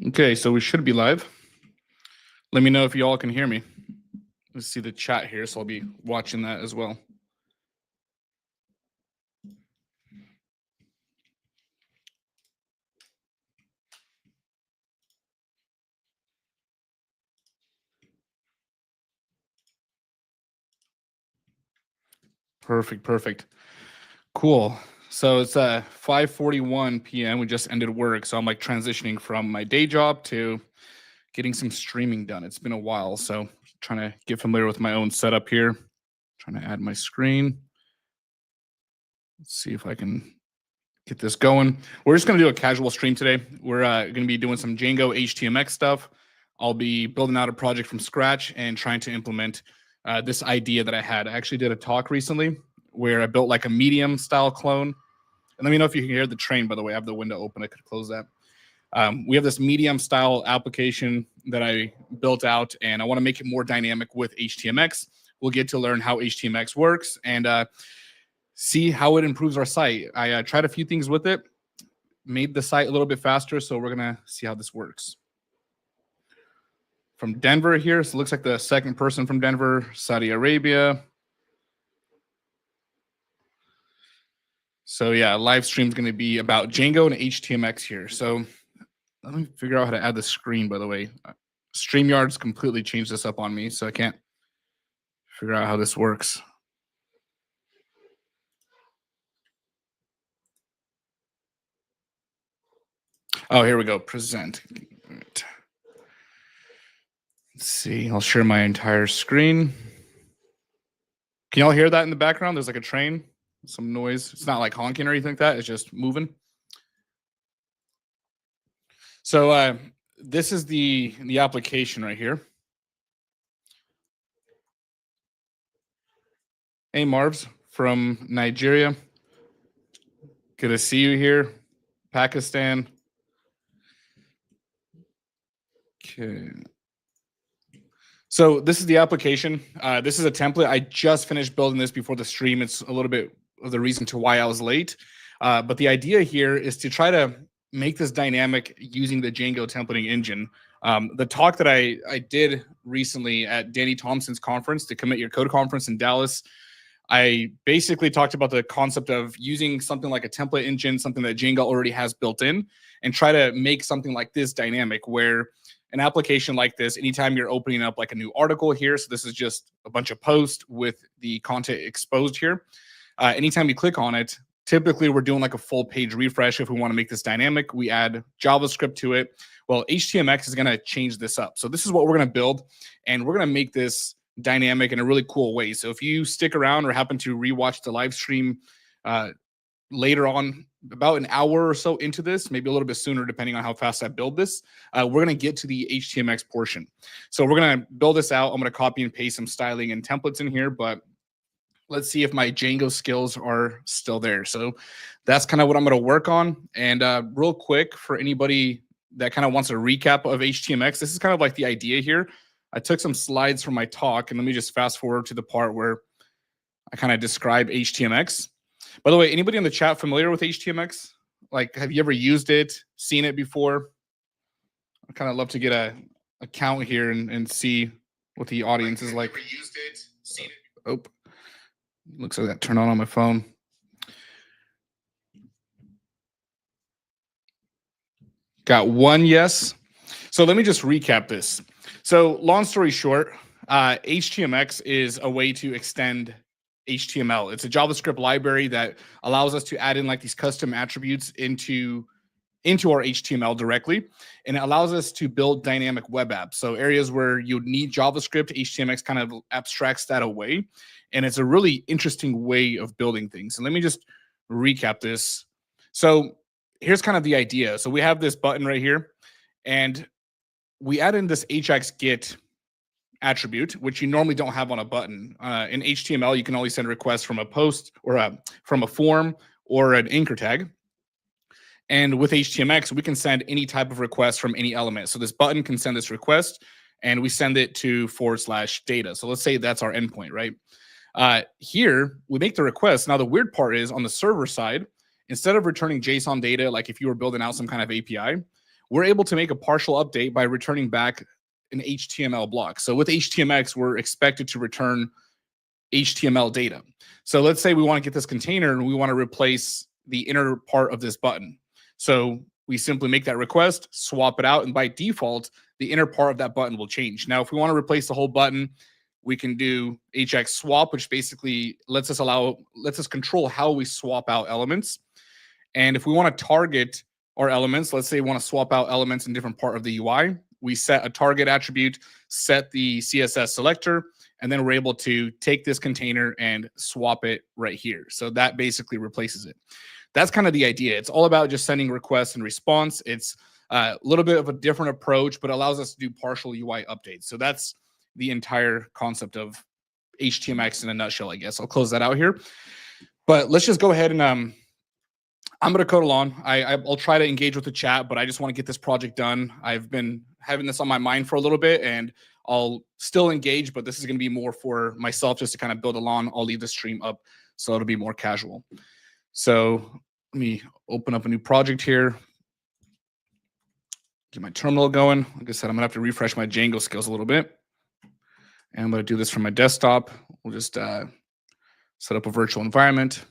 Okay, so we should be live. Let me know if you all can hear me. Let's see the chat here, so I'll be watching that as well. Perfect. Cool. So it's 5:41 p.m. We just ended work, so I'm like transitioning from my day job to getting some streaming done. It's been a while, so trying to get familiar with my own setup here. Trying to add my screen. Let's see if I can get this going. We're just going to do a casual stream today. We're going to be doing some Django HTMX stuff. I'll be building out a project from scratch and trying to implement this idea that I had. I actually did a talk recently where I built like a medium style clone. And let me know if you can hear the train, by the way. I have the window open. I could close that. We have this medium style application that I built out, and I want to make it more dynamic with HTMX. We'll get to learn how HTMX works and see how it improves our site. I tried a few things with it, made the site a little bit faster, so we're going to see how this works. From Denver here, so it looks like the second person from Denver, Saudi Arabia. So yeah, live stream is going to be about Django and HTMX here. So let me figure out how to add the screen, by the way. StreamYard's completely changed this up on me, so I can't figure out how this works. Oh, here we go. Present. Right. Let's see. I'll share my entire screen. Can y'all hear that in the background? There's like a train, some noise. It's not like honking or anything like that. It's just moving. So this is the application right here. Hey, Marvs from Nigeria. Good to see you here. Pakistan. Okay. So this is the application. This is a template. I just finished building this before the stream. It's a little bit of the reason to why I was late. But the idea here is to try to make this dynamic using the Django templating engine. The talk that I did recently at Danny Thompson's conference, the Commit Your Code conference in Dallas, I basically talked about the concept of using something like a template engine, something that Django already has built in, and try to make something like this dynamic where an application like this, anytime you're opening up like a new article here, so this is just a bunch of posts with the content exposed here. Anytime you click on it, typically we're doing like a full page refresh. If we want to make this dynamic, we add JavaScript to it. Well, HTMX is going to change this up. So this is what we're going to build, and we're going to make this dynamic in a really cool way. So if you stick around or happen to rewatch the live stream later on, about an hour or so into this, maybe a little bit sooner, depending on how fast I build this, we're going to get to the HTMX portion. So we're going to build this out. I'm going to copy and paste some styling and templates in here, but let's see if my Django skills are still there. So that's kind of what I'm going to work on. And real quick, for anybody that kind of wants a recap of HTMX, this is kind of like the idea here. I took some slides from my talk, and let me just fast forward to the part where I kind of describe HTMX. By the way, anybody in the chat familiar with HTMX? Like, have you ever used it, seen it before? I kind of love to get a count here and see what the audience is like. Used it, seen it? Oh, looks like that turned on my phone. Got one yes. So let me just recap this. So long story short, HTMX is a way to extend HTML. It's a JavaScript library that allows us to add in like these custom attributes into our HTML directly, and it allows us to build dynamic web apps. So areas where you need JavaScript, HTMX kind of abstracts that away, and it's a really interesting way of building things. And let me just recap this. So here's kind of the idea. So we have this button right here, and we add in this hxget attribute, which you normally don't have on a button. In HTML, you can only send requests from a post or from a form or an anchor tag. And with HTMX, we can send any type of request from any element. So this button can send this request, and we send it to /data. So let's say that's our endpoint, right? Here, we make the request. Now, the weird part is on the server side, instead of returning JSON data, like if you were building out some kind of API, we're able to make a partial update by returning back an HTML block. So with HTMX, we're expected to return HTML data. So let's say we want to get this container and we want to replace the inner part of this button. So we simply make that request, swap it out, and by default, the inner part of that button will change. Now, if we want to replace the whole button, we can do HX swap, which basically lets us control how we swap out elements. And if we want to target our elements, let's say we want to swap out elements in different part of the UI, we set a target attribute, set the CSS selector, and then we're able to take this container and swap it right here. So that basically replaces it. That's kind of the idea. It's all about just sending requests and response. It's a little bit of a different approach, but allows us to do partial UI updates. So that's the entire concept of HTMX in a nutshell, I guess. I'll close that out here. But let's just go ahead and I'm going to code along. I'll try to engage with the chat, but I just want to get this project done. I've been having this on my mind for a little bit, and I'll still engage, but this is going to be more for myself just to kind of build along. I'll leave the stream up, so it'll be more casual. So let me open up a new project here. Get my terminal going. Like I said, I'm going to have to refresh my Django skills a little bit. And I'm going to do this from my desktop. We'll just set up a virtual environment.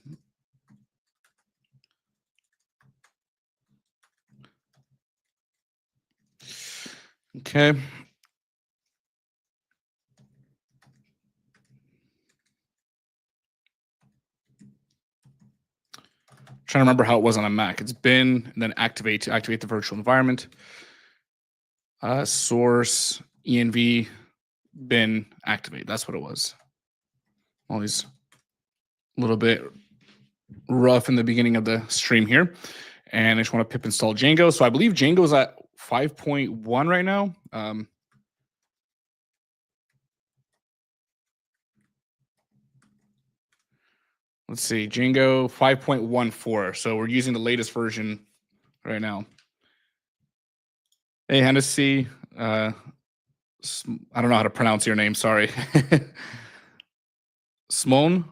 Okay. Trying to remember how it was on a Mac. It's bin and then activate to activate the virtual environment. Source env bin activate. That's what it was. Always a little bit rough in the beginning of the stream here. And I just want to pip install Django. So I believe Django is at 5.1 right now. Let's see, Django 5.14. So we're using the latest version right now. Hey, Hennessy. I don't know how to pronounce your name. Sorry. Smone?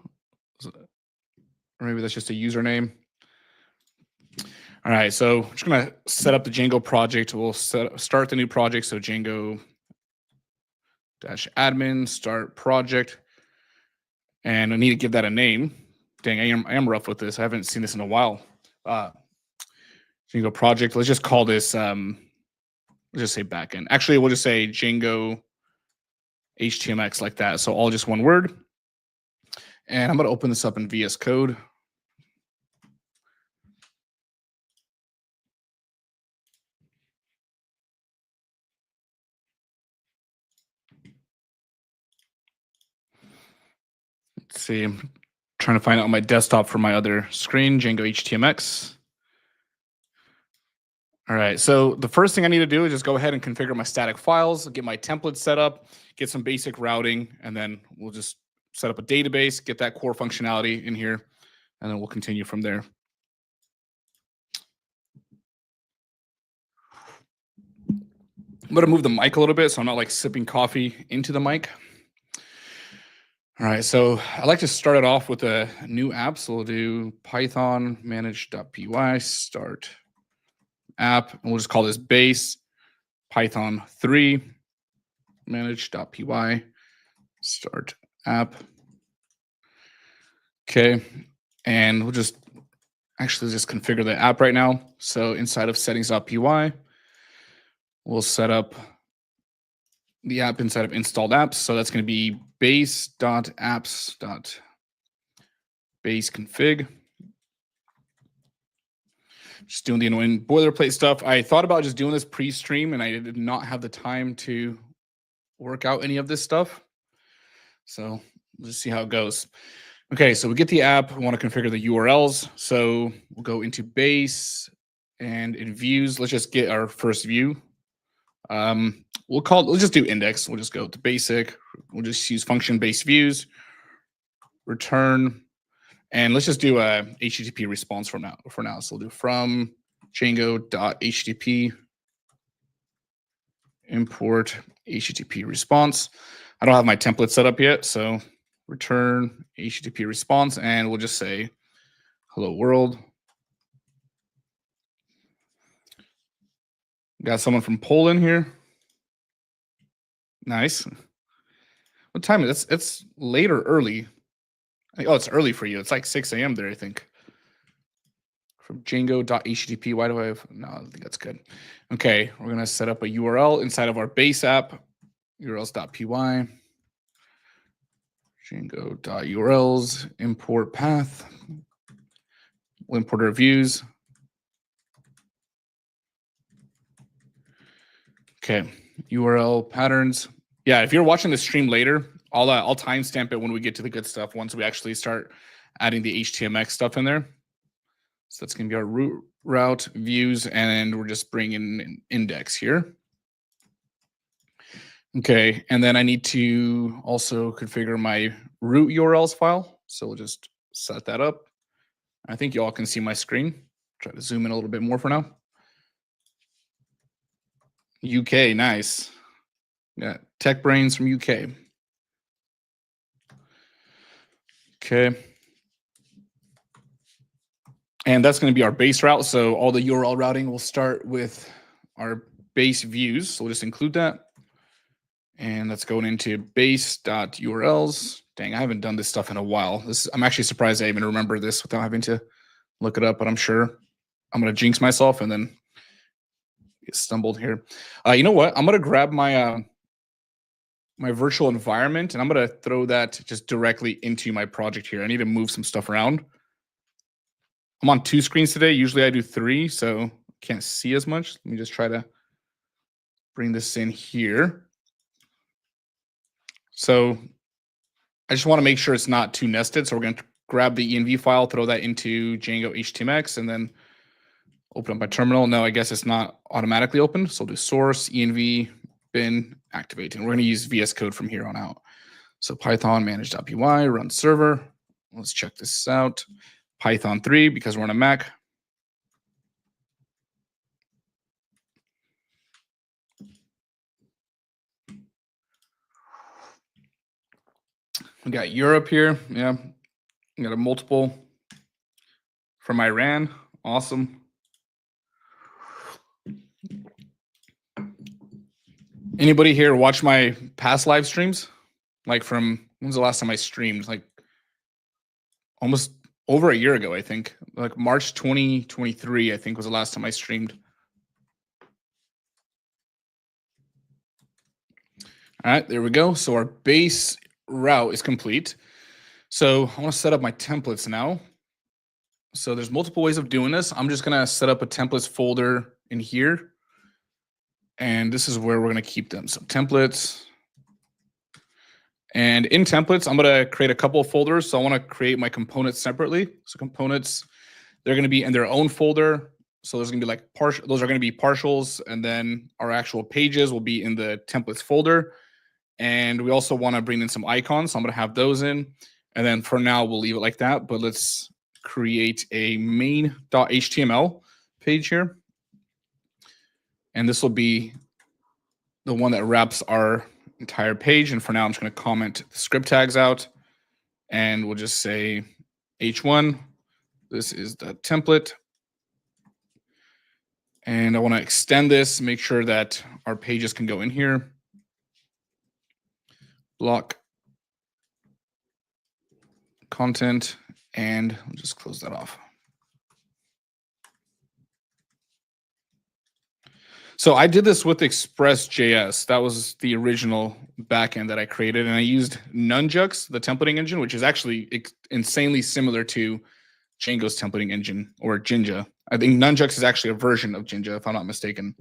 Or maybe that's just a username. All right, so I'm just going to set up the Django project. We'll start the new project. So Django -admin, start project. And I need to give that a name. Dang, I am rough with this. I haven't seen this in a while. Django project. Let's just call this, let's just say backend. Actually, we'll just say Django HTMX like that. So all just one word. And I'm going to open this up in VS Code. Let's see, I'm trying to find out on my desktop for my other screen, Django HTMX. All right, so the first thing I need to do is just go ahead and configure my static files, get my templates set up, get some basic routing, and then we'll just set up a database, get that core functionality in here, and then we'll continue from there. I'm going to move the mic a little bit so I'm not like sipping coffee into the mic. All right, so I like to start it off with a new app. So we'll do Python manage.py start app, and we'll just call this base Python 3 manage.py start app. Okay, and we'll just configure the app right now. So inside of settings.py, we'll set up the app inside of installed apps. So that's going to be base.apps.baseconfig. Just doing the annoying boilerplate stuff. I thought about just doing this pre-stream, and I did not have the time to work out any of this stuff. So we'll just see how it goes. Okay, so we get the app. We want to configure the URLs. So we'll go into base, and in views, let's just get our first view. Let's just do index. We'll just go to basic. We'll just use function based views, return, and let's just do a HTTP response for now. So we'll do from Django.http import HTTP response. I don't have my template set up yet, so return HTTP response, and we'll just say hello world. Got someone from Poland here. Nice. What time is it? It's late or early? Oh, it's early for you. It's like 6 a.m. there, I think. From Django.http. Why do I have? No, I think that's good. Okay, we're going to set up a URL inside of our base app, urls.py. Django.urls, import path. We'll import our views. Okay, URL patterns. Yeah, if you're watching the stream later, I'll timestamp it when we get to the good stuff once we actually start adding the HTMX stuff in there. So that's going to be our route views, and we're just bringing an index here. Okay, and then I need to also configure my root URLs file. So we'll just set that up. I think you all can see my screen. Try to zoom in a little bit more for now. UK, nice. Yeah, Tech Brains from UK. Okay. And that's going to be our base route. So all the URL routing will start with our base views. So we'll just include that. And that's going into base.urls. Dang, I haven't done this stuff in a while. I'm actually surprised I even remember this without having to look it up, but I'm sure I'm going to jinx myself and then get stumbled here. You know what? I'm going to grab my my virtual environment, and I'm going to throw that just directly into my project here. I need to move some stuff around. I'm on 2 screens today. Usually I do 3, so can't see as much. Let me just try to bring this in here. So I just want to make sure it's not too nested. So we're going to grab the env file, throw that into Django HTMX, and then open up my terminal. No, I guess it's not automatically open. So we'll do source, env, bin, activate. And we're going to use VS Code from here on out. So Python manage.py, run server. Let's check this out. Python 3, because we're on a Mac. We got Europe here. Yeah. We got a multiple from Iran. Awesome. Anybody here watch my past live streams? Like from, when's the last time I streamed? Like almost over a year ago, I think. Like March 2023, I think was the last time I streamed. All right, there we go. So our base route is complete. So I want to set up my templates now. So there's multiple ways of doing this. I'm just going to set up a templates folder in here. And this is where we're going to keep them. So templates. And in templates, I'm going to create a couple of folders. So I want to create my components separately. So components, they're going to be in their own folder. So there's going to be like those are going to be partials. And then our actual pages will be in the templates folder. And we also want to bring in some icons. So I'm going to have those in. And then for now, we'll leave it like that. But let's create a main.html page here. And this will be the one that wraps our entire page. And for now, I'm just going to comment the script tags out. And we'll just say h1. This is the template. And I want to extend this, make sure that our pages can go in here. Block content, and I'll just close that off. So I did this with Express.js. That was the original backend that I created, and I used Nunjux, the templating engine, which is actually insanely similar to Django's templating engine, or Jinja. I think Nunjux is actually a version of Jinja, if I'm not mistaken.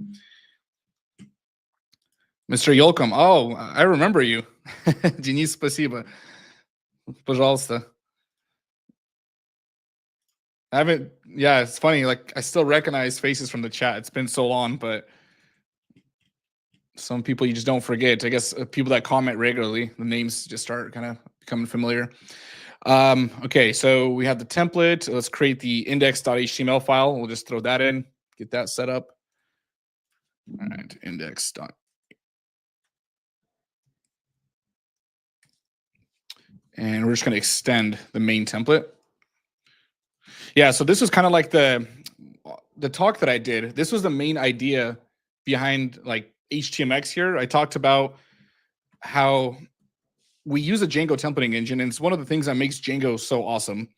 Mr. Yolcom, oh, I remember you. Денис, спасибо. Пожалуйста. I haven't, yeah, it's funny. Like, I still recognize faces from the chat. It's been so long, but some people you just don't forget. I guess people that comment regularly, the names just start kind of becoming familiar. Okay, so we have the template. Let's create the index.html file. We'll just throw that in, get that set up. All right, index. And we're just going to extend the main template. Yeah, so this was kind of like the talk that I did. This was the main idea behind like HTMX here. I talked about how we use a Django templating engine, and it's one of the things that makes Django so awesome.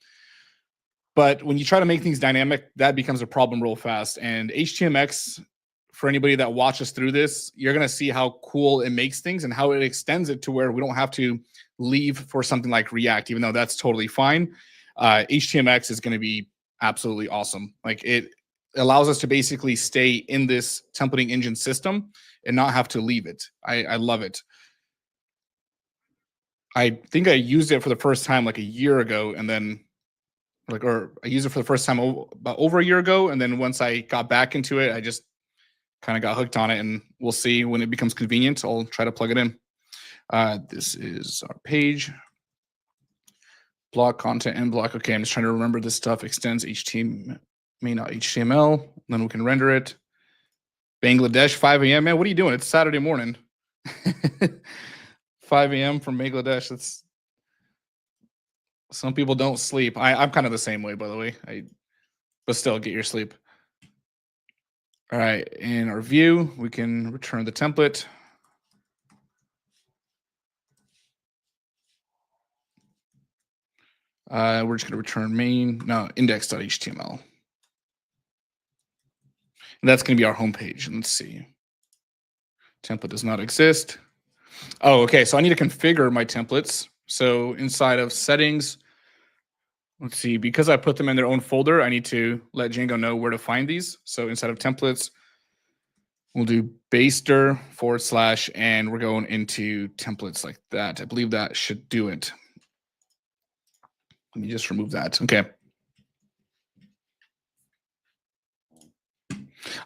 But when you try to make things dynamic, that becomes a problem real fast. And HTMX, for anybody that watches through this, you're going to see how cool it makes things and how it extends it to where we don't have to leave for something like React, even though that's totally fine. HTMX is going to be absolutely awesome. Like, it allows us to basically stay in this templating engine system and not have to leave it. I love it. I think I used it for the first time like a year ago, and then or I used it for the first time about over a year ago, and then once I got back into it, I just kind of got hooked on it, and we'll see when it becomes convenient. I'll try to plug it in. This is our page. Block, content, and block. Okay, I'm just trying to remember this stuff. Extends HTML, main.html, then we can render it. Bangladesh, 5 a.m. Man, what are you doing? It's Saturday morning. 5 a.m. from Bangladesh. That's, some people don't sleep. I'm kind of the same way, by the way. But still, get your sleep. All right, in our view, we can return the template. We're just going to return index.html. And that's going to be our home page. And let's see. Template does not exist. Oh, okay. So I need to configure my templates. So inside of settings, let's see, because I put them in their own folder, I need to let Django know where to find these. So inside of templates, we'll do baster / and we're going into templates like that. I believe that should do it. Let me just remove that. Okay.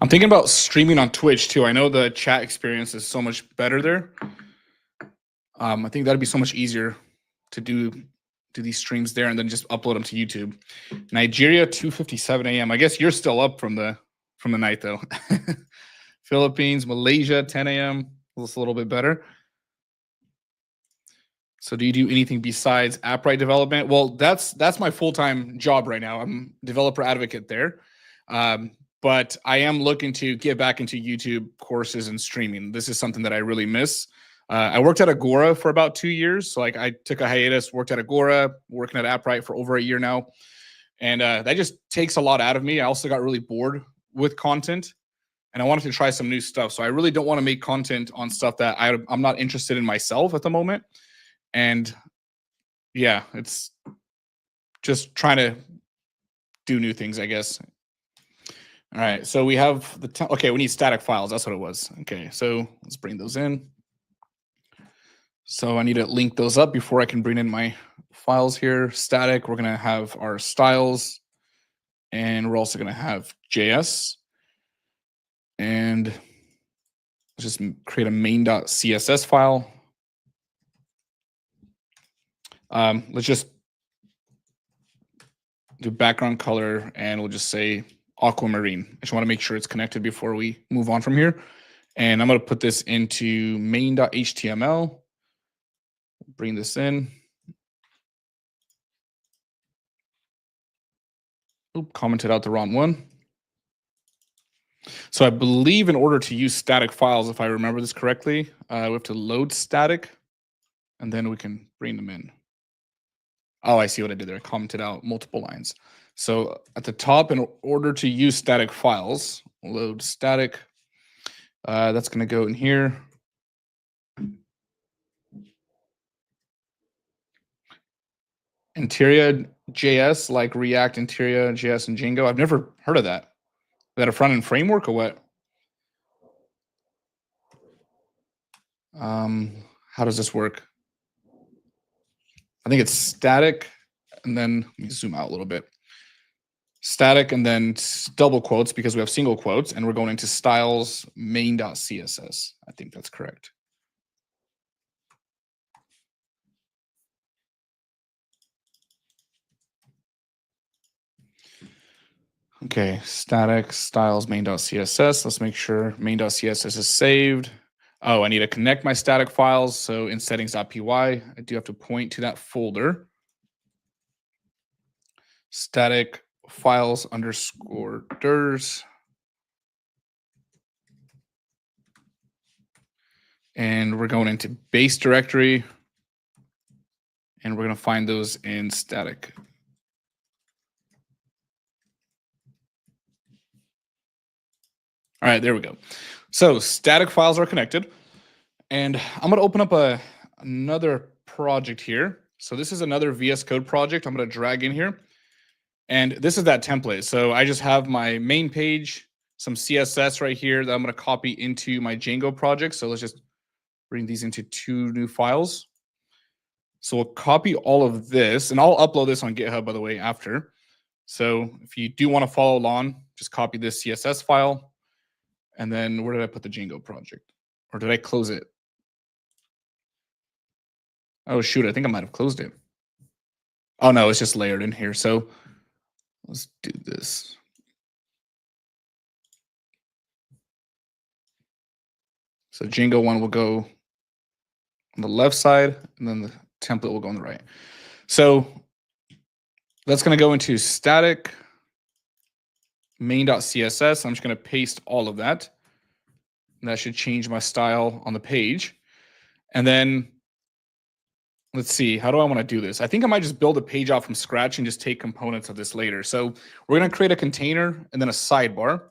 I'm thinking about streaming on Twitch too. I know the chat experience is so much better there. I think that'd be so much easier to do these streams there and then just upload them to YouTube. Nigeria, 2:57 a.m. I guess you're still up from the night though. Philippines, Malaysia, 10 a.m. It's a little bit better. So do you do anything besides app development? Well, that's my full-time job right now. I'm developer advocate there. But I am looking to get back into YouTube courses and streaming. This is something that I really miss. I worked at Agora for about 2 years. So like, I took a hiatus, worked at Agora, working at Appright for over a year now. And that just takes a lot out of me. I also got really bored with content, and I wanted to try some new stuff. So I really don't want to make content on stuff that I'm not interested in myself at the moment. And yeah, it's just trying to do new things, I guess. All right, so we have okay, we need static files. That's what it was. Okay, so let's bring those in. So I need to link those up before I can bring in my files here. Static, we're gonna have our styles, and we're also gonna have JS. And let's just create a main.css file. Let's just do background color, and we'll just say aquamarine. I just want to make sure it's connected before we move on from here. And I'm going to put this into main.html. Bring this in. Oop, commented out the wrong one. So I believe in order to use static files, if I remember this correctly, we have to load static, and then we can bring them in. Oh, I see what I did there. I commented out multiple lines. So at the top, in order to use static files, load static. That's going to go in here. Interior JS, like React, Interior JS, and Django. I've never heard of that. Is that a front-end framework or what? How does this work? I think it's static, and then let me zoom out a little bit. Static, and then double quotes because we have single quotes, and we're going into styles main.css. I think that's correct. Okay, static styles main.css. Let's make sure main.css is saved. Oh, I need to connect my static files. So in settings.py, I do have to point to that folder. Static files _ dirs. And we're going into base directory. And we're going to find those in static. All right, there we go. So static files are connected. And I'm going to open up another project here. So this is another VS Code project. I'm going to drag in here. And this is that template. So I just have my main page, some CSS right here that I'm going to copy into my Django project. So let's just bring these into 2 new files. So we'll copy all of this, and I'll upload this on GitHub, by the way, after. So if you do want to follow along, just copy this CSS file. And then where did I put the Django project? Or did I close it? Oh, shoot, I think I might have closed it. Oh, no, it's just layered in here. So let's do this. So Django 1 will go on the left side, and then the template will go on the right. So that's going to go into static main.css. I'm just going to paste all of that. And that should change my style on the page. And then let's see, how do I want to do this? I think I might just build a page out from scratch and just take components of this later. So we're going to create a container and then a sidebar.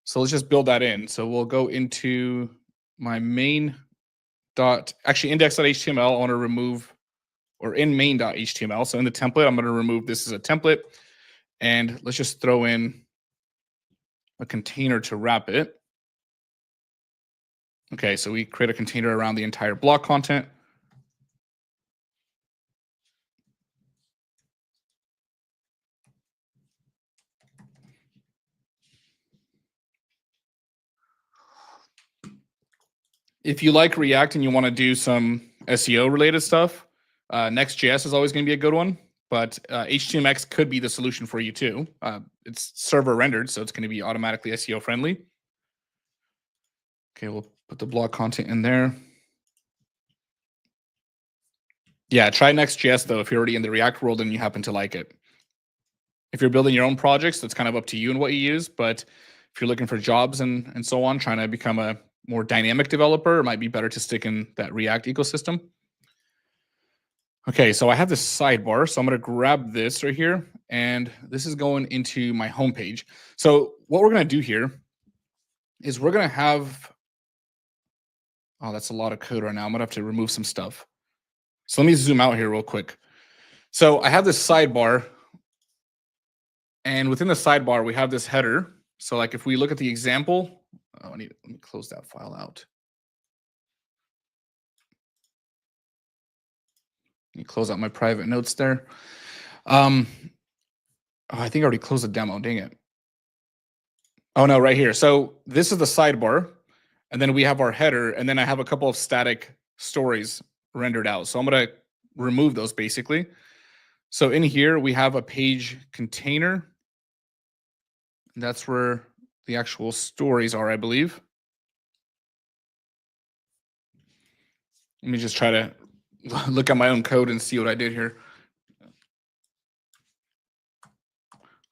So let's just build that in. So we'll go into my index.html. I want to remove, or in main.html. So in the template, I'm going to remove this as a template. And let's just throw in a container to wrap it. Okay, so we create a container around the entire block content. If you like React and you want to do some SEO related stuff, Next.js is always going to be a good one, but HTMX could be the solution for you too. It's server rendered, so it's going to be automatically SEO friendly. Okay, we'll put the block content in there. Yeah, try Next.js though if you're already in the React world and you happen to like it. If you're building your own projects, that's kind of up to you and what you use. But if you're looking for jobs and so on, trying to become a more dynamic developer, it might be better to stick in that React ecosystem. Okay, so I have this sidebar. So I'm going to grab this right here. And this is going into my homepage. So what we're going to do here is we're going to have... Oh, that's a lot of code right now. I'm going to have to remove some stuff. So let me zoom out here real quick. So I have this sidebar. And within the sidebar, we have this header. So like if we look at the example, let me close that file out. Let me close out my private notes there. Oh, I think I already closed the demo, dang it. Oh no, right here. So this is the sidebar, and then we have our header, and then I have a couple of static stories rendered out. So I'm gonna remove those basically. So in here, we have a page container. That's where the actual stories are, I believe. Let me just try to look at my own code and see what I did here.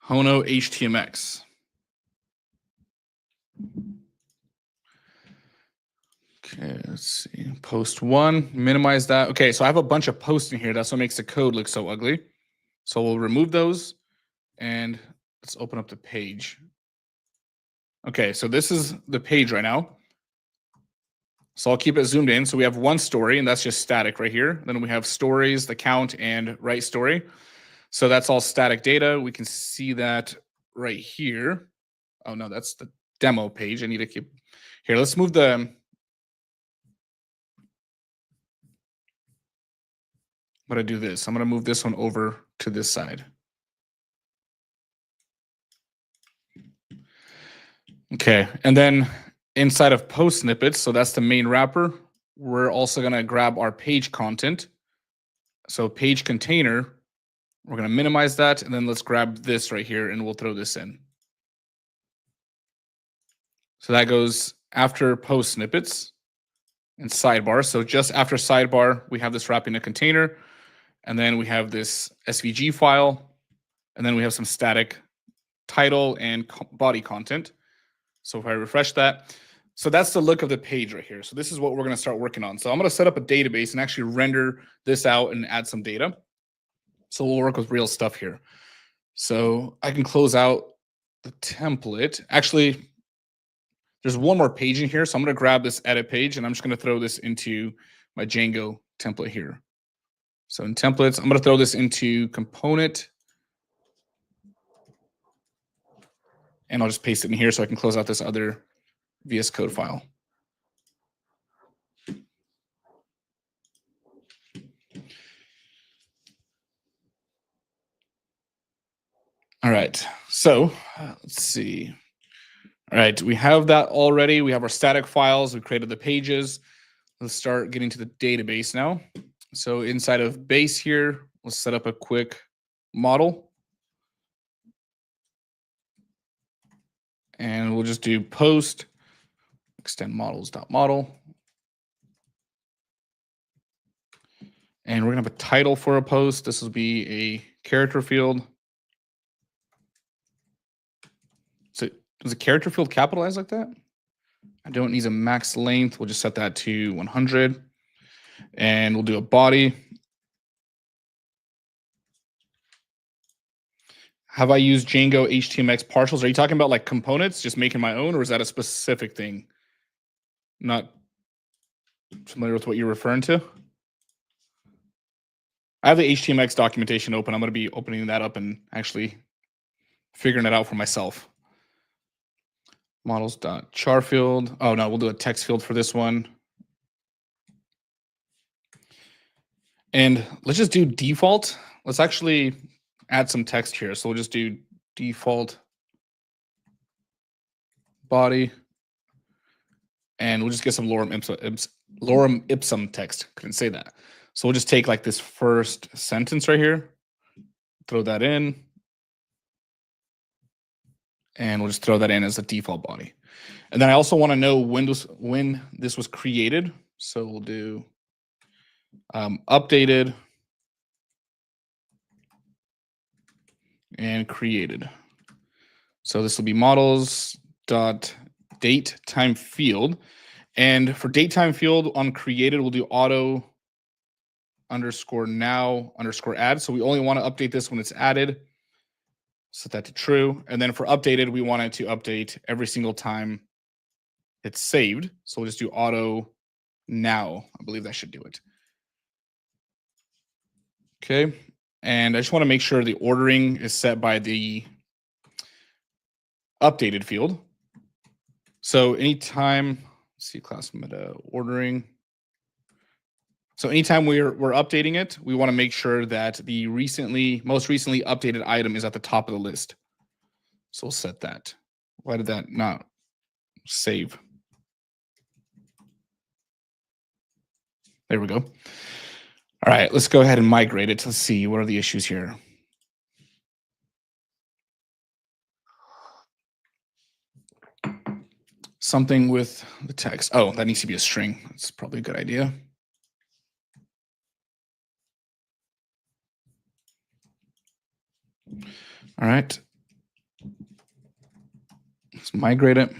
Django HTMX. Okay, let's see. Post 1, minimize that. Okay, so I have a bunch of posts in here. That's what makes the code look so ugly. So we'll remove those and let's open up the page. Okay, so this is the page right now. So I'll keep it zoomed in. So we have one story, and that's just static right here. Then we have stories, the count, and write story. So that's all static data. We can see that right here. Oh, no, that's the demo page. I need to keep... Here, let's move the... I'm going to do this. I'm going to move this one over to this side. Okay, and then inside of post snippets, so that's the main wrapper, we're also going to grab our page content. So page container, we're going to minimize that, and then let's grab this right here, and we'll throw this in. So that goes after post snippets and sidebar. So just after sidebar, we have this wrap in a container, and then we have this SVG file, and then we have some static title and body content. So if I refresh that, So that's the look of the page right here. So this is what we're going to start working on. So I'm going to set up a database and actually render this out and add some data. So we'll work with real stuff here. So I can close out the template. Actually, there's one more page in here. So I'm going to grab this edit page and I'm just going to throw this into my Django template here. So in templates, I'm going to throw this into component. And I'll just paste it in here so I can close out this other VS Code file. All right, so let's see. All right, we have that already. We have our static files. We created the pages. Let's start getting to the database now. So inside of base here, let's set up a quick model. And we'll just do post extend models.model. And we're gonna have a title for a post. This will be a character field. So does a character field capitalize like that? I don't need a max length. We'll just set that to 100. And we'll do a body. Have I used Django HTMX partials? Are you talking about like components, just making my own, or is that a specific thing? Not familiar with what you're referring to. I have the HTMX documentation open. I'm going to be opening that up and actually figuring it out for myself. Models.char field. Oh no, we'll do a text field for this one. And let's just do default. Let's actually add some text here. So we'll just do default body. And we'll just get some lorem ipsum text. Couldn't say that. So we'll just take like this first sentence right here, throw that in. And we'll just throw that in as a default body. And then I also want to know when this was created. So we'll do updated and created. So this will be models.date time field. And for date time field on created, we'll do auto underscore now underscore add. So we only want to update this when it's added. Set that to true. And then for updated, we want it to update every single time it's saved. So we'll just do auto now. I believe that should do it. Okay. And I just want to make sure the ordering is set by the updated field. So anytime, let's see, class meta ordering. So anytime we're updating it, we want to make sure that the most recently updated item is at the top of the list. So we'll set that. Why did that not save? There we go. All right, let's go ahead and migrate it to see what are the issues here. Something with the text. Oh, that needs to be a string. That's probably a good idea. All right. Let's migrate it.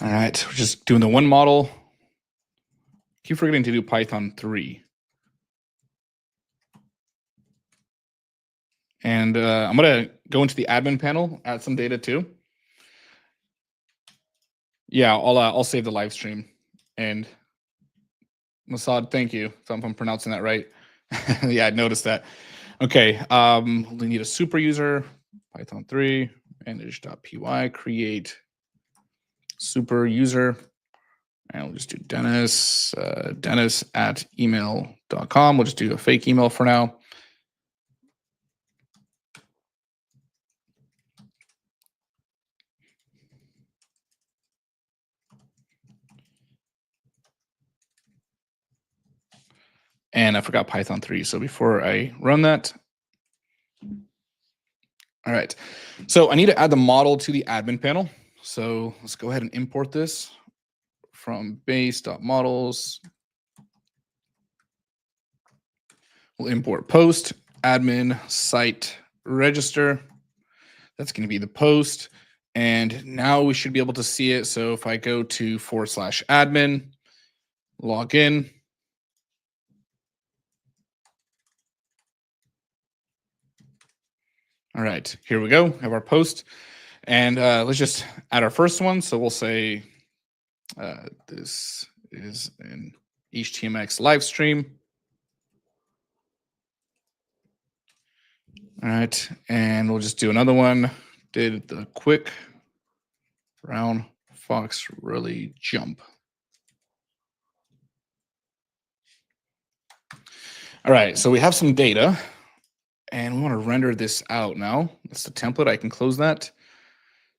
All right, we're just doing the one model. Keep forgetting to do Python 3. And I'm going to go into the admin panel, add some data too. Yeah, I'll save the live stream. And Masad, thank you. If I'm pronouncing that right. Yeah, I noticed that. Okay, we need a super user, Python 3, manage.py, create super user. And we'll just do Dennis, Dennis at email.com. We'll just do a fake email for now. And I forgot Python 3. So before I run that, all right. So I need to add the model to the admin panel. So let's go ahead and import this from base.models. We'll import post, admin, site, register. That's going to be the post. And now we should be able to see it. So if I go to /admin, log in. All right, here we go. Have our post. And let's just add our first one. So we'll say this is an HTMX live stream. All right, and we'll just do another one. Did the quick brown fox really jump? All right, so we have some data and we want to render this out now. That's the template. I can close that.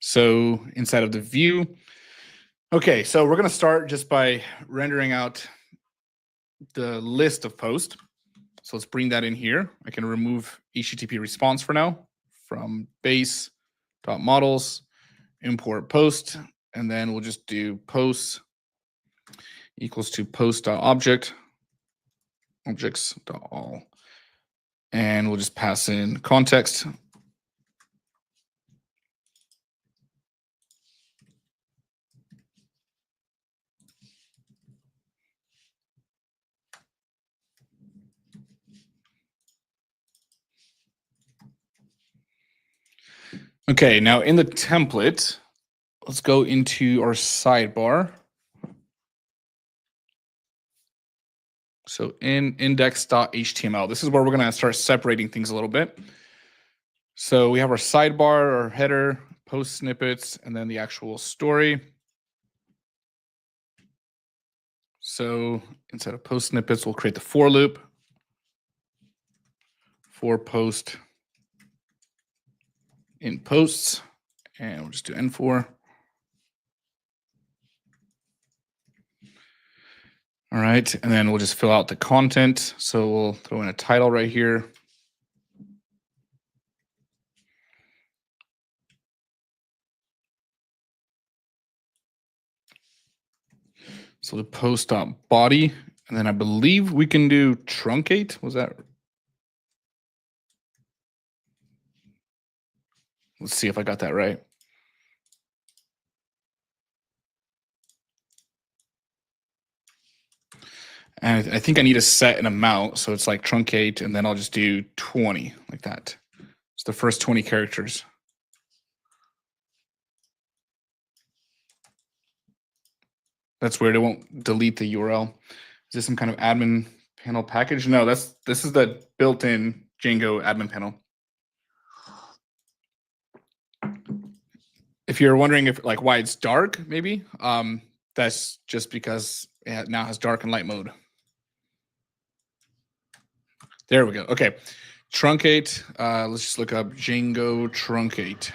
So inside of the view. Okay, so we're going to start just by rendering out the list of posts. So let's bring that in here. I can remove HTTP response for now from base.models, import post, and then we'll just do posts equals to post.object, objects.all. And we'll just pass in context. Okay, now in the template, let's go into our sidebar. So in index.html, this is where we're going to start separating things a little bit. So we have our sidebar, our header, post snippets, and then the actual story. So instead of post snippets, we'll create the for loop for post in posts, and we'll just do N4. All right, and then we'll just fill out the content. So we'll throw in a title right here. So the post.body, and then I believe we can do truncate. Was that? Let's see if I got that right. And I think I need to set an amount. So it's like truncate, and then I'll just do 20 like that. It's the first 20 characters. That's weird. It won't delete the URL. Is this some kind of admin panel package? No, this is the built-in Django admin panel. If you're wondering if like why it's dark, maybe that's just because it now has dark and light mode. There we go. Okay, truncate. Let's just look up Django truncate.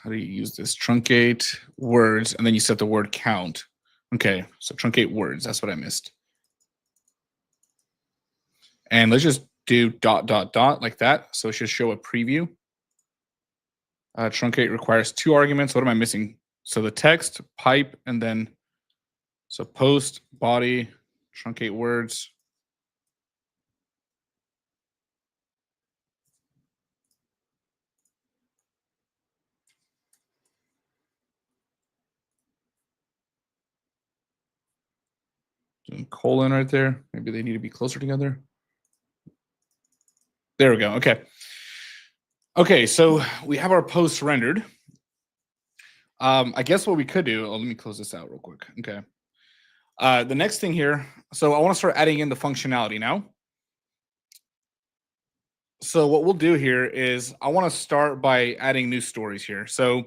How do you use this? Truncate words, and then you set the word count. Okay, so truncate words. That's what I missed. And let's just do ... like that. So it should show a preview. Truncate requires 2 arguments. What am I missing? So the text, pipe, and then so post, body, truncate words. Doing colon right there. Maybe they need to be closer together. There we go. Okay. Okay, so we have our post rendered. I guess what we could do, let me close this out real quick. Okay. The next thing here, so I want to start adding in the functionality now. So what we'll do here is I want to start by adding new stories here. So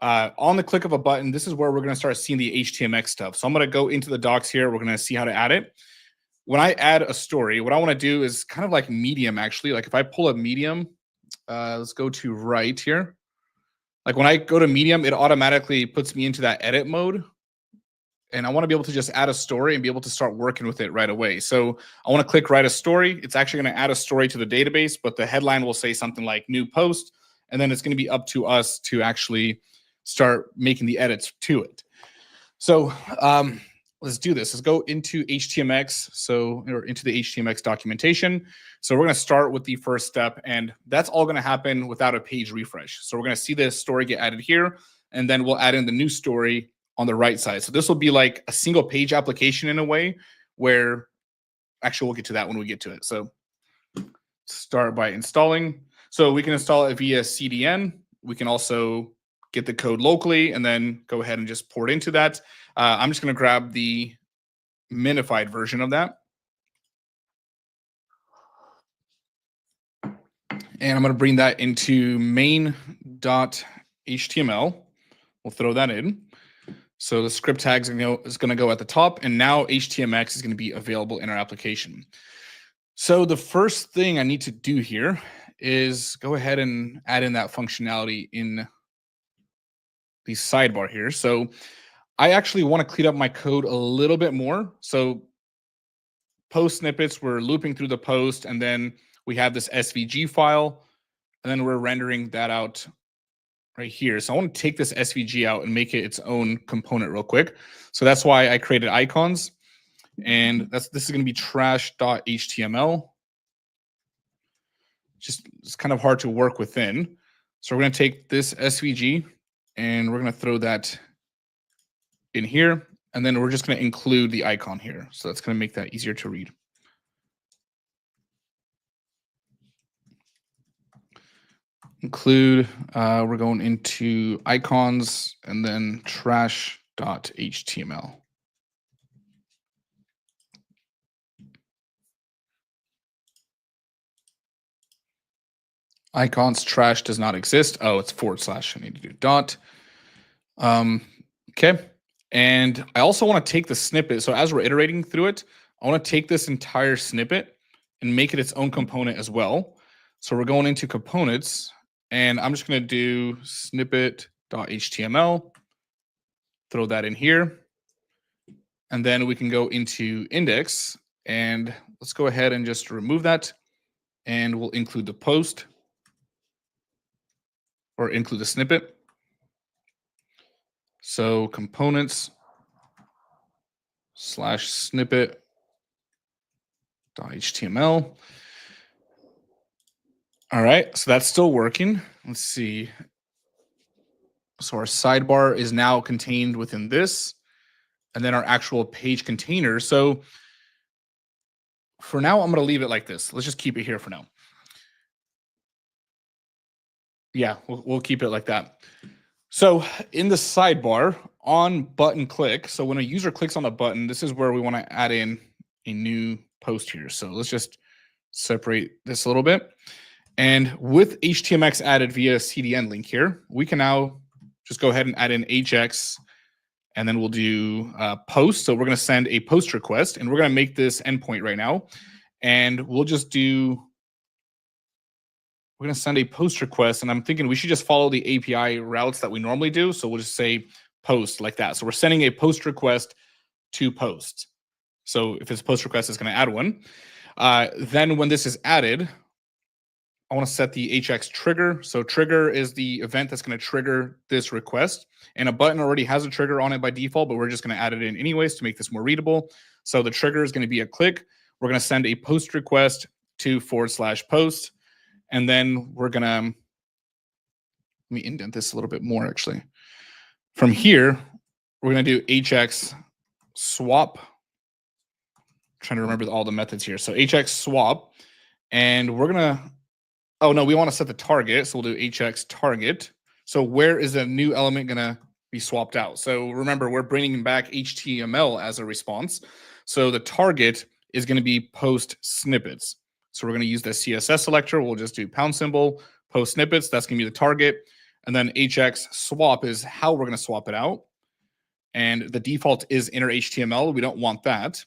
on the click of a button, this is where we're going to start seeing the HTMX stuff. So I'm going to go into the docs here. We're going to see how to add it. When I add a story, what I want to do is kind of like Medium, actually. Like if I pull up Medium, let's go to right here. Like when I go to Medium, it automatically puts me into that edit mode. And I want to be able to just add a story and be able to start working with it right away. So I want to click write a story. It's actually going to add a story to the database, but the headline will say something like new post. And then it's going to be up to us to actually start making the edits to it. So let's do this. Let's go into HTMX. Or into the HTMX documentation. So we're going to start with the first step, and that's all going to happen without a page refresh. So we're going to see this story get added here, and then we'll add in the new story on the right side. So this will be like a single page application in a way where, actually, we'll get to that when we get to it. So start by installing. So we can install it via CDN. We can also get the code locally and then go ahead and just port into that. I'm just going to grab the minified version of that. And I'm going to bring that into main.html. We'll throw that in. So the script tag is going to go at the top, and now HTMX is going to be available in our application. So the first thing I need to do here is go ahead and add in that functionality in the sidebar here. So I actually want to clean up my code a little bit more. So post snippets, we're looping through the post, and then we have this SVG file, and then we're rendering that out right here. So I want to take this SVG out and make it its own component real quick. So that's why I created icons, and this is going to be trash.html. It's kind of hard to work within. So we're going to take this SVG and we're going to throw that in here, and then we're just going to include the icon here. So that's going to make that easier to read. Include, we're going into icons and then trash.html. Icons trash does not exist. Oh, it's / I need to do dot. Okay. And I also want to take the snippet. So as we're iterating through it, I want to take this entire snippet and make it its own component as well. So we're going into components, and I'm just going to do snippet.html, throw that in here. And then we can go into index, and let's go ahead and just remove that. And we'll include the post, or include the snippet. So components / snippet.html. All right, so that's still working. Let's see. So our sidebar is now contained within this, and then our actual page container. So for now, I'm going to leave it like this. Let's just keep it here for now. Yeah, we'll keep it like that. So in the sidebar, on button click, so when a user clicks on a button, this is where we want to add in a new post here. So let's just separate this a little bit. And with HTMX added via CDN link here, we can now just go ahead and add in HX, and then we'll do post. So we're going to send a post request, and we're going to make this endpoint right now. And we'll just do, we're going to send a post request, and I'm thinking we should just follow the API routes that we normally do. So we'll just say post like that. So we're sending a post request to post. So if it's post request, it's going to add one. Then when this is added, I want to set the HX trigger. So trigger is the event that's going to trigger this request. And a button already has a trigger on it by default, but we're just going to add it in anyways to make this more readable. So the trigger is going to be a click. We're going to send a post request to / post. And then we're going to, let me indent this a little bit more actually. From here, we're going to do HX swap. I'm trying to remember all the methods here. So HX swap, and we're going to, oh no, we want to set the target. So we'll do HX target. So where is the new element going to be swapped out? So remember, we're bringing back HTML as a response. So the target is going to be post snippets. So we're going to use the CSS selector. We'll just do #, post snippets. That's going to be the target. And then HX swap is how we're going to swap it out. And the default is inner HTML. We don't want that.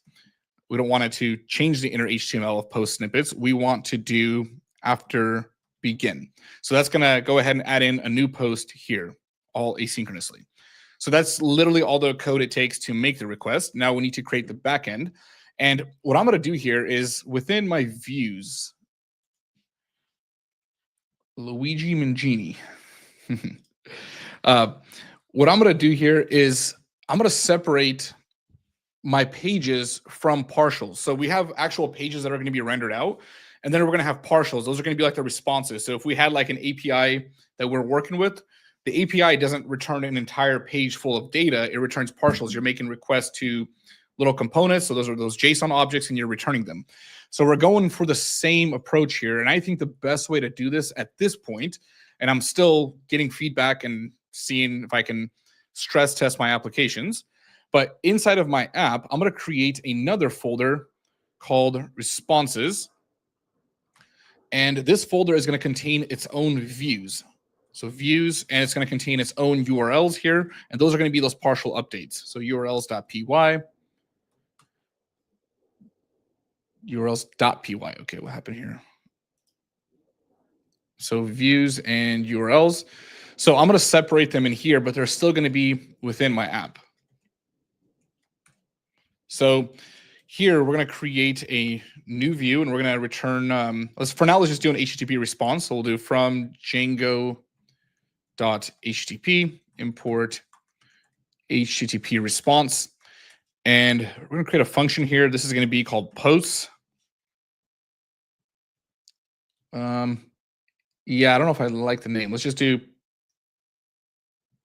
We don't want it to change the inner HTML of post snippets. We want to do after begin. So that's going to go ahead and add in a new post here, all asynchronously. So that's literally all the code it takes to make the request. Now we need to create the backend. And what I'm going to do here is within my views, Luigi Mangini. What I'm going to do here is I'm going to separate my pages from partials. So we have actual pages that are going to be rendered out, and then we're going to have partials. Those are going to be like the responses. So if we had like an API that we're working with, the API doesn't return an entire page full of data. It returns partials. You're making requests to little components. So those are those JSON objects, and you're returning them. So we're going for the same approach here. And I think the best way to do this at this point, and I'm still getting feedback and seeing if I can stress test my applications, but inside of my app, I'm going to create another folder called responses. And this folder is going to contain its own views. So views, and it's going to contain its own URLs here. And those are going to be those partial updates. So urls.py, urls.py. Okay, what happened here? So views and URLs. So I'm going to separate them in here, but they're still going to be within my app. So here we're going to create a new view, and we're going to return, for now, let's just do an HTTP response. So we'll do from Django.http import HTTP response. And we're going to create a function here. This is going to be called posts. Yeah, I don't know if I like the name. Let's just do,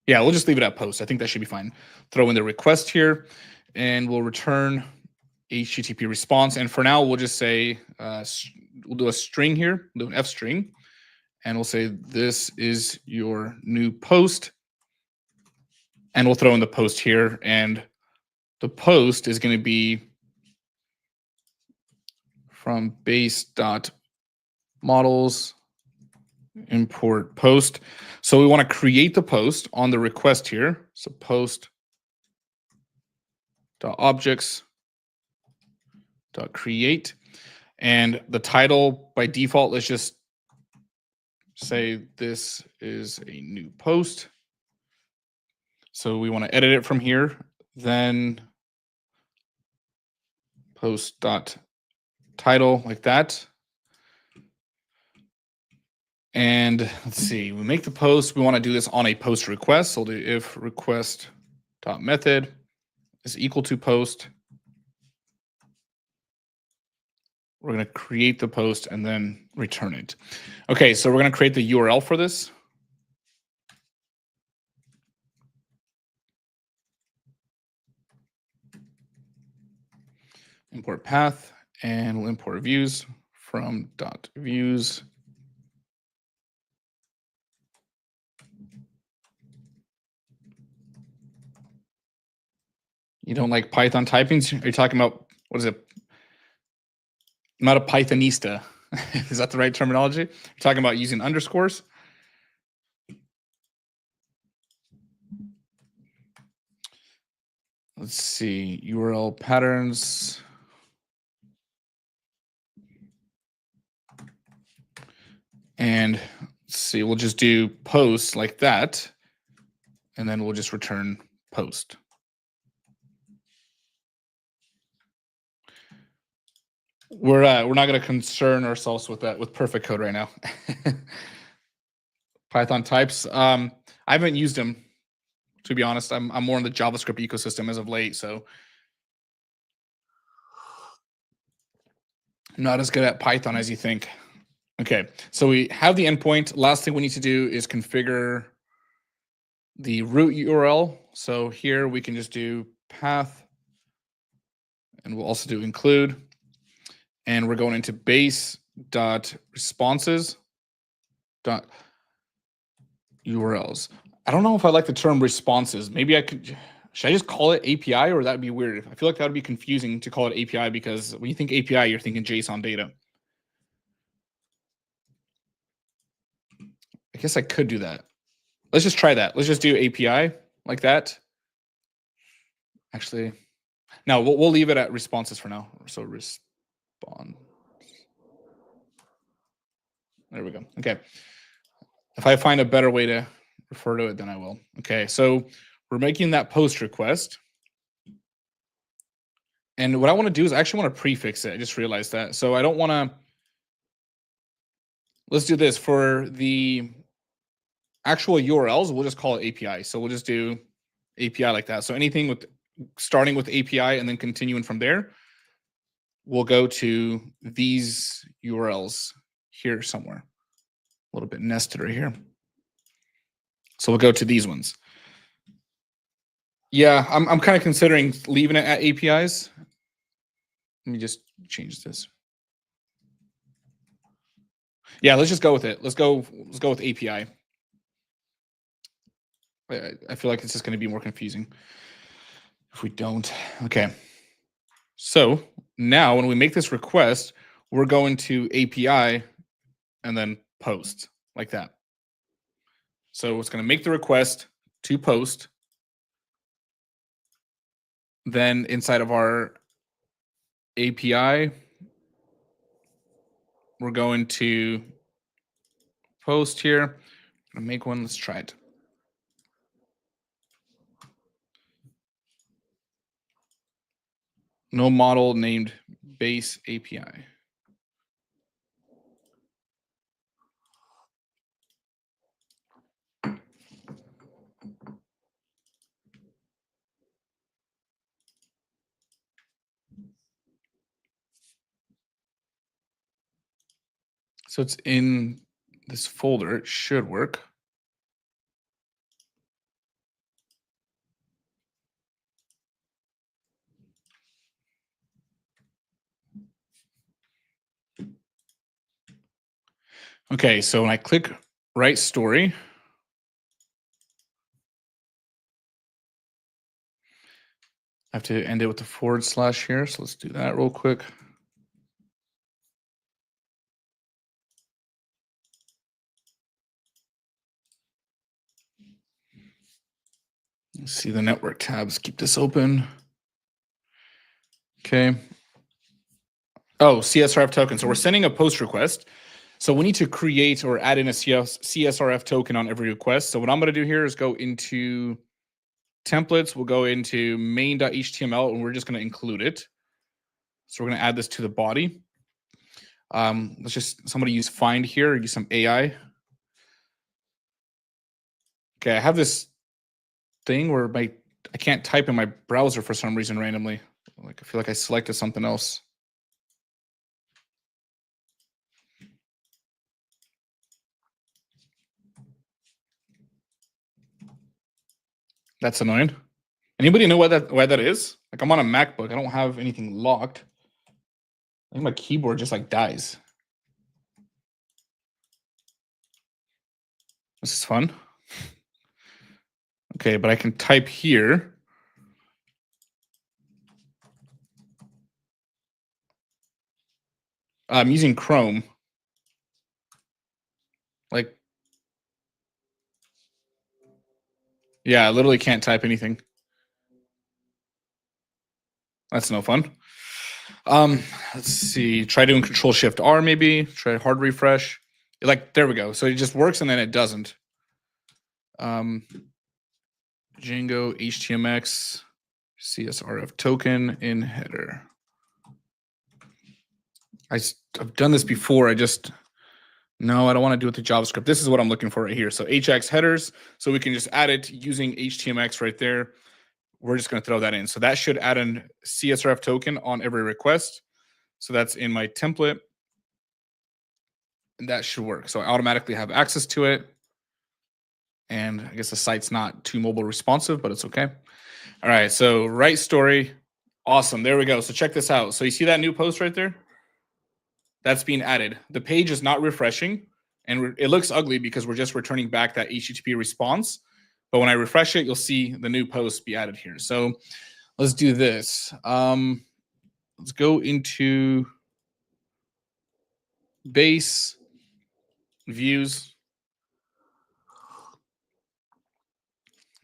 yeah, we'll just leave it at post. I think that should be fine. Throw in the request here, and we'll return HTTP response. And for now, we'll just say, we'll do a string here, we'll do an F string, and we'll say, this is your new post. And we'll throw in the post here, and the post is going to be from base.models import post. So we want to create the post on the request here. So post.objects.create, and the title by default, let's just say this is a new post. So we want to edit it from here. Then post.title like that. And let's see, we make the post. We want to do this on a post request. So we'll do if request.method is equal to post. We're going to create the post and then return it. Okay, so we're going to create the URL for this. Import path, and we'll import views from .views. You don't like Python typings? Are you talking about, what is it? I'm not a Pythonista. Is that the right terminology? You're talking about using underscores? Let's see, URL patterns. And let's see, we'll just do post like that, and then we'll just return post. We're not going to concern ourselves with that with perfect code right now. Python types. I haven't used them, to be honest. I'm more in the JavaScript ecosystem as of late, so I'm not as good at Python as you think. Okay, so we have the endpoint. Last thing we need to do is configure the root URL. So here we can just do path, and we'll also do include. And we're going into base.responses.urls. I don't know if I like the term responses. Maybe I could, should I just call it API, or that'd be weird? I feel like that would be confusing to call it API, because when you think API, you're thinking JSON data. I guess I could do that. Let's just try that. Let's just do API like that. Actually, no, we'll leave it at responses for now. So respond. There we go. Okay. If I find a better way to refer to it, then I will. Okay, so we're making that post request. And what I want to do is I actually want to prefix it. I just realized that. So I don't want to, let's do this. For the actual URLs, we'll just call it API. So we'll just do API like that. So anything with starting with API and then continuing from there, we'll go to these URLs here somewhere. A little bit nested right here. So we'll go to these ones. Yeah, I'm kind of considering leaving it at APIs. Let me just change this. Yeah, let's just go with it. Let's go with API. I feel like it's just going to be more confusing if we don't. Okay. So now when we make this request, we're going to API and then post like that. So it's going to make the request to post. Then inside of our API, we're going to post here. I'm going to make one. Let's try it. No model named base API. So it's in this folder. It should work. Okay, so when I click write story, I have to end it with the / here. So let's do that real quick. Let's see the network tabs. Keep this open. Okay. Oh, CSRF token. So we're sending a post request. So we need to create or add in a CSRF token on every request. So what I'm going to do here is go into templates. We'll go into main.html and we're just going to include it. So we're going to add this to the body. Let's just somebody use find here, use some AI. Okay, I have this thing where I can't type in my browser for some reason randomly. Like I feel like I selected something else. That's annoying. Anybody know why that is? Like I'm on a MacBook. I don't have anything locked. I think my keyboard just like dies. This is fun. Okay, but I can type here. I'm using Chrome. Like, yeah, I literally can't type anything. That's no fun. Let's see. Try doing Control-Shift-R maybe. Try hard refresh. Like, there we go. So it just works and then it doesn't. Django HTMX CSRF token in header. I've done this before. No, I don't want to do it with the JavaScript. This is what I'm looking for right here. So HX headers. So we can just add it using HTMX right there. We're just going to throw that in. So that should add a CSRF token on every request. So that's in my template. And that should work. So I automatically have access to it. And I guess the site's not too mobile responsive, but it's okay. All right, so write story. Awesome, there we go. So check this out. So you see that new post right there? That's being added. The page is not refreshing, and it looks ugly because we're just returning back that HTTP response. But when I refresh it, you'll see the new post be added here. So let's do this. Let's go into base views,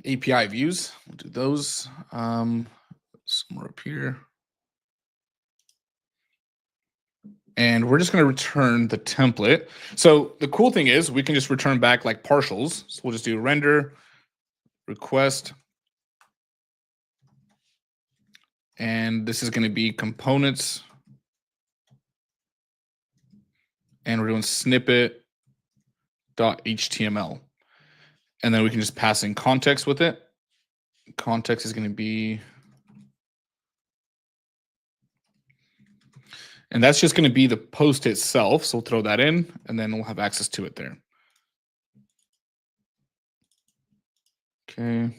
API views. We'll do those somewhere up here. And we're just going to return the template. So the cool thing is we can just return back like partials. So we'll just do render request. And this is going to be components. And we're doing snippet.html. And then we can just pass in context with it. context is going to be, and that's just going to be the post itself. So we'll throw that in, and then we'll have access to it there. Okay.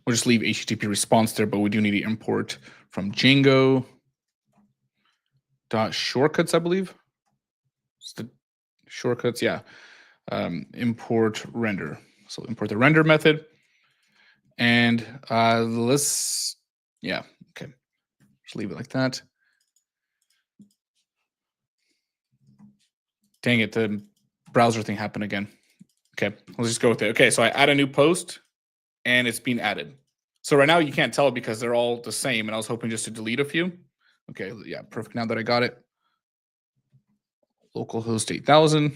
We'll just leave HTTP response there, but we do need to import from Django .shortcuts, I believe. It's the shortcuts, yeah. Import render. So import the render method. And let's, yeah, okay. Just leave it like that. Dang it, the browser thing happened again. Okay, let's just go with it. Okay, so I add a new post and it's being added. So right now you can't tell because they're all the same, and I was hoping just to delete a few. Okay, yeah, perfect. Now that I got it. Localhost 8000.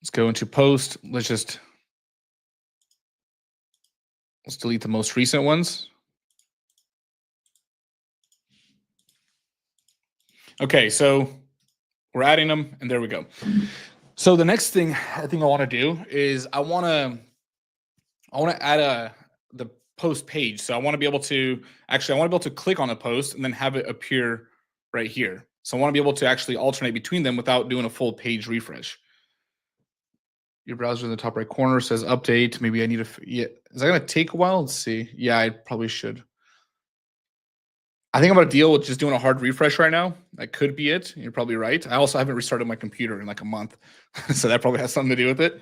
Let's go into post. Let's delete the most recent ones. Okay, so we're adding them, and there we go. So the next thing I think I want to do is I want to add the post page. So I want to be able to click on a post and then have it appear right here. So I want to be able to actually alternate between them without doing a full page refresh. Your browser in the top right corner says update. Maybe I need yeah. Is that going to take a while? Let's see. Yeah, I probably should. I think I'm going to deal with just doing a hard refresh right now. That could be it. You're probably right. I also haven't restarted my computer in like a month. So that probably has something to do with it.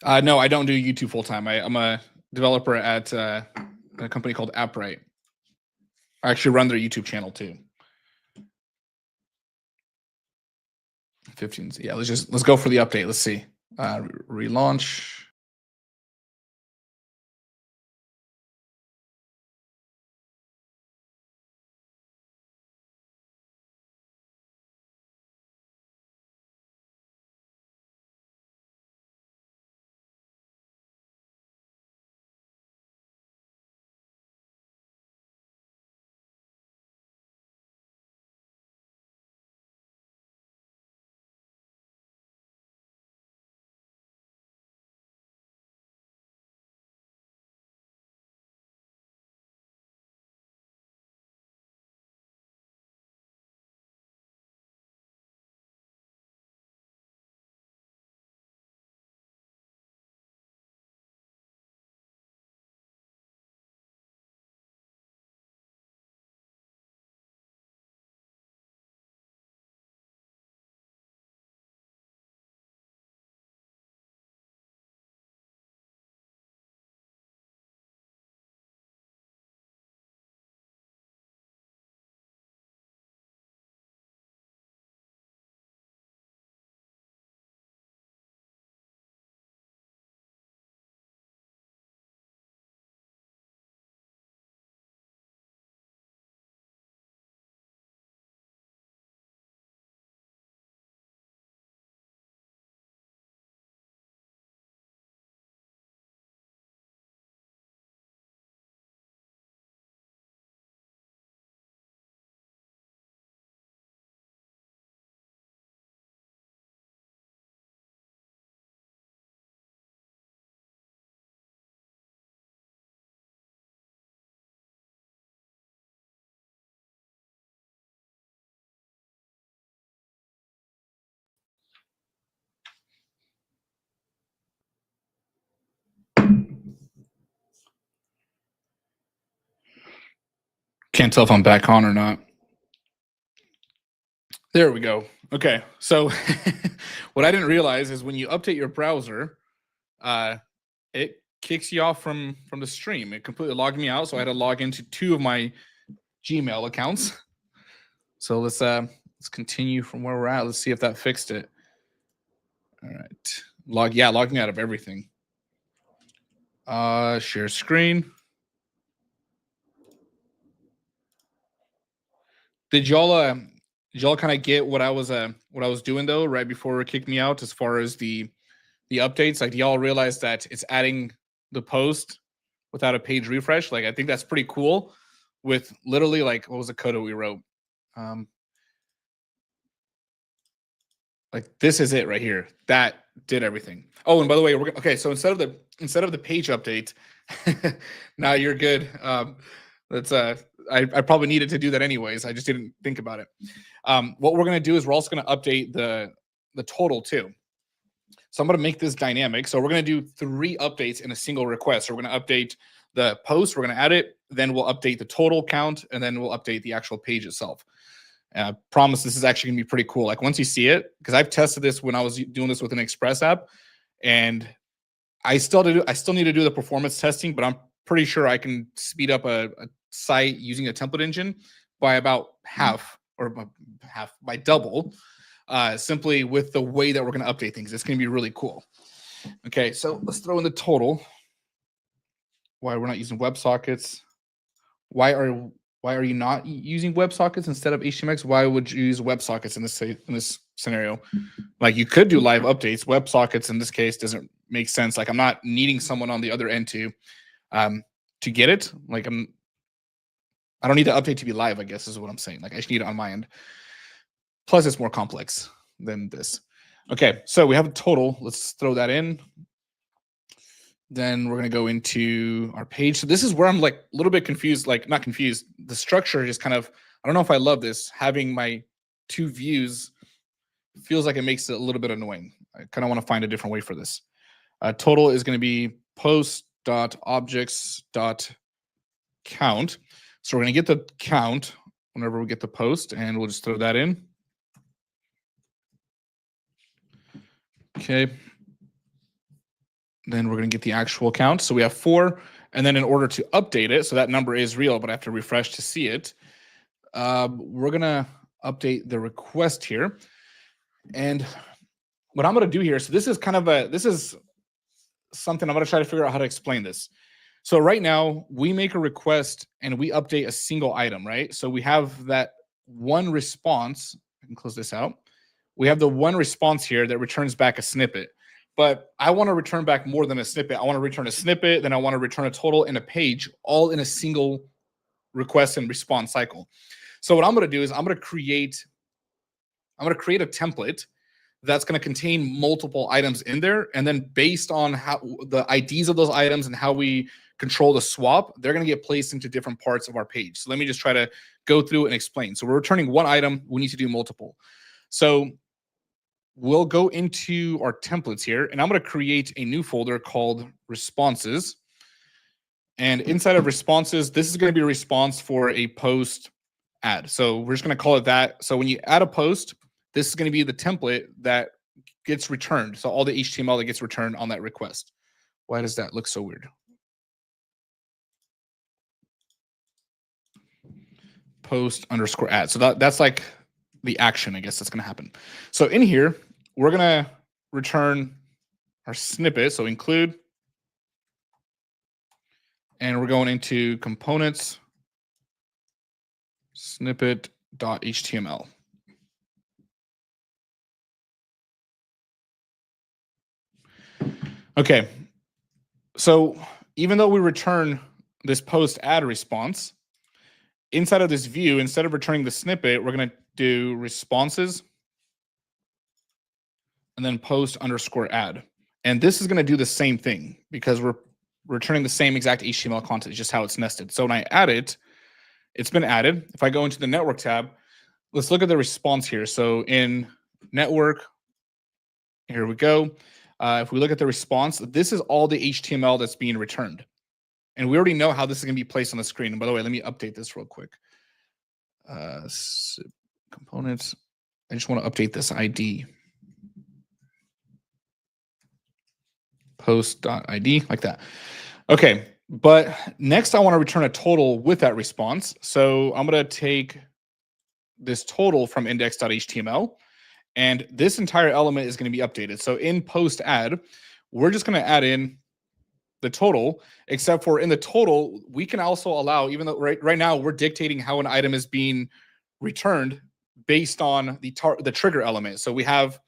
No, I don't do YouTube full time. I'm a developer at a company called AppRight. I actually run their YouTube channel too. 15. Yeah, let's go for the update. Let's see. Relaunch. Can't tell if I'm back on or not. There we go. Okay, so what I didn't realize is when you update your browser, it kicks you off from the stream. It completely logged me out, so I had to log into 2 of my Gmail accounts. So let's continue from where we're at. Let's see if that fixed it. All right, logging out of everything. Share screen. Did y'all kind of get what I was doing though right before it kicked me out as far as the updates? Like, do y'all realize that it's adding the post without a page refresh? Like, I think that's pretty cool. With literally, like, what was the code that we wrote? Like this is it right here. That did everything. Oh, and by the way, okay. So instead of the page update, now you're good. That's I probably needed to do that anyways. I just didn't think about it. What we're gonna do is we're also gonna update the total too. So I'm gonna make this dynamic. So we're gonna do 3 updates in a single request. So we're gonna update the post, we're gonna add it, then we'll update the total count, and then we'll update the actual page itself. I promise this is actually gonna be pretty cool. Like once you see it, because I've tested this when I was doing this with an Express app, and I still need to do the performance testing, but I'm pretty sure I can speed up a site using a template engine by about half or half by double, simply with the way that we're going to update things. It's going to be really cool. Okay, so let's throw in the total. Why we're not using WebSockets? Why are you not using WebSockets instead of HTMX? Why would you use WebSockets in this scenario? Like you could do live updates. WebSockets in this case doesn't make sense. Like I'm not needing someone on the other end to get it. Like I don't need the update to be live, I guess is what I'm saying. Like I just need it on my end. Plus it's more complex than this. Okay, so we have a total. Let's throw that in. Then we're going to go into our page. So this is where I'm like a little bit confused, like not confused. The structure is kind of, I don't know if I love this. Having my 2 views feels like it makes it a little bit annoying. I kind of want to find a different way for this. Total is going to be post.objects.count. So we're going to get the count whenever we get the post, and we'll just throw that in. Okay. Then we're going to get the actual count. So we have 4. And then in order to update it, so that number is real, but I have to refresh to see it. We're going to update the request here. And what I'm going to do here, so this is something I'm going to try to figure out how to explain this. So right now we make a request and we update a single item, right? So we have that one response. I can close this out. We have the one response here that returns back a snippet. But I want to return back more than a snippet. I want to return a snippet, then I want to return a total and a page, all in a single request and response cycle. So what I'm going to do is I'm going to create a template that's going to contain multiple items in there. And then based on how the IDs of those items and how we control the swap, they're going to get placed into different parts of our page. So let me just try to go through and explain. So we're returning one item. We need to do multiple. So we'll go into our templates here, and I'm going to create a new folder called responses. And inside of responses, this is going to be a response for a post ad. So we're just going to call it that. So when you add a post, this is going to be the template that gets returned. So all the HTML that gets returned on that request. Why does that look so weird? Post_ad. So that's like the action, I guess, that's going to happen. So in here, we're going to return our snippet. So include, and we're going into components, snippet.html. Okay. So even though we return this post ad response, inside of this view, instead of returning the snippet, we're going to do responses and then post_ad. And this is going to do the same thing because we're returning the same exact HTML content, just how it's nested. So when I add it, it's been added. If I go into the network tab, let's look at the response here. So in network, here we go. If we look at the response, this is all the HTML that's being returned. And we already know how this is going to be placed on the screen. And by the way, let me update this real quick. Components. I just want to update this ID. Post.id, like that. Okay, but next I want to return a total with that response. So I'm going to take this total from index.html, and this entire element is going to be updated. So in post add, we're just going to add in the total, except for in the total, we can also allow, even though right now we're dictating how an item is being returned based on the trigger element. So we have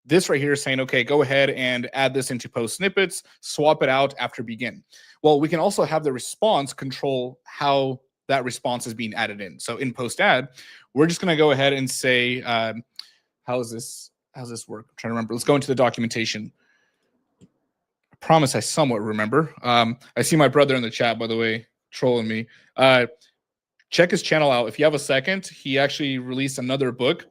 this right here saying, okay, go ahead and add this into post snippets, swap it out after begin. Well, we can also have the response control how that response is being added in. So in post add, we're just going to go ahead and say, how is this? how's this work? I'm trying to remember. Let's go into the documentation. I promise I somewhat remember. I see my brother in the chat, by the way, trolling me. Check his channel out. If you have a second, he actually released another book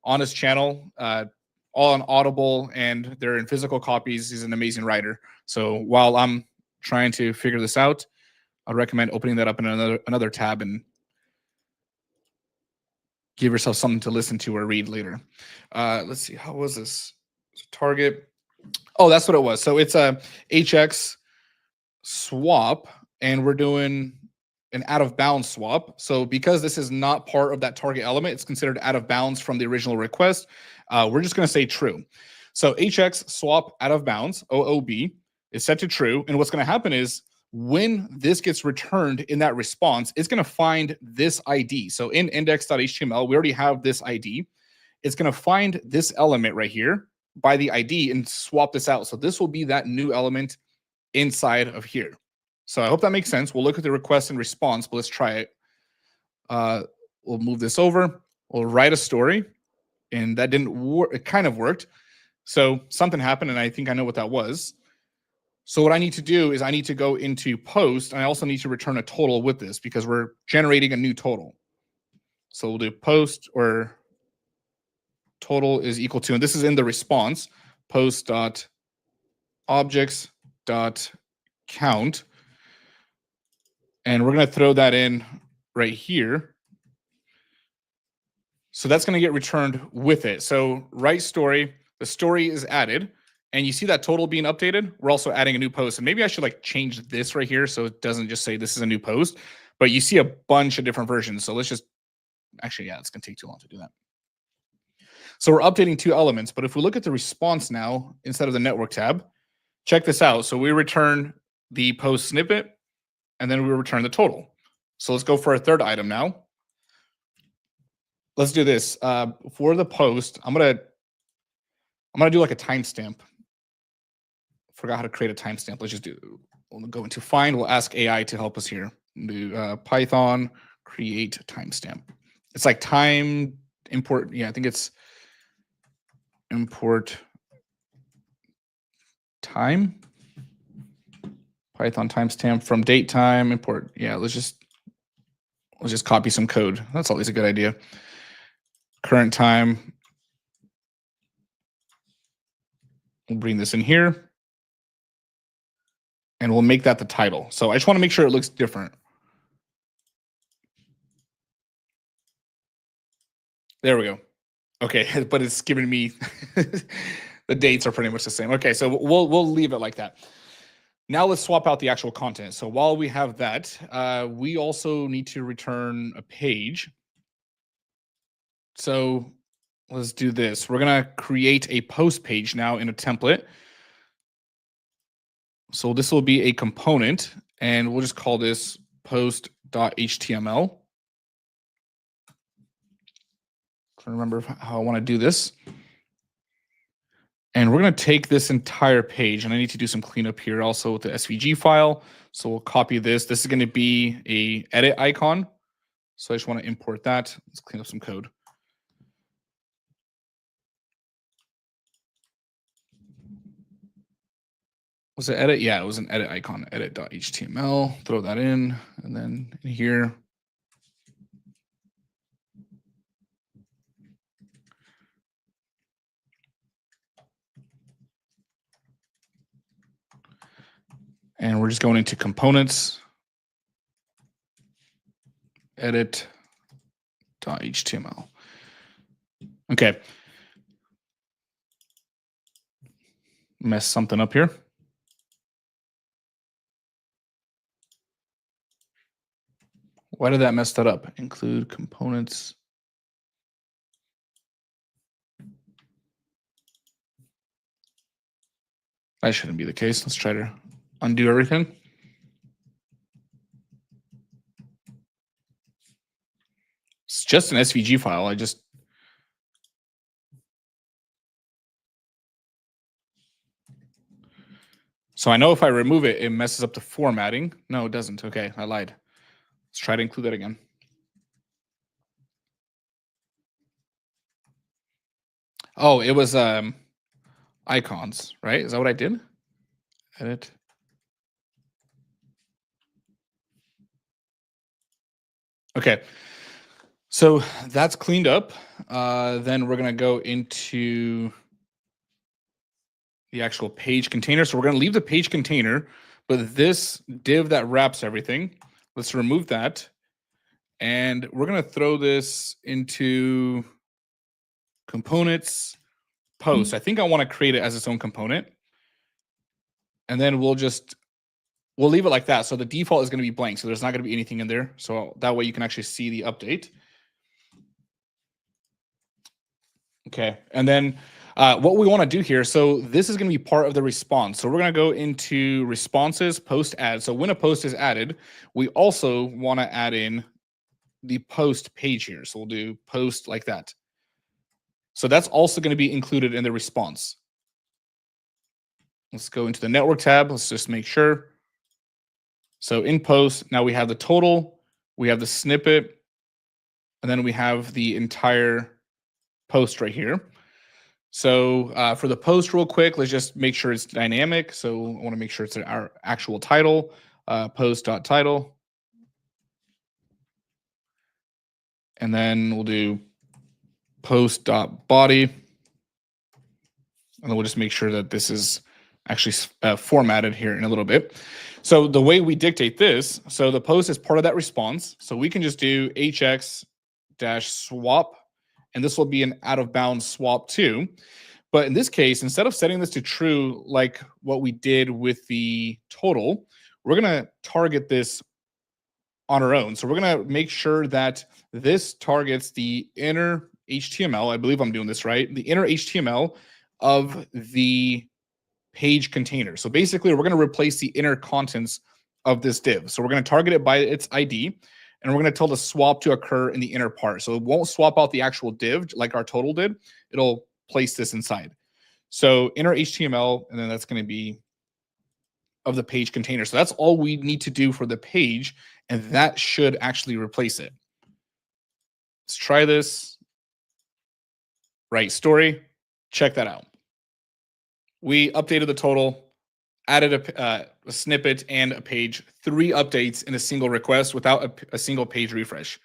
on his channel, all on Audible, and they're in physical copies. He's an amazing writer. So while I'm trying to figure this out, I'd recommend opening that up in another tab and give yourself something to listen to or read later. Let's see, how was this? Target. Oh, that's what it was. So it's a HX swap, and we're doing an out of bounds swap. So because this is not part of that target element, it's considered out of bounds from the original request. We're just going to say true. So HX swap out of bounds, OOB, is set to true. And what's going to happen is when this gets returned in that response, it's going to find this ID. So in index.html, we already have this ID. It's going to find this element right here by the ID and swap this out. So this will be that new element inside of here. So I hope that makes sense. We'll look at the request and response, but let's try it. We'll move this over. We'll write a story, and that didn't work. It kind of worked. So something happened, and I think I know what that was. So what I need to do is I need to go into post, and I also need to return a total with this because we're generating a new total. So we'll do post or total is equal to, and this is in the response, post.objects.count. And we're going to throw that in right here. So that's going to get returned with it. So write story, the story is added, and you see that total being updated. We're also adding a new post. And maybe I should like change this right here so it doesn't just say this is a new post, but you see a bunch of different versions. So let's just, actually, yeah, it's going to take too long to do that. So we're updating two elements, but if we look at the response now, instead of the network tab, check this out. So we return the post snippet, and then we return the total. So let's go for a third item now. Let's do this. For the post, I'm gonna do like a timestamp. Forgot how to create a timestamp. Let's just we'll go into find. We'll ask AI to help us here. Do Python create timestamp. It's like time import. Yeah, I think it's import time. Python timestamp from date time import. Yeah, let's just copy some code. That's always a good idea. Current time. We'll bring this in here, and we'll make that the title. So I just want to make sure it looks different. There we go. Okay, but it's giving me the dates are pretty much the same. Okay, so we'll leave it like that. Now let's swap out the actual content. So while we have that, we also need to return a page. So let's do this. We're going to create a post page now in a template. So this will be a component, and we'll just call this post.html. Trying to remember how I want to do this. And we're going to take this entire page, and I need to do some cleanup here also with the SVG file. So we'll copy this. This is going to be a edit icon. So I just want to import that. Let's clean up some code. Was it edit? Yeah, it was an edit icon, edit.html. Throw that in, and then in here. And we're just going into components, edit.html. Okay. Mess something up here. Why did that mess that up? Include components. That shouldn't be the case. Let's try to undo everything. It's just an SVG file. So I know if I remove it, it messes up the formatting. No, it doesn't. Okay, I lied. Let's try to include that again. Oh, it was icons, right? Is that what I did? Edit. Okay. So that's cleaned up. Then we're gonna go into the actual page container. So we're gonna leave the page container, but this div that wraps everything, let's remove that. And we're gonna throw this into components, post. I think I want to create it as its own component. And then we'll leave it like that. So the default is going to be blank. So there's not going to be anything in there. So that way you can actually see the update. Okay. And then what we want to do here. So this is going to be part of the response. So we're going to go into responses, post add. So when a post is added, we also want to add in the post page here. So we'll do post like that. So that's also going to be included in the response. Let's go into the network tab. Let's just make sure. So in post, now we have the total, we have the snippet, and then we have the entire post right here. So for the post real quick, let's just make sure it's dynamic. So I want to make sure it's our actual title, post.title. And then we'll do post.body. And then we'll just make sure that this is actually formatted here in a little bit. So the way we dictate this, so the post is part of that response. So we can just do hx-swap, and this will be an out of bounds swap too. But in this case, instead of setting this to true, like what we did with the total, we're going to target this on our own. So we're going to make sure that this targets the inner HTML. I believe I'm doing this right. The inner HTML of the page container. So basically, we're going to replace the inner contents of this div. So we're going to target it by its ID, and we're going to tell the swap to occur in the inner part. So it won't swap out the actual div like our total did. It'll place this inside. So inner HTML, and then that's going to be of the page container. So that's all we need to do for the page, and that should actually replace it. Let's try this. Right story. Check that out. We updated the total, added a snippet and a page, 3 updates in a single request without a single page refresh.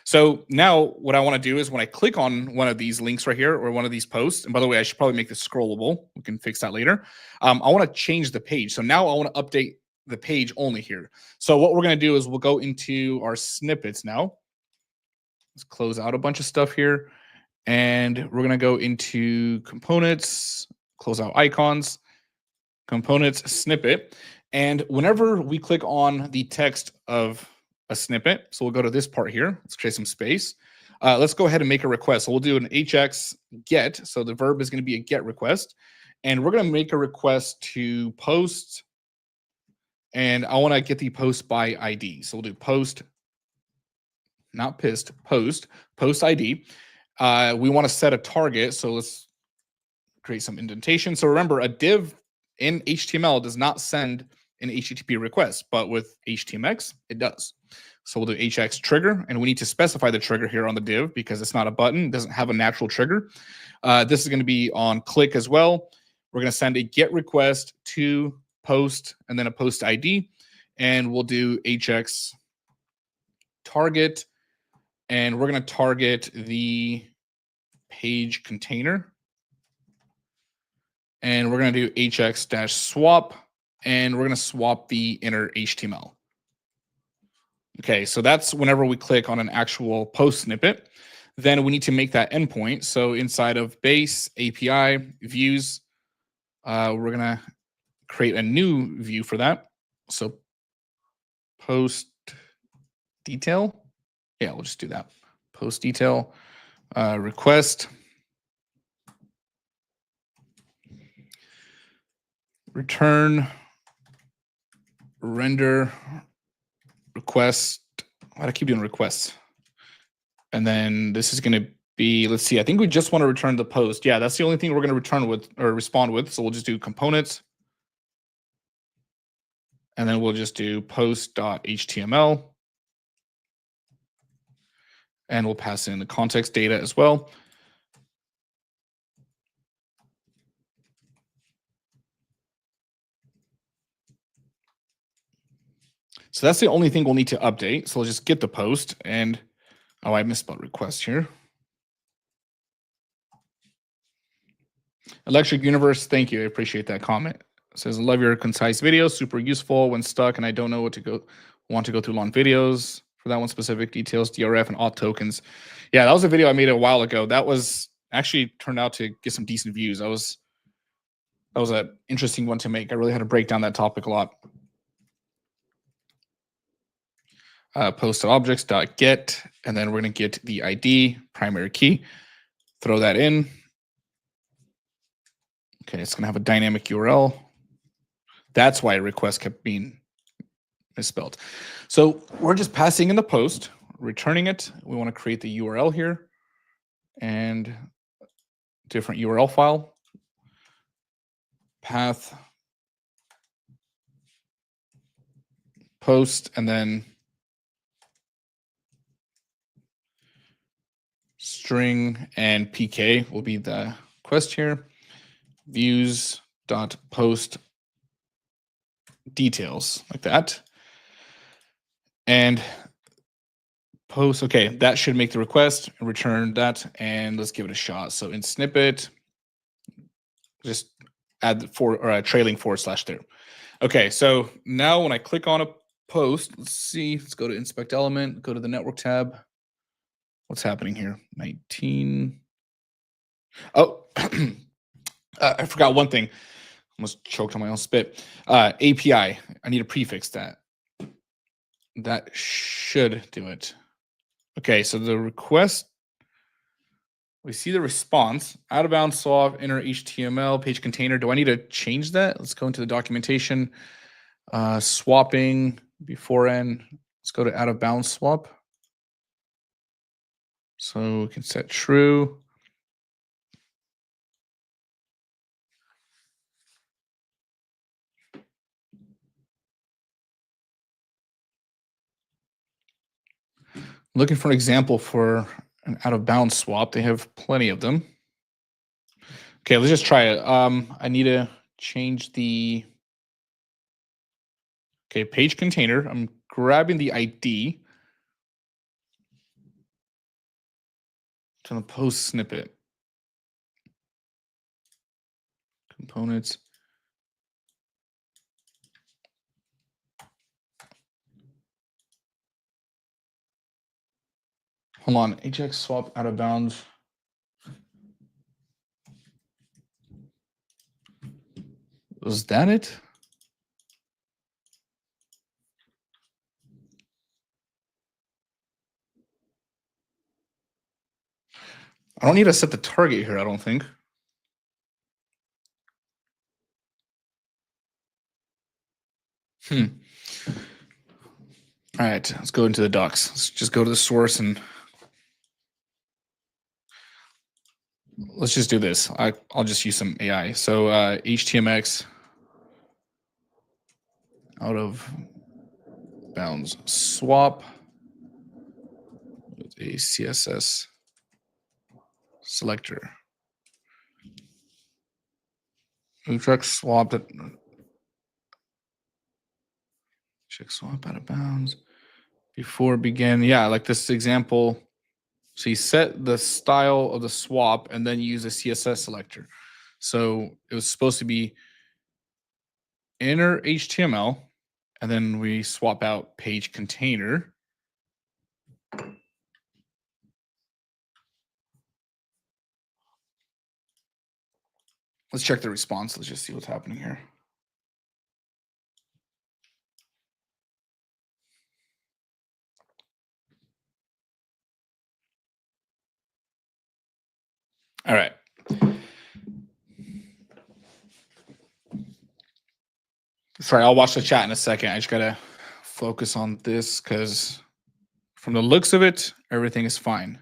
So now what I want to do is when I click on one of these links right here or one of these posts, and by the way, I should probably make this scrollable. We can fix that later. I want to change the page. So now I want to update the page only here. So what we're going to do is we'll go into our snippets now. Let's close out a bunch of stuff here. And we're going to go into components, close out icons, components, snippet. And whenever we click on the text of a snippet, so we'll go to this part here. Let's create some space. Let's go ahead and make a request. So we'll do an hx get. So the verb is going to be a get request. And we're going to make a request to post. And I want to get the post by ID. So we'll do post, not pist, post ID. We want to set a target. So let's create some indentation. So remember, a div in HTML does not send an HTTP request, but with HTMX, it does. So we'll do hx trigger, and we need to specify the trigger here on the div because it's not a button, it doesn't have a natural trigger. This is going to be on click as well. We're going to send a get request to post and then a post ID, and we'll do hx target, and we're going to target the page container. And we're going to do hx-swap, and we're going to swap the inner HTML. Okay, so that's whenever we click on an actual post snippet. Then we need to make that endpoint. So inside of base, API, views, we're going to create a new view for that. So post detail. Yeah, we'll just do that. Post detail, request. Return render request. Why do I keep doing requests? And then this is going to be, let's see, I think we just want to return the post. Yeah, that's the only thing we're going to return with or respond with. So we'll just do components. And then we'll just do post.html. And we'll pass in the context data as well. So that's the only thing we'll need to update. So let's just get the post and, oh, I misspelled request here. Electric Universe, thank you. I appreciate that comment. It says, love your concise videos, super useful when stuck and I don't know what to want to go through long videos. For that one, specific details, DRF and auth tokens. Yeah, that was a video I made a while ago. That was actually turned out to get some decent views. That was an interesting one to make. I really had to break down that topic a lot. Post objects.get, and then we're going to get the ID, primary key, throw that in. Okay, it's going to have a dynamic URL. That's why a request kept being misspelled. So we're just passing in the post, returning it. We want to create the URL here and different URL file, path, post, and then string and PK will be the quest here. Views.post details, like that. And post, okay, that should make the request, return that, and let's give it a shot. So in snippet, just add the trailing / there. Okay, so now when I click on a post, let's go to inspect element, go to the network tab. What's happening here? 19. Oh, I forgot one thing. Almost choked on my own spit. API. I need to prefix that. That should do it. Okay, so the request, we see the response, out of bounds swap, inner HTML, page container. Do I need to change that? Let's go into the documentation. Swapping before n. Let's go to out of bounds swap. So we can set true. Looking for an example for an out of bounds swap. They have plenty of them. Okay, let's just try it. I need to change the page container. I'm grabbing the ID to the post snippet. Components. Hold on, HX swap out of bounds. Was that it? I don't need to set the target here, I don't think. All right, let's go into the docs. Let's just go to the source and let's just do this. I'll just use some AI. So HTMX out of bounds swap with a CSS selector. Check swap that. Check swap out of bounds before begin. Yeah, like this example. So you set the style of the swap and then use a CSS selector. So it was supposed to be inner HTML, and then we swap out page container. Let's check the response. Let's just see what's happening here. All right. Sorry, I'll watch the chat in a second. I just gotta focus on this because from the looks of it, everything is fine.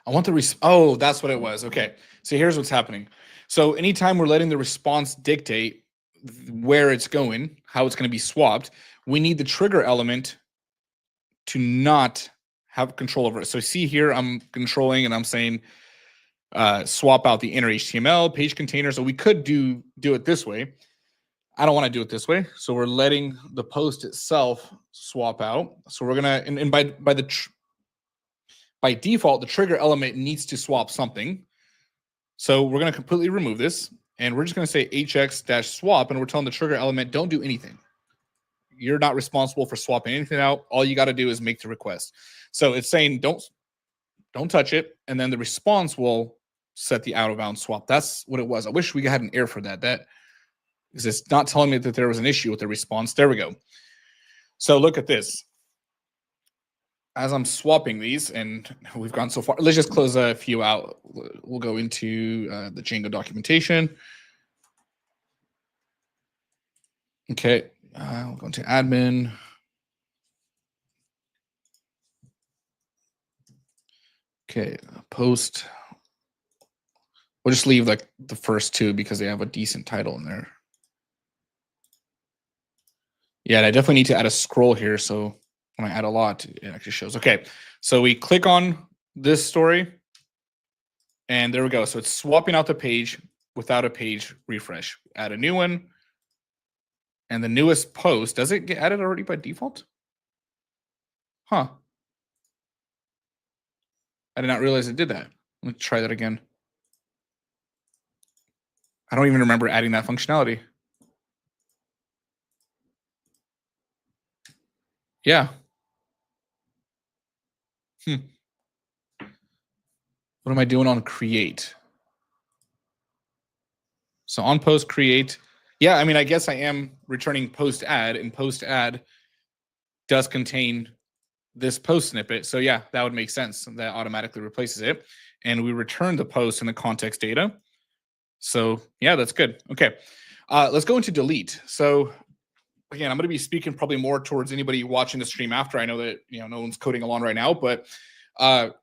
I want the oh, that's what it was. Okay, so here's what's happening. So anytime we're letting the response dictate where it's going, how it's going to be swapped, we need the trigger element to not have control over it. So see here, I'm controlling and I'm saying swap out the inner HTML page container. So we could do it this way. I don't want to do it this way. So we're letting the post itself swap out. So we're gonna and by default, the trigger element needs to swap something. So we're gonna completely remove this, and we're just gonna say hx-swap, and we're telling the trigger element, don't do anything. You're not responsible for swapping anything out. All you got to do is make the request. So it's saying don't touch it, and then the response will set the out of bounds swap. That's what it was. I wish we had an error for that. That is, it's not telling me that there was an issue with the response. There we go. So look at this. As I'm swapping these, and we've gone so far, let's just close a few out. We'll go into the Django documentation. Okay, we'll go into admin. Okay, post. We'll just leave like the first two because they have a decent title in there. Yeah, and I definitely need to add a scroll here. So when I add a lot, it actually shows. Okay, so we click on this story, and there we go. So it's swapping out the page without a page refresh. Add a new one, and the newest post, does it get added already by default? Huh. I did not realize it did that. Let me try that again. I don't even remember adding that functionality. Yeah. What am I doing on create? So on post create, yeah, I mean, I guess I am returning post add, and post add does contain this post snippet. So yeah, that would make sense. That automatically replaces it. And we return the post in the context data. So yeah, that's good. Okay, let's go into delete. So again, I'm going to be speaking probably more towards anybody watching the stream after. I know that no one's coding along right now, but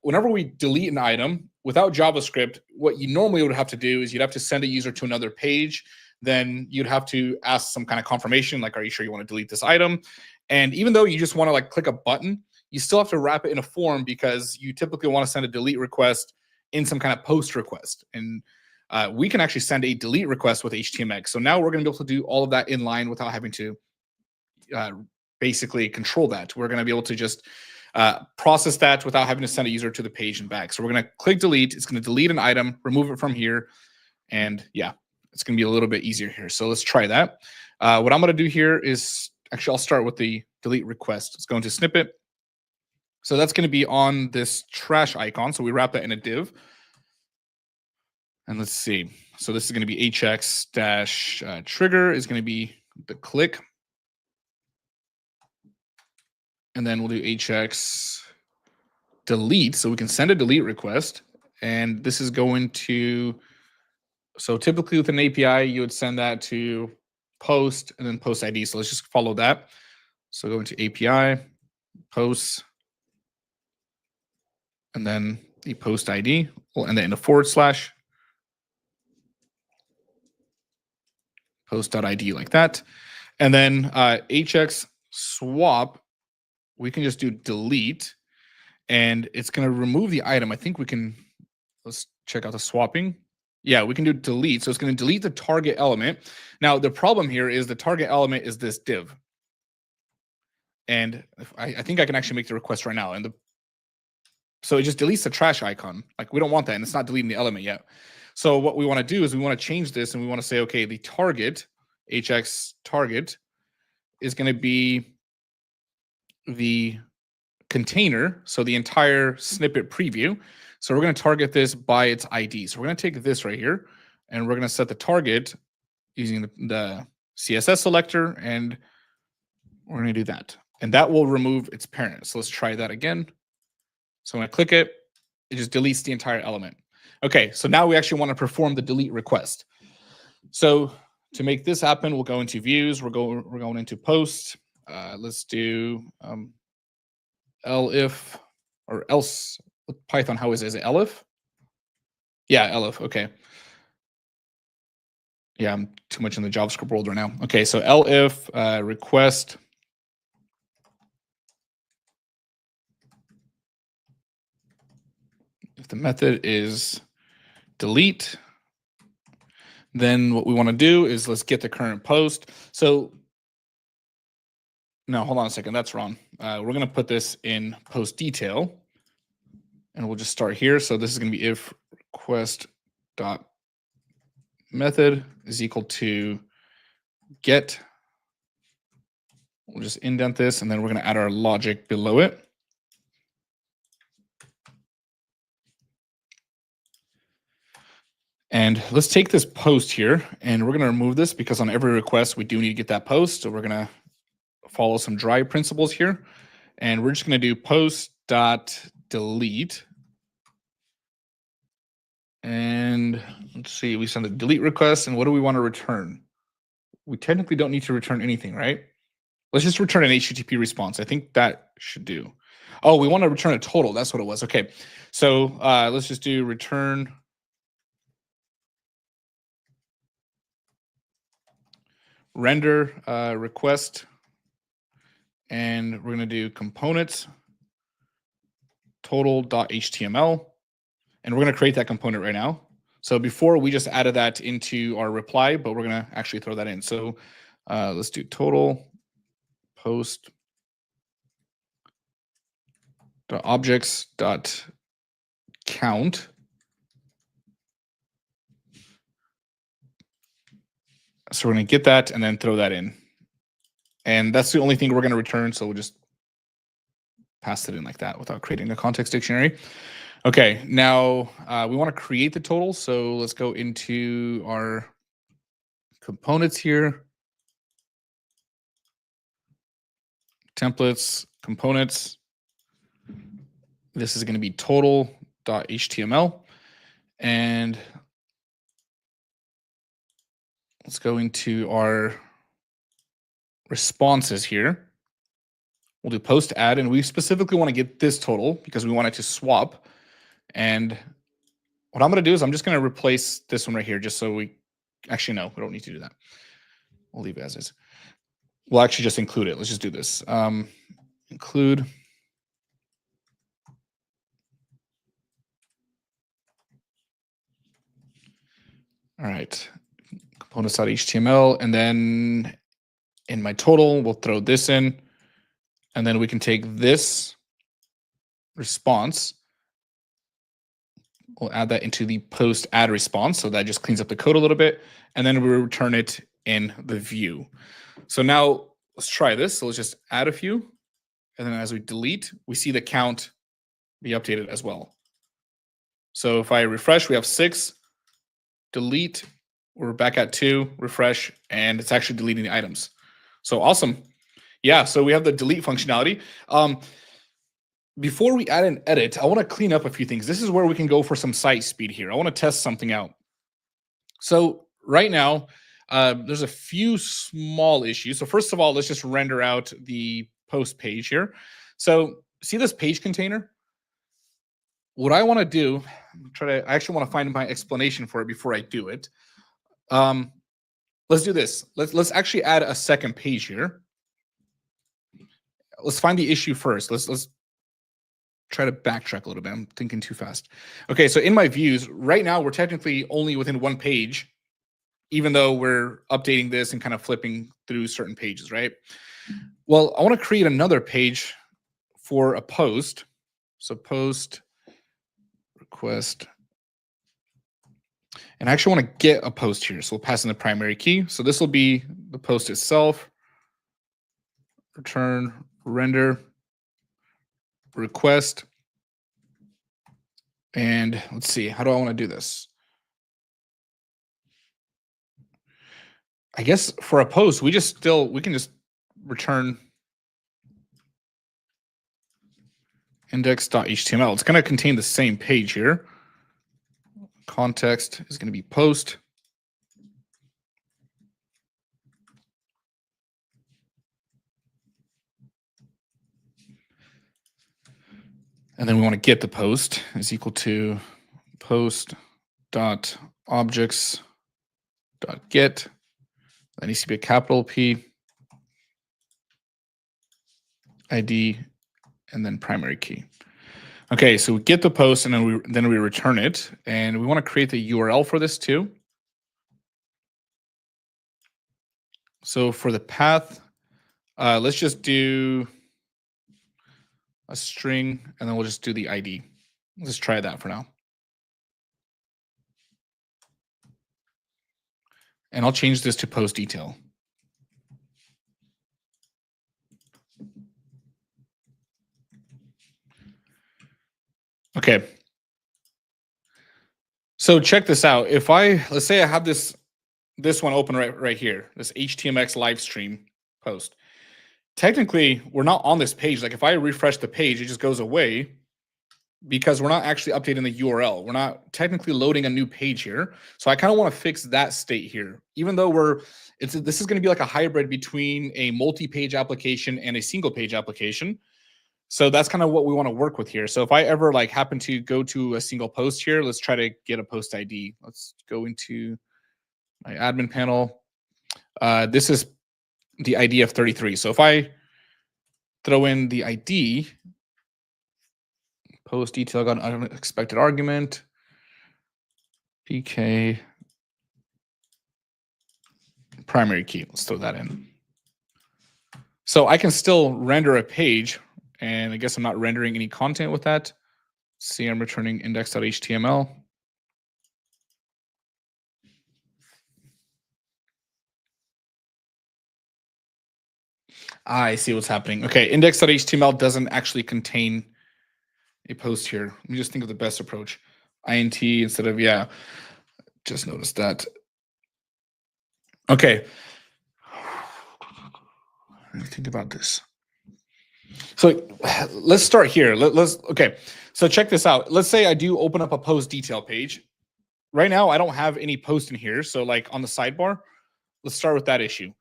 whenever we delete an item without JavaScript, what you normally would have to do is you'd have to send a user to another page. Then you'd have to ask some kind of confirmation, like, are you sure you want to delete this item? And even though you just want to like click a button, you still have to wrap it in a form because you typically want to send a delete request in some kind of post request. And we can actually send a delete request with HTMX. So now we're going to be able to do all of that in line without having to basically control that. We're going to be able to just process that without having to send a user to the page and back. So we're going to click delete. It's going to delete an item, remove it from here. And yeah, it's going to be a little bit easier here. So let's try that. What I'm going to do here is actually, I'll start with the delete request. Let's go into snippet. So that's going to be on this trash icon. So we wrap that in a div. And let's see. So this is going to be hx-trigger is going to be the click. And then we'll do hx delete. So we can send a delete request. And this is going to, so typically with an API, you would send that to post and then post ID. So let's just follow that. So go into API, posts, and then the post ID, and then in a / post.id like that. And then hx swap, we can just do delete, and it's going to remove the item. I think we can, let's check out the swapping. Yeah, we can do delete. So it's going to delete the target element. Now, the problem here is the target element is this div. And I think I can actually make the request right now. And so it just deletes the trash icon. Like, we don't want that, and it's not deleting the element yet. So what we want to do is we want to change this, and we want to say, okay, the target, hx target, is going to be the container, so the entire snippet preview. So we're going to target this by its ID. So we're going to take this right here, and we're going to set the target using the CSS selector, and we're going to do that. And that will remove its parent. So let's try that again. So when I click it, it just deletes the entire element. Okay, so now we actually want to perform the delete request. So to make this happen, we'll go into views. We're going into post. Let's do elif or else. Python, how is it? Is it elif? Yeah, elif. Okay. Yeah, I'm too much in the JavaScript world right now. Okay, so elif request if the method is delete, then what we want to do is let's get the current post. So no, hold on a second. That's wrong. We're going to put this in post detail, and we'll just start here. So this is going to be if request dot method is equal to get. We'll just indent this, and then we're going to add our logic below it. And let's take this post here, and we're going to remove this because on every request, we do need to get that post. So we're going to follow some dry principles here. And we're just going to do post.delete. And let's see, we send a delete request. And what do we want to return? We technically don't need to return anything, right? Let's just return an HTTP response. I think that should do. Oh, we want to return a total. That's what it was. Okay. So let's just do return render request. And we're going to do components total.html. And we're going to create that component right now. So before we just added that into our reply, but we're going to actually throw that in. So let's do total post objects dot count. So we're going to get that and then throw that in. And that's the only thing we're going to return. So we'll just pass it in like that without creating a context dictionary. Okay, now we want to create the total. So let's go into our components here. Templates, components. This is going to be total.html. And let's go into our responses here. We'll do post add, and we specifically want to get this total because we want it to swap. And what I'm going to do is I'm just going to replace this one right here just so we actually, no, we don't need to do that. We'll leave it as is. We'll actually just include it. Let's just do this. Include. All right. Components.html. And then in my total, we'll throw this in. And then we can take this response. We'll add that into the post add response. So that just cleans up the code a little bit. And then we'll return it in the view. So now let's try this. So let's just add a few. And then as we delete, we see the count be updated as well. So if I refresh, we have 6. Delete, we're back at 2. Refresh, and it's actually deleting the items. So awesome. Yeah, so we have the delete functionality. Before we add an edit, I want to clean up a few things. This is where we can go for some site speed here. I want to test something out. So right now, there's a few small issues. So first of all, let's just render out the post page here. So see this page container? What I want to do, I actually want to find my explanation for it before I do it. Let's do this. Let's actually add a second page here. Let's find the issue first. Let's try to backtrack a little bit. I'm thinking too fast. Okay, so in my views, right now we're technically only within one page, even though we're updating this and kind of flipping through certain pages, right? Well, I want to create another page for a post. So post request. And I actually want to get a post here. So we'll pass in the primary key. So this will be the post itself. Return, render, request. And let's see, how do I want to do this? I guess for a post, we can just return index.html. It's going to contain the same page here. Context is going to be post. And then we want to get the post is equal to post.objects.get. That needs to be a capital P, ID, and then primary key. Okay, so we get the post and then we return it, and we want to create the URL for this too. So for the path, let's just do a string, and then we'll just do the ID. Let's try that for now. And I'll change this to post detail. Okay. So check this out. If let's say I have this one open right here, this HTMX live stream post. Technically, we're not on this page. Like if I refresh the page, it just goes away because we're not actually updating the URL. We're not technically loading a new page here. So I kind of want to fix that state here. Even though this is going to be like a hybrid between a multi-page application and a single page application. So that's kind of what we want to work with here. So if I ever like happen to go to a single post here, let's try to get a post ID. Let's go into my admin panel. This is the ID of 33. So if I throw in the ID, post detail got an unexpected argument, PK primary key. Let's throw that in. So I can still render a page, and I guess I'm not rendering any content with that. See, I'm returning index.html. I see what's happening. Okay, index.html doesn't actually contain a post here. Let me just think of the best approach. int instead of, yeah, just noticed that. Okay. Let me think about this. So let's start here. Okay. So check this out. Let's say I do open up a post detail page. Right now, I don't have any post in here. So like on the sidebar, let's start with that issue.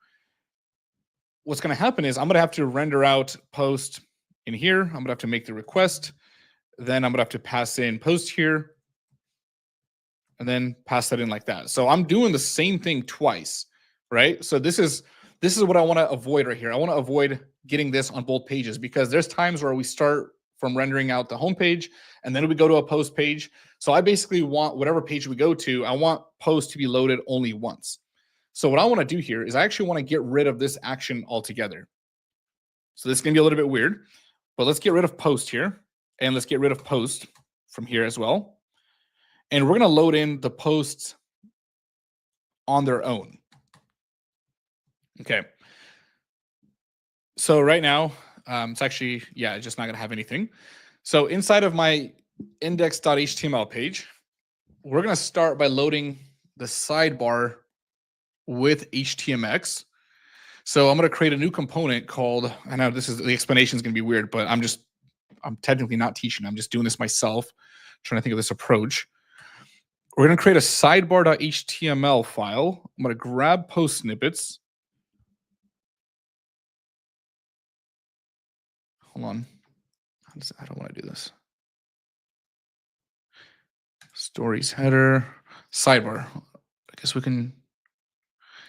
What's going to happen is I'm going to have to render out post in here. I'm going to have to make the request. Then I'm going to have to pass in post here. And then pass that in like that. So I'm doing the same thing twice, right? So this is what I want to avoid right here. I want to avoid getting this on both pages because there's times where we start from rendering out the home page and then we go to a post page. So I basically want whatever page we go to, I want post to be loaded only once. So what I want to do here is I actually want to get rid of this action altogether. So this is going to be a little bit weird, but let's get rid of post here and let's get rid of post from here as well. And we're going to load in the posts on their own. Okay. So right now, it's actually, yeah, just not going to have anything. So inside of my index.html page, we're going to start by loading the sidebar with HTMX. So I'm going to create a new component called, I know the explanation is going to be weird, but I'm technically not teaching. I'm just doing this myself, trying to think of this approach. We're going to create a sidebar.html file. I'm going to grab post snippets. Hold on. I don't want to do this. Stories header, sidebar. I guess we can.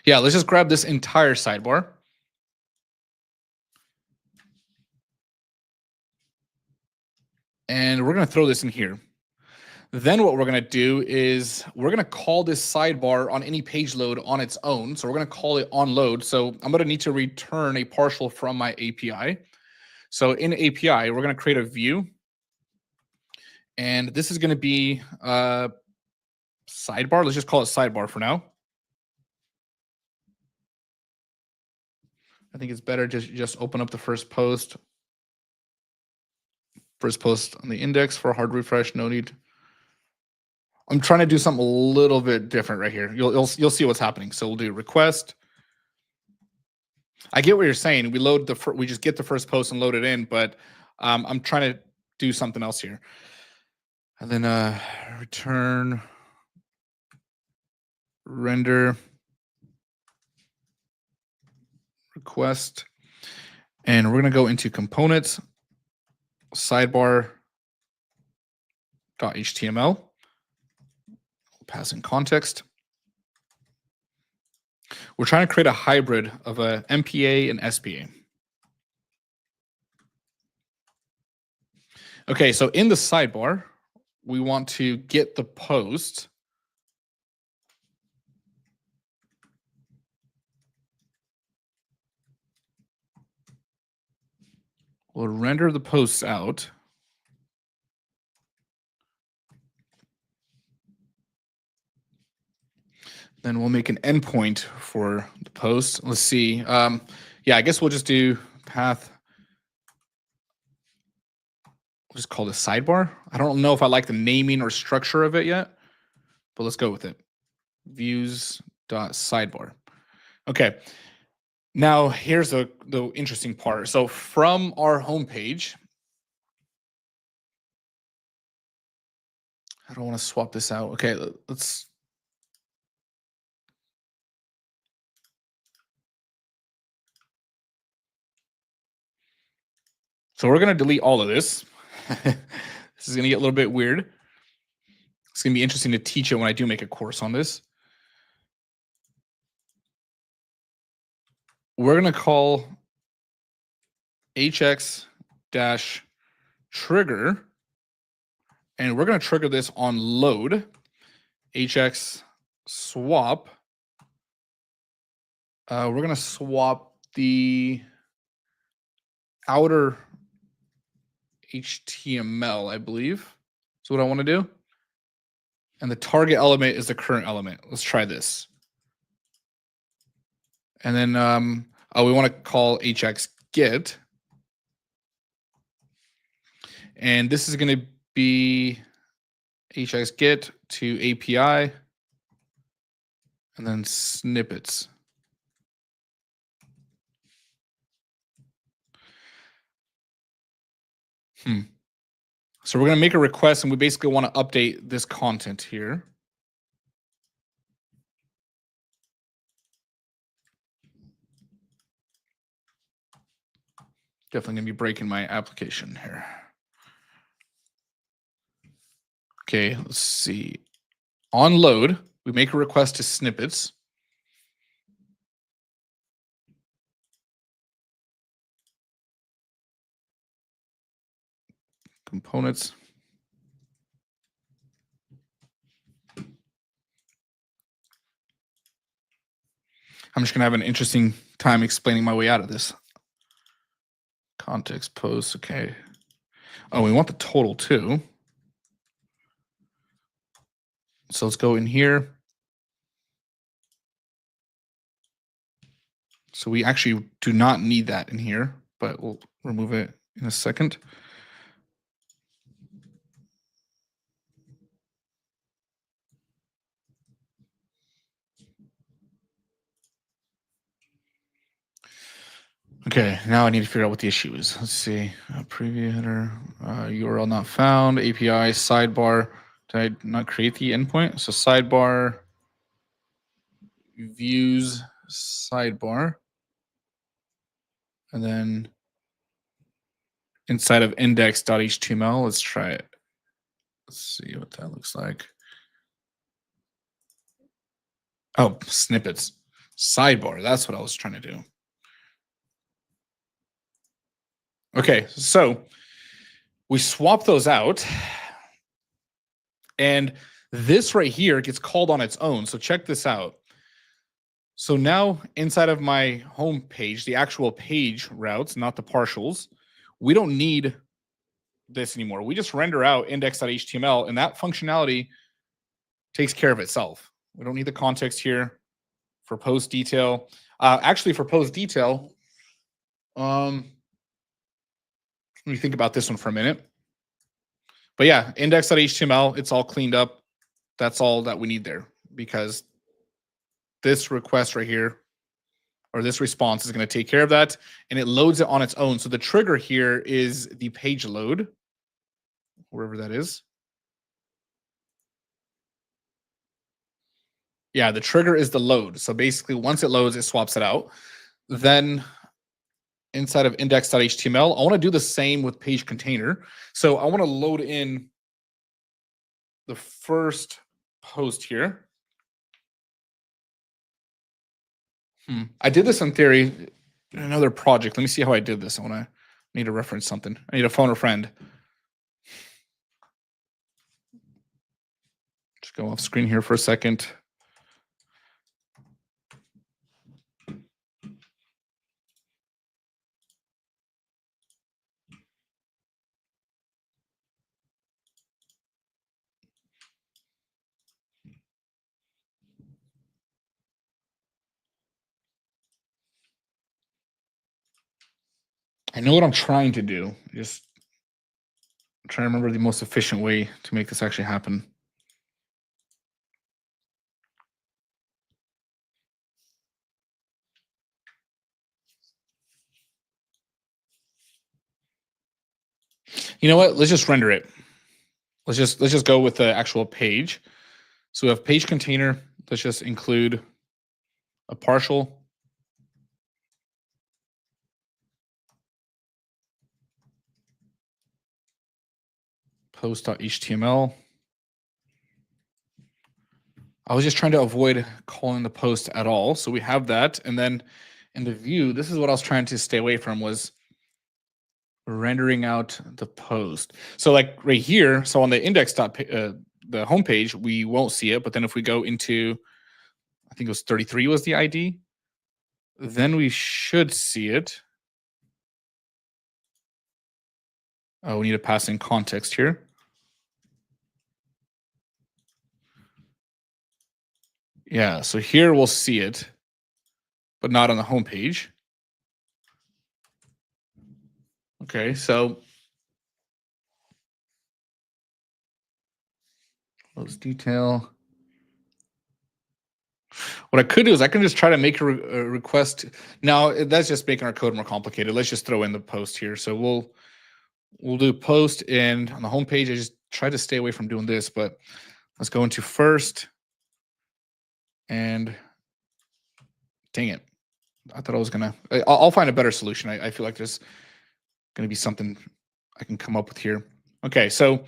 Yeah, let's just grab this entire sidebar. And we're going to throw this in here. Then what we're going to do is we're going to call this sidebar on any page load on its own. So we're going to call it on load. So I'm going to need to return a partial from my API. So in API, we're going to create a view. And this is going to be sidebar. Let's just call it sidebar for now. I think it's better just open up the first post. First post on the index for a hard refresh. No need. I'm trying to do something a little bit different right here. You'll see what's happening. So we'll do request. I get what you're saying. We just get the first post and load it in, but I'm trying to do something else here. And then return render request. And we're going to go into components, sidebar.html. Pass in context. We're trying to create a hybrid of a MPA and SPA. Okay, so in the sidebar, we want to get the post. We'll render the posts out. Then we'll make an endpoint for the post. Let's see. Yeah, I guess we'll just do path. We'll just call this sidebar. I don't know if I like the naming or structure of it yet, but let's go with it. Views.sidebar. Okay. Now here's the interesting part. So from our homepage, I don't want to swap this out. Okay, let's. So we're going to delete all of this. This is going to get a little bit weird. It's going to be interesting to teach it when I do make a course on this. We're going to call hx-trigger, and we're going to trigger this on load, hx swap. We're going to swap the outer HTML, I believe. That's what I want to do. And the target element is the current element. Let's try this. And then we want to call hx get. And this is going to be hx get to API and then snippets. So we're going to make a request, and we basically want to update this content here. Definitely going to be breaking my application here. Okay, let's see. On load, we make a request to snippets. Components. I'm just going to have an interesting time explaining my way out of this. Context post, okay. Oh, we want the total too. So let's go in here. So we actually do not need that in here, but we'll remove it in a second. Okay, now I need to figure out what the issue is. Let's see. Preview header, URL not found, API, sidebar. Did I not create the endpoint? So sidebar, views, sidebar. And then inside of index.html, let's try it. Let's see what that looks like. Oh, snippets. Sidebar, that's what I was trying to do. Okay, so we swap those out, and this right here gets called on its own. So check this out. So now inside of my home page, the actual page routes, not the partials, we don't need this anymore. We just render out index.html, and that functionality takes care of itself. We don't need the context here for post detail. Actually, for post detail, let me think about this one for a minute. But yeah, index.html, it's all cleaned up. That's all that we need there, because this request right here, or this response, is going to take care of that, and it loads it on its own. So the trigger here is the page load, wherever that is. Yeah, the trigger is the load. So basically, once it loads, it swaps it out. Then inside of index.html, I want to do the same with page container. So I want to load in the first post here. I did this in theory in another project. Let me see how I did this. I need to reference something. I need to phone a friend. go off screen here for a second. I know what I'm trying to do. Just trying to remember the most efficient way to make this actually happen. You know what? Let's just render it. Let's just go with the actual page. So we have page container. Let's just include a partial. Post.html. I was just trying to avoid calling the post at all. So we have that. And then in the view, this is what I was trying to stay away from, was rendering out the post. So like right here, so on the index the homepage, we won't see it. But then if we go into, I think it was 33 was the ID, then we should see it. Oh, we need to pass in context here. Yeah, so here we'll see it, but not on the homepage. Okay, so close detail. What I could do is I can just try to make a request. Now that's just making our code more complicated. Let's just throw in the post here. So we'll do post, and on the homepage, I just try to stay away from doing this, but let's go into first. And dang it, I thought I was gonna. I'll find a better solution. I feel like there's gonna be something I can come up with here. Okay, so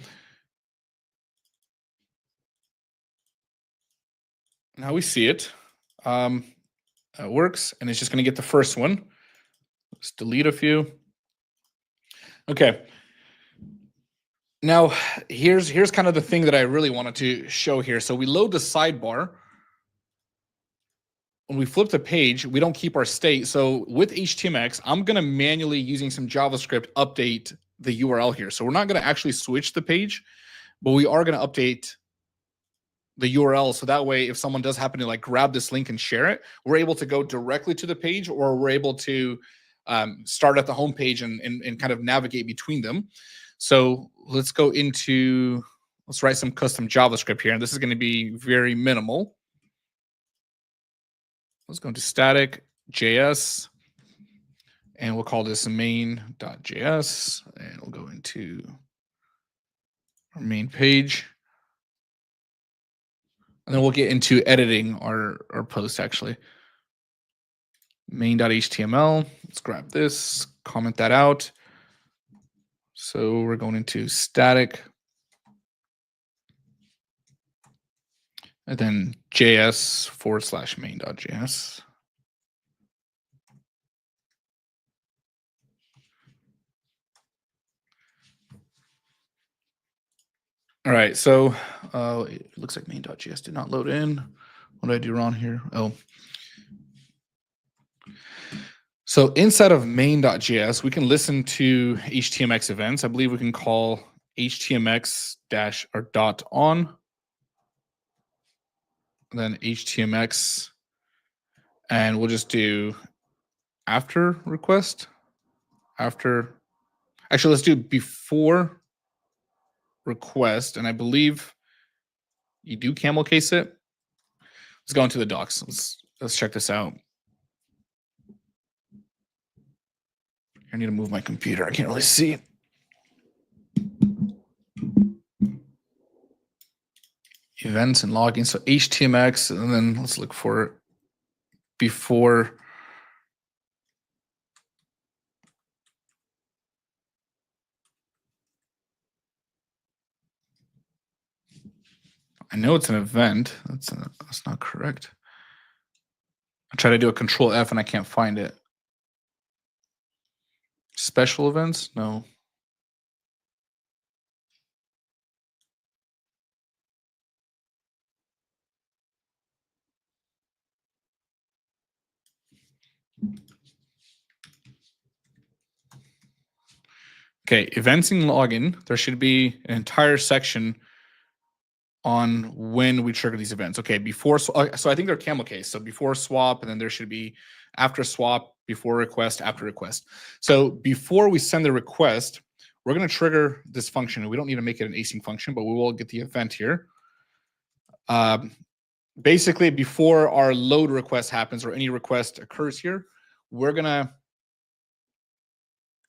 now we see it. It works, and it's just gonna get the first one. Let's delete a few. Okay. Now here's kind of the thing that I really wanted to show here. So we load the sidebar. When we flip the page, we don't keep our state. So with HTMX, I'm going to manually, using some JavaScript, update the URL here. So we're not going to actually switch the page, but we are going to update the URL. So that way, if someone does happen to like grab this link and share it, we're able to go directly to the page, or we're able to start at the home page and kind of navigate between them. So let's go into, let's write some custom JavaScript here. And this is going to be very minimal. Let's go into static JS, and we'll call this main.js, and we'll go into our main page. And then we'll get into editing our post actually. Main.html, let's grab this, comment that out. So we're going into static, and then JS/main.js. All right, so it looks like main.js did not load in. What did I do wrong here? Oh. So inside of main.js, we can listen to HTMX events. I believe we can call HTMX dash or dot on, and then HTMX, and we'll just do after request. After, actually, let's do before request, and I believe you do camel case it. Let's go into the docs. Let's check this out. I need to move my computer. I can't really see. Events and logging. So HTMX, and then let's look for before. I know it's an event. That's not correct. I try to do a control F and I can't find it. Special events? No. Okay, events in login, there should be an entire section on when we trigger these events. Okay, before, so I think they're camel case. So before swap, and then there should be after swap, before request, after request. So before we send the request, we're going to trigger this function. We don't need to make it an async function, but we will get the event here. Basically, before our load request happens or any request occurs here, we're going to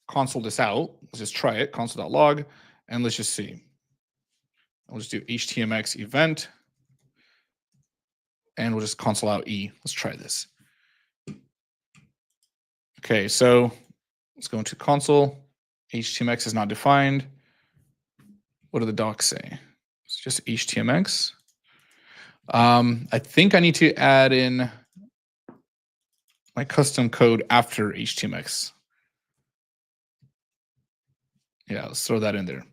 console this out. Let's just try it, console.log, and let's just see. I'll just do HTMX event, and we'll just console out E. Let's try this. Okay, so let's go into console. HTMX is not defined. What do the docs say? It's just HTMX. I think I need to add in my custom code after HTMX. Yeah, let's throw that in there.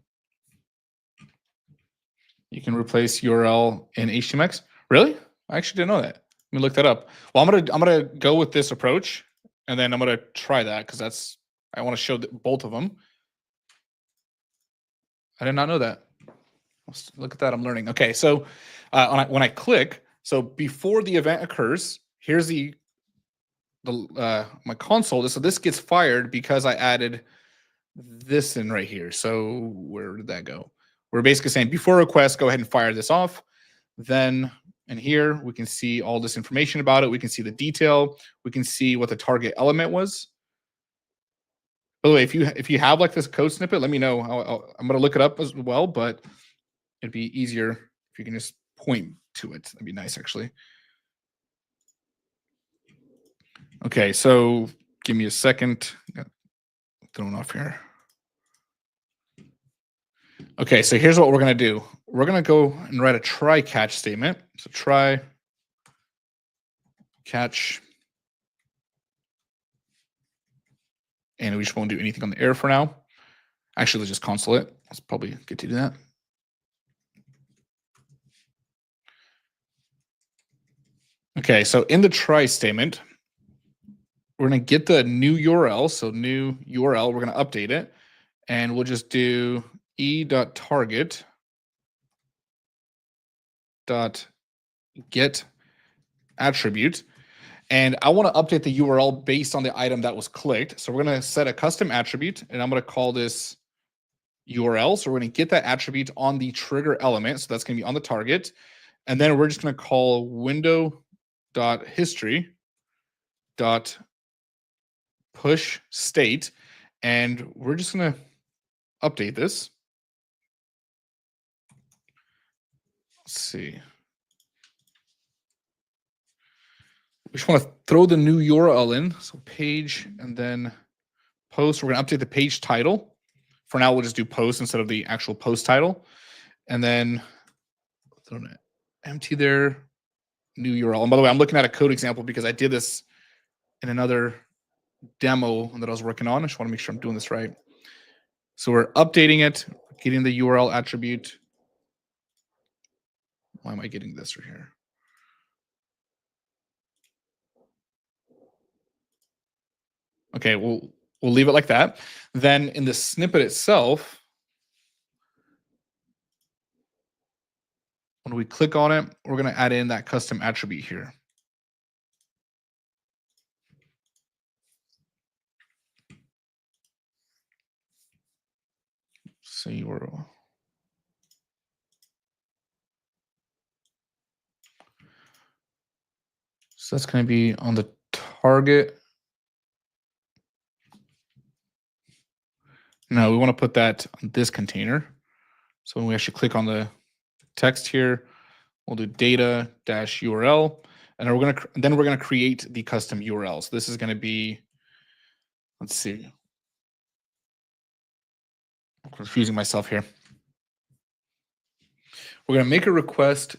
You can replace URL in HTMX. Really? I actually didn't know that. Let me look that up. Well, I'm gonna go with this approach, and then I'm gonna try that because I want to show both of them. I did not know that. Let's look at that. I'm learning. Okay, so when I click, so before the event occurs, here's my console. So this gets fired because I added this in right here. So where did that go? We're basically saying before request, go ahead and fire this off. Then in here, we can see all this information about it. We can see the detail. We can see what the target element was. By the way, if you have like this code snippet, let me know. I'm going to look it up as well, but it'd be easier if you can just point to it. That'd be nice, actually. Okay, so give me a second. Got thrown off here. Okay, so here's what we're going to do. We're going to go and write a try catch statement. So try catch. And we just won't do anything on the error for now. Actually, let's just console it. Let's probably get to do that. Okay, so in the try statement, we're going to get the new URL. So new URL, we're going to update it. And we'll just do e.target.get attribute. And I want to update the URL based on the item that was clicked. So we're going to set a custom attribute, and I'm going to call this URL. So we're going to get that attribute on the trigger element. So that's going to be on the target. And then we're just going to call window.history.push state. And we're just going to update this. Let's see. We just want to throw the new URL in. So page and then post. We're going to update the page title. For now, we'll just do post instead of the actual post title. And then throw an empty there, new URL. And by the way, I'm looking at a code example because I did this in another demo that I was working on. I just want to make sure I'm doing this right. So we're updating it, getting the URL attribute. Why am I getting this right here? Okay, we'll leave it like that. Then in the snippet itself, when we click on it, we're going to add in that custom attribute here. So URL. So that's going to be on the target. No, we want to put that on this container. So when we actually click on the text here, we'll do data-URL, and then we're gonna create the custom URL. So this is going to be, let's see, I'm confusing myself here. We're going to make a request.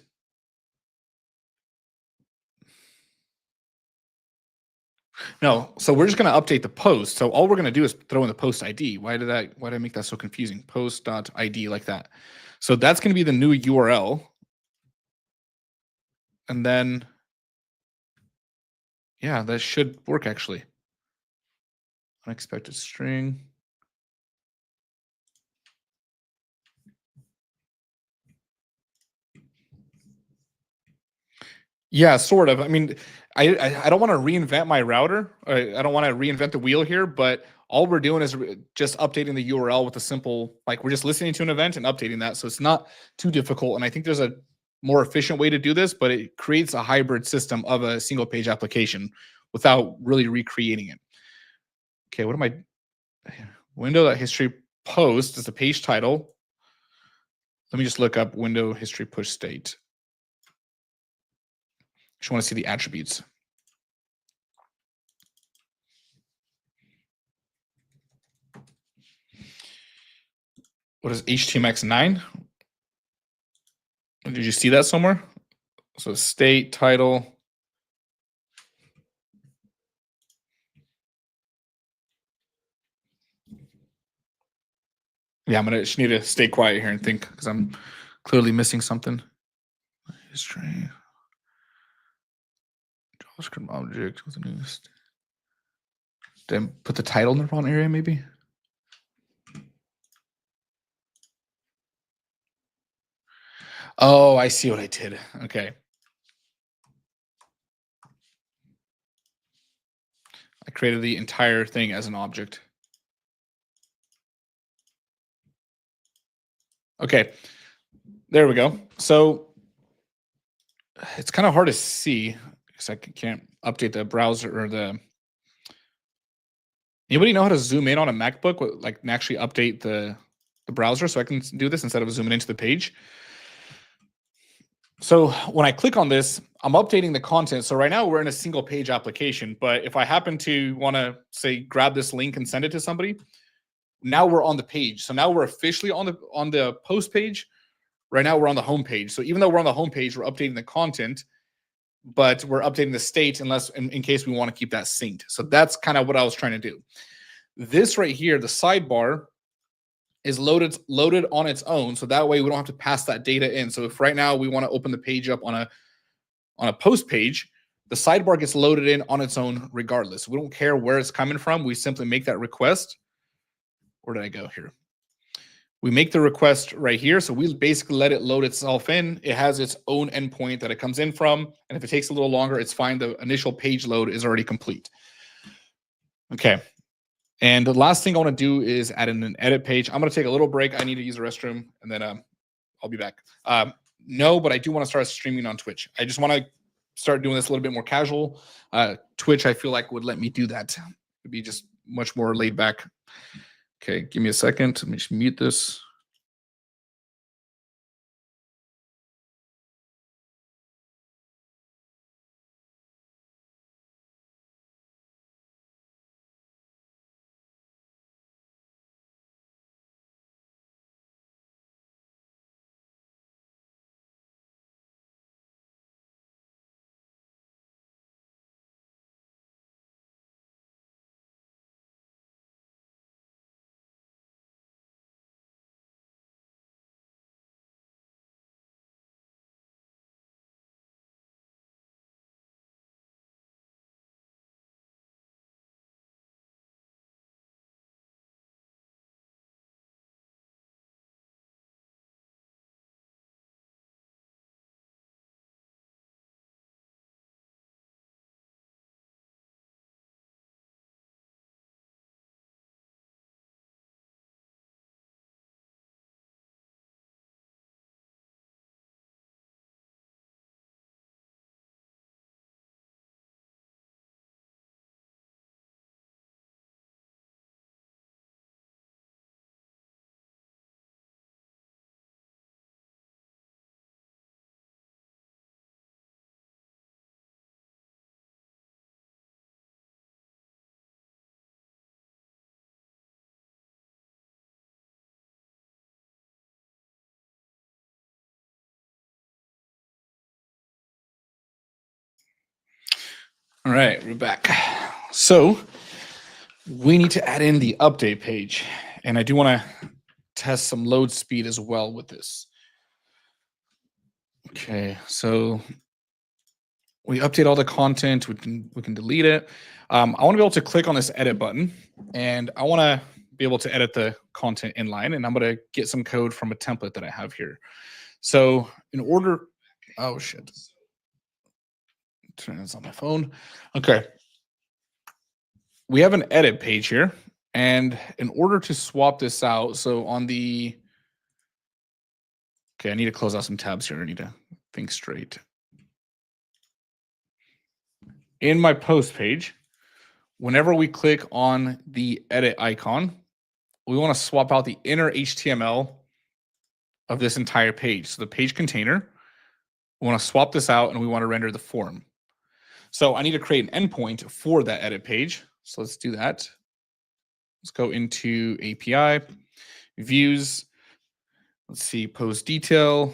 No, so we're just going to update the post. So all we're going to do is throw in the post ID. Why did I make that so confusing? Post.id like that. So that's going to be the new URL. And then Yeah, that should work actually. Unexpected string. Yeah, sort of. I mean, I don't want to reinvent my router. I don't want to reinvent the wheel here, but all we're doing is just updating the URL with a simple, like we're just listening to an event and updating that. So it's not too difficult. And I think there's a more efficient way to do this, but it creates a hybrid system of a single page application without really recreating it. Okay, what am I? Window history post is the page title. Let me just look up window history push state. Just want to see the attributes. What is HTMX 9? Did you see that somewhere? So state, title. Yeah, I'm gonna just need to stay quiet here and think because I'm clearly missing something. History. JavaScript object with a new. Did I put the title in the wrong area? Maybe. Oh, I see what I did. Okay. I created the entire thing as an object. Okay. There we go. So it's kind of hard to see because I can't update the browser or the. Anybody know how to zoom in on a MacBook, like actually update the browser so I can do this instead of zooming into the page? So when I click on this, I'm updating the content. So right now we're in a single page application, but if I happen to want to say grab this link and send it to somebody, now we're on the page. So now we're officially on the post page. Right now we're on the home page. So even though we're on the home page, we're updating the content, but we're updating the state unless in case we want to keep that synced. So that's kind of what I was trying to do. This right here, the sidebar is loaded on its own. So that way we don't have to pass that data in. So if right now we want to open the page up on a post page, the sidebar gets loaded in on its own regardless. We don't care where it's coming from. We simply make that request. Where did I go here? We make the request right here. So we basically let it load itself in. It has its own endpoint that it comes in from. And if it takes a little longer, it's fine. The initial page load is already complete. Okay. And the last thing I want to do is add in an edit page. I'm going to take a little break. I need to use the restroom, and then I'll be back. No, but I do want to start streaming on Twitch. I just want to start doing this a little bit more casual. Twitch, I feel like would let me do that. It'd be just much more laid back. Okay, give me a second. Let me just mute this. All right, we're back. So we need to add in the update page, and I do want to test some load speed as well with this. Okay, so we update all the content. We can delete it. I want to be able to click on this edit button, and I want to be able to edit the content inline, and I'm going to get some code from a template that I have here. So in order, oh shit, turn this on my phone. Okay, we have an edit page here, and in order to swap this out, so on the, okay, I need to close out some tabs here. I need to think straight. In my post page, whenever we click on the edit icon, we want to swap out the inner HTML of this entire page. So the page container, we want to swap this out and we want to render the form. So I need to create an endpoint for that edit page. So let's do that. Let's go into API, views. Let's see, post detail.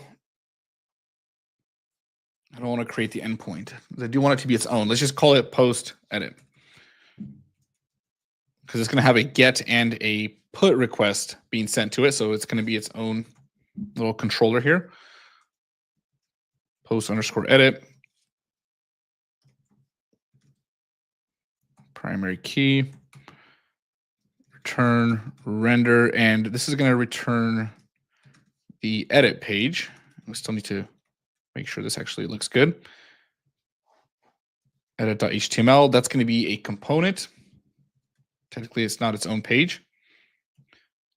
I don't want to create the endpoint. I do want it to be its own. Let's just call it post edit, because it's going to have a get and a put request being sent to it. So it's going to be its own little controller here. Post underscore edit. Primary key. Return render. And this is going to return the edit page. We still need to make sure this actually looks good. Edit.html. That's going to be a component. Technically, it's not its own page.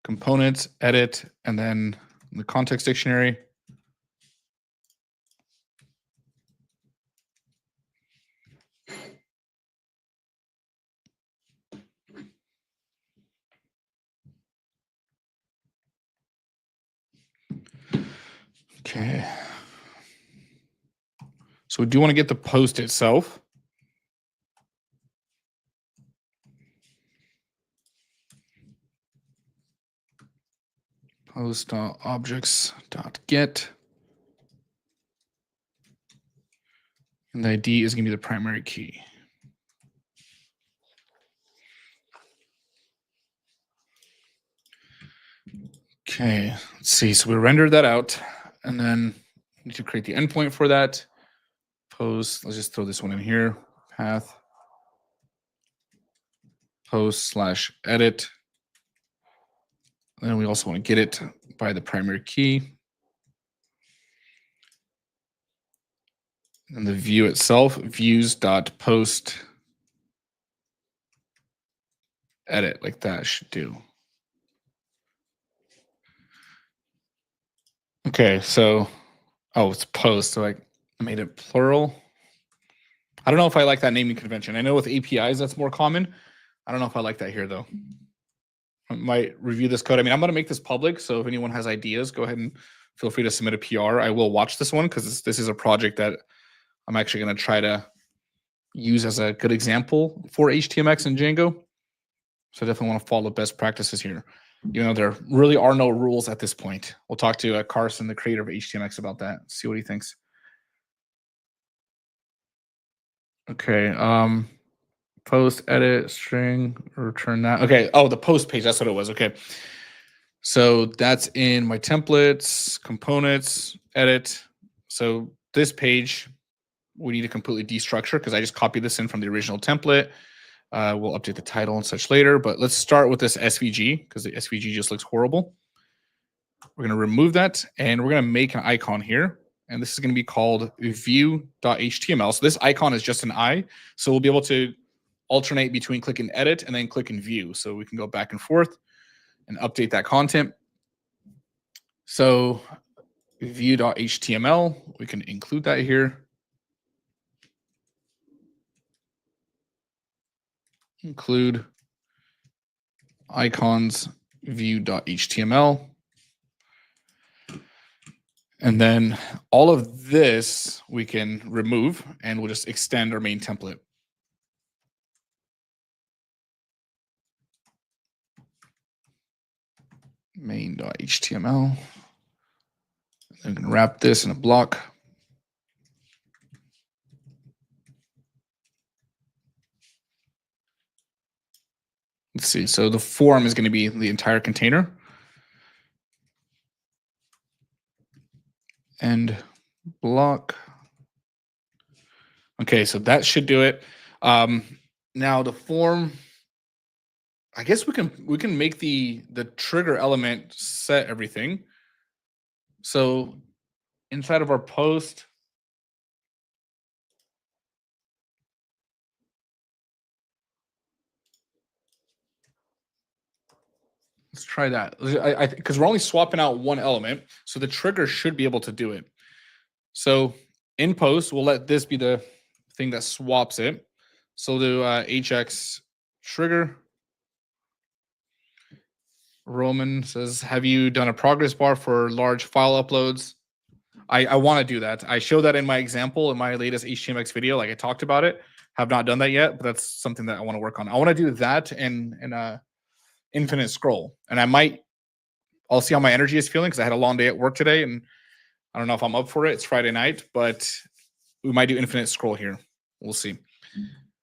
Components, edit, and then the context dictionary. Okay. So we do want to get the post itself. Post.objects.get. And the ID is going to be the primary key. Okay, let's see. So we rendered that out, and then we need to create the endpoint for that. Post, let's just throw this one in here. Path. Post/edit. And then we also want to get it by the primary key. And the view itself, views.post edit, like that should do. Okay, so, oh, it's post, so I made it plural. I don't know if I like that naming convention. I know with APIs that's more common. I don't know if I like that here though. I might review this code. I mean, I'm going to make this public, so if anyone has ideas, go ahead and feel free to submit a PR. I will watch this one because this is a project that I'm actually going to try to use as a good example for HTMX and Django. So I definitely want to follow best practices here. You know, there really are no rules at this point. We'll talk to Carson, the creator of HTMX, about that. See what he thinks. Okay. Post, edit, string, return that. Okay. Oh, the post page. That's what it was. Okay. So that's in my templates, components, edit. So this page, we need to completely destructure because I just copied this in from the original template. We'll update the title and such later, but let's start with this SVG because the SVG just looks horrible. We're going to remove that and we're going to make an icon here. And this is going to be called view.html. So this icon is just an eye. So we'll be able to alternate between click and edit and then click and view. So we can go back and forth and update that content. So view.html, we can include that here. Include icons view.html. And then all of this we can remove and we'll just extend our main template. Main.html. I'm going to wrap this in a block. Let's see. So the form is going to be the entire container. And block. Okay, so that should do it. Now the form, I guess we can make the trigger element set everything. So inside of our post, let's try that. I because we're only swapping out one element, so the trigger should be able to do it. So in post, we'll let this be the thing that swaps it. So we'll do HX trigger. Roman says, have you done a progress bar for large file uploads? I want to do that. I showed that in my example in my latest HTMX video. Like I talked about it. Have not done that yet, but that's something that I want to work on. I want to do that and infinite scroll. And I'll see how my energy is feeling because I had a long day at work today and I don't know if I'm up for it. It's Friday night, but we might do infinite scroll here. We'll see.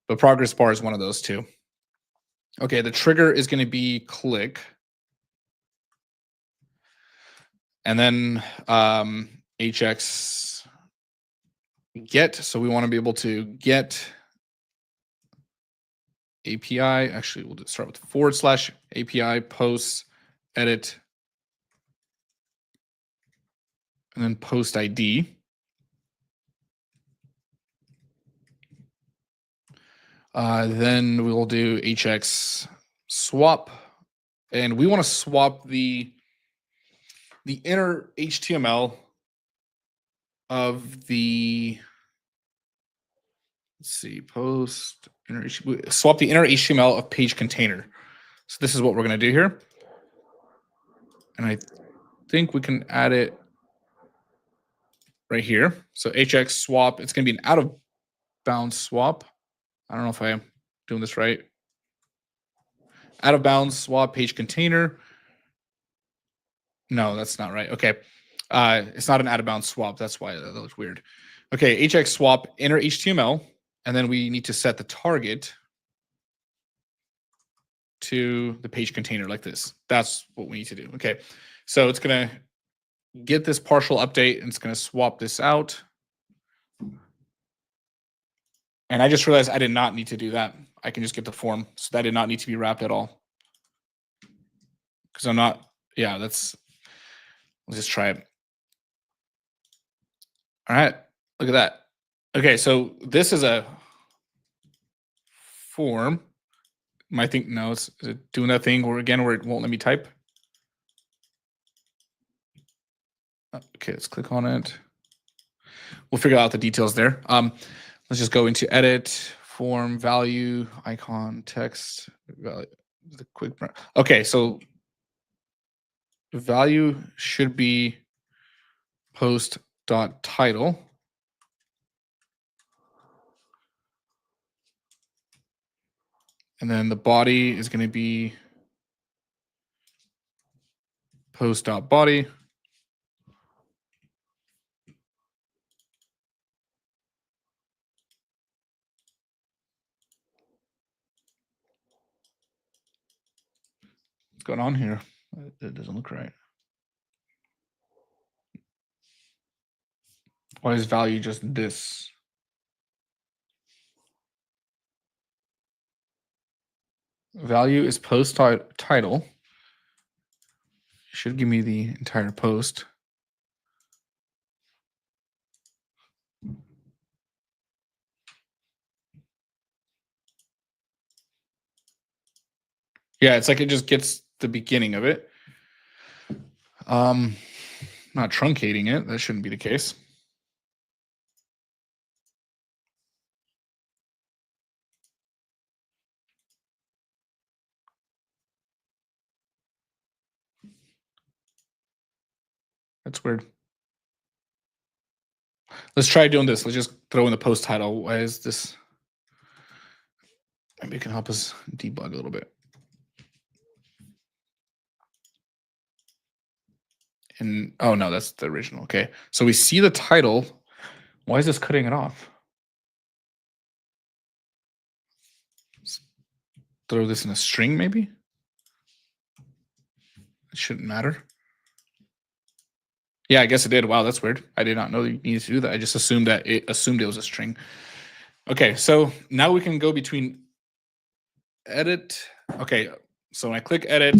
But progress bar is one of those two. Okay, the trigger is going to be click. And then HX get. So we want to be able to get API. Actually, we'll start with / API post edit and then post ID. Then we will do HX swap, and we want to swap the inner HTML of the, let's see, post inner, swap the inner HTML of page container. So this is what we're going to do here. And I think we can add it right here. So HX swap, it's going to be an out of bounds swap. I don't know if I'm doing this right. Out of bounds swap page container. No, that's not right. Okay. It's not an out of bounds swap. That's why that looks weird. Okay. HX swap inner HTML. And then we need to set the target to the page container like this. That's what we need to do. Okay. So it's going to get this partial update and it's going to swap this out. And I just realized I did not need to do that. I can just get the form. So that did not need to be wrapped at all. Because I'm not, yeah, let's just try it. All right, look at that. Okay, so this is a form. I think, no, it's doing that thing where it won't let me type. Okay, let's click on it. We'll figure out the details there. Let's just go into edit, form, value, icon, text, value, the quick. Okay, so value should be post.title. And then the body is going to be post.body. What's going on here? It doesn't look right. Why is value just this? Value is post title. Should give me the entire post. Yeah, it's like it just gets the beginning of it. Not truncating it. That shouldn't be the case. That's weird. Let's try doing this. Let's just throw in the post title. Why is this? Maybe it can help us debug a little bit. And oh no, that's the original. Okay, so we see the title. Why is this cutting it off? Let's throw this in a string, maybe. It shouldn't matter. Yeah, I guess it did. Wow, that's weird. I did not know that you needed to do that. I just assumed that it was a string. Okay, so now we can go between edit. Okay, so when I click edit,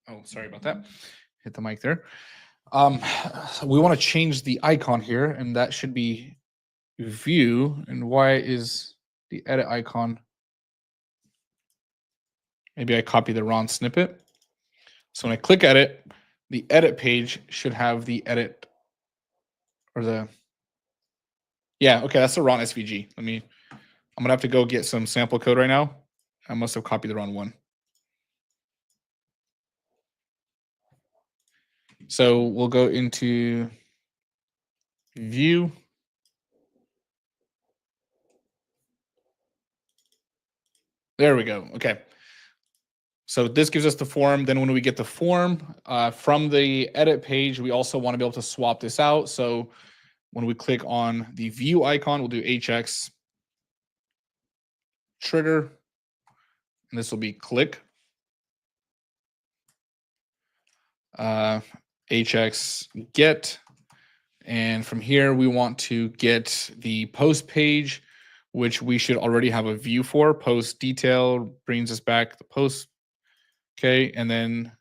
oh, sorry about that. Hit the mic there. So we want to change the icon here, and that should be view. And why is the edit icon? Maybe I copied the wrong snippet. So when I click edit, the edit page should have the edit or the, yeah, okay, that's the wrong SVG. I'm gonna have to go get some sample code right now. I must have copied the wrong one. So we'll go into view. There we go. Okay. So this gives us the form. Then when we get the form from the edit page, we also want to be able to swap this out. So when we click on the view icon, we'll do HX trigger, and this will be click. HX get, and from here we want to get the post page, which we should already have a view for. Post detail brings us back the post. Okay, and then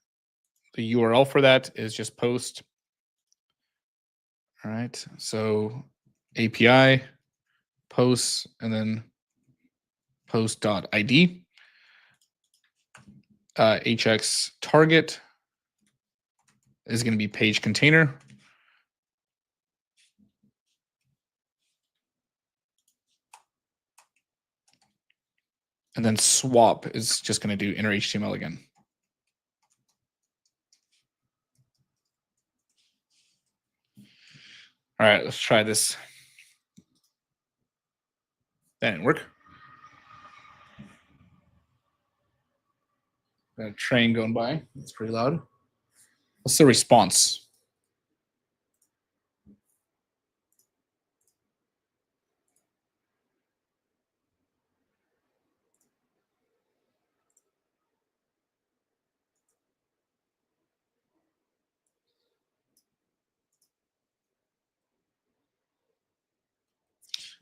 the URL for that is just post. All right, so API posts and then post.id. HX target is going to be page container. And then swap is just going to do inner HTML again. All right, let's try this. That didn't work. Got a train going by. It's pretty loud. What's the response?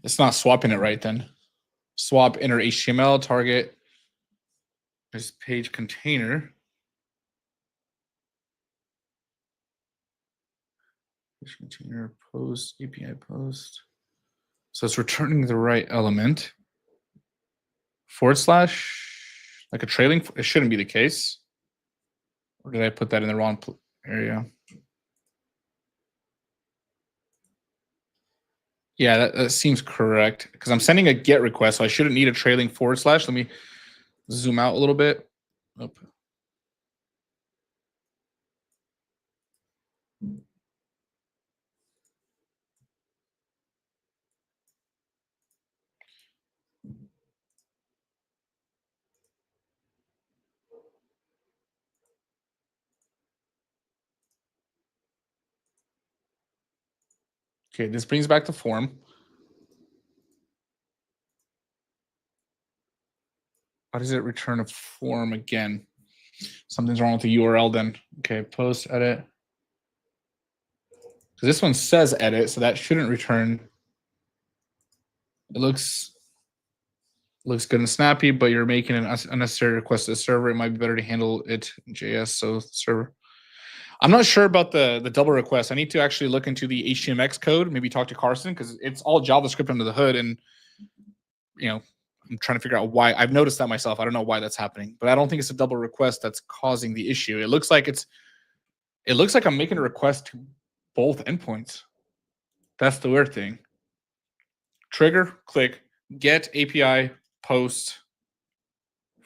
It's not swapping it right then. Swap inner HTML target is page container. Page container post API post. So it's returning the right element. / like a trailing. It shouldn't be the case. Or did I put that in the wrong area? Yeah, that seems correct because I'm sending a GET request, so I shouldn't need a trailing / Let me zoom out a little bit. Oh. Okay, this brings back the form. Why does it return a form again? Something's wrong with the URL then. Okay, post edit. So this one says edit, so that shouldn't return. It looks good and snappy, but you're making an unnecessary request to the server. It might be better to handle it in JS, so server. I'm not sure about the double request. I need to actually look into the HTMX code, maybe talk to Carson, because it's all JavaScript under the hood, and I'm trying to figure out why. I've noticed that myself. I don't know why that's happening, but I don't think it's a double request that's causing the issue. It looks like I'm making a request to both endpoints. That's the weird thing. Trigger, click, get API post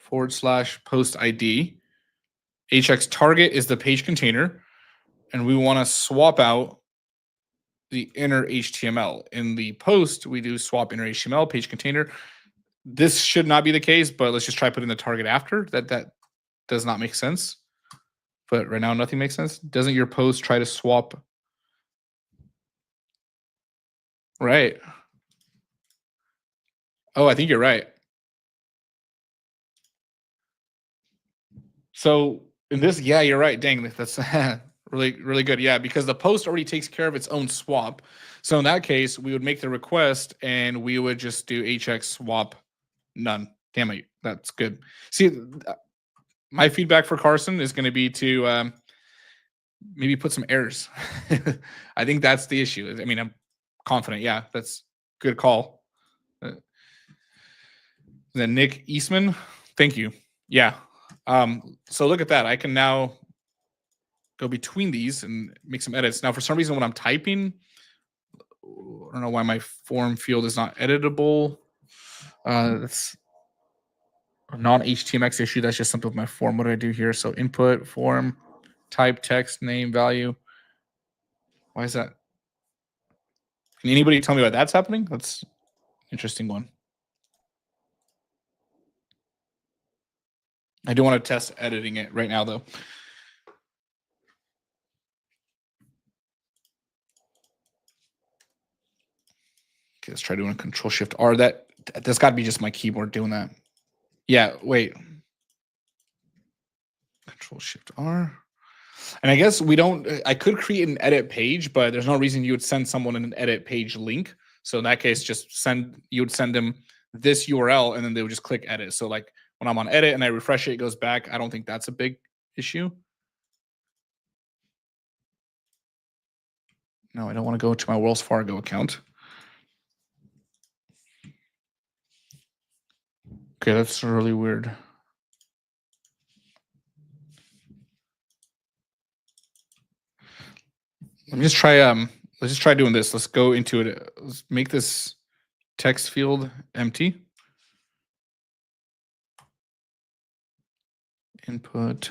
/ post ID. HX target is the page container, and we want to swap out the inner HTML. In the post, we do swap inner HTML, page container. This should not be the case, but let's just try putting the target after. That does not make sense. But right now, nothing makes sense. Doesn't your post try to swap? Right. Oh, I think you're right. So in this, yeah, you're right. Dang, that's Really good. Yeah, because the post already takes care of its own swap. So in that case, we would make the request and we would just do hx swap none. Damn it, that's good. See, my feedback for Carson is going to be to maybe put some errors. I think that's the issue. I mean, I'm confident. Yeah, that's good call. Then Nick Eastman, thank you. Yeah. So look at that. I can now go between these and make some edits. Now, for some reason, when I'm typing, I don't know why my form field is not editable. That's a non-HTMX issue. That's just something with my form. What do I do here? So input, form, type, text, name, value. Why is that? Can anybody tell me why that's happening? That's an interesting one. I do want to test editing it right now, though. Okay, let's try doing a Control-Shift-R. That's got to be just my keyboard doing that. Yeah, wait. Control-Shift-R. And I guess I could create an edit page, but there's no reason you would send someone an edit page link. So in that case, you would send them this URL and then they would just click edit. So like when I'm on edit and I refresh it, it goes back. I don't think that's a big issue. No, I don't want to go to my Wells Fargo account. Okay, that's really weird. Let me just try let's just try doing this. Let's go into it. Let's make this text field empty. Input.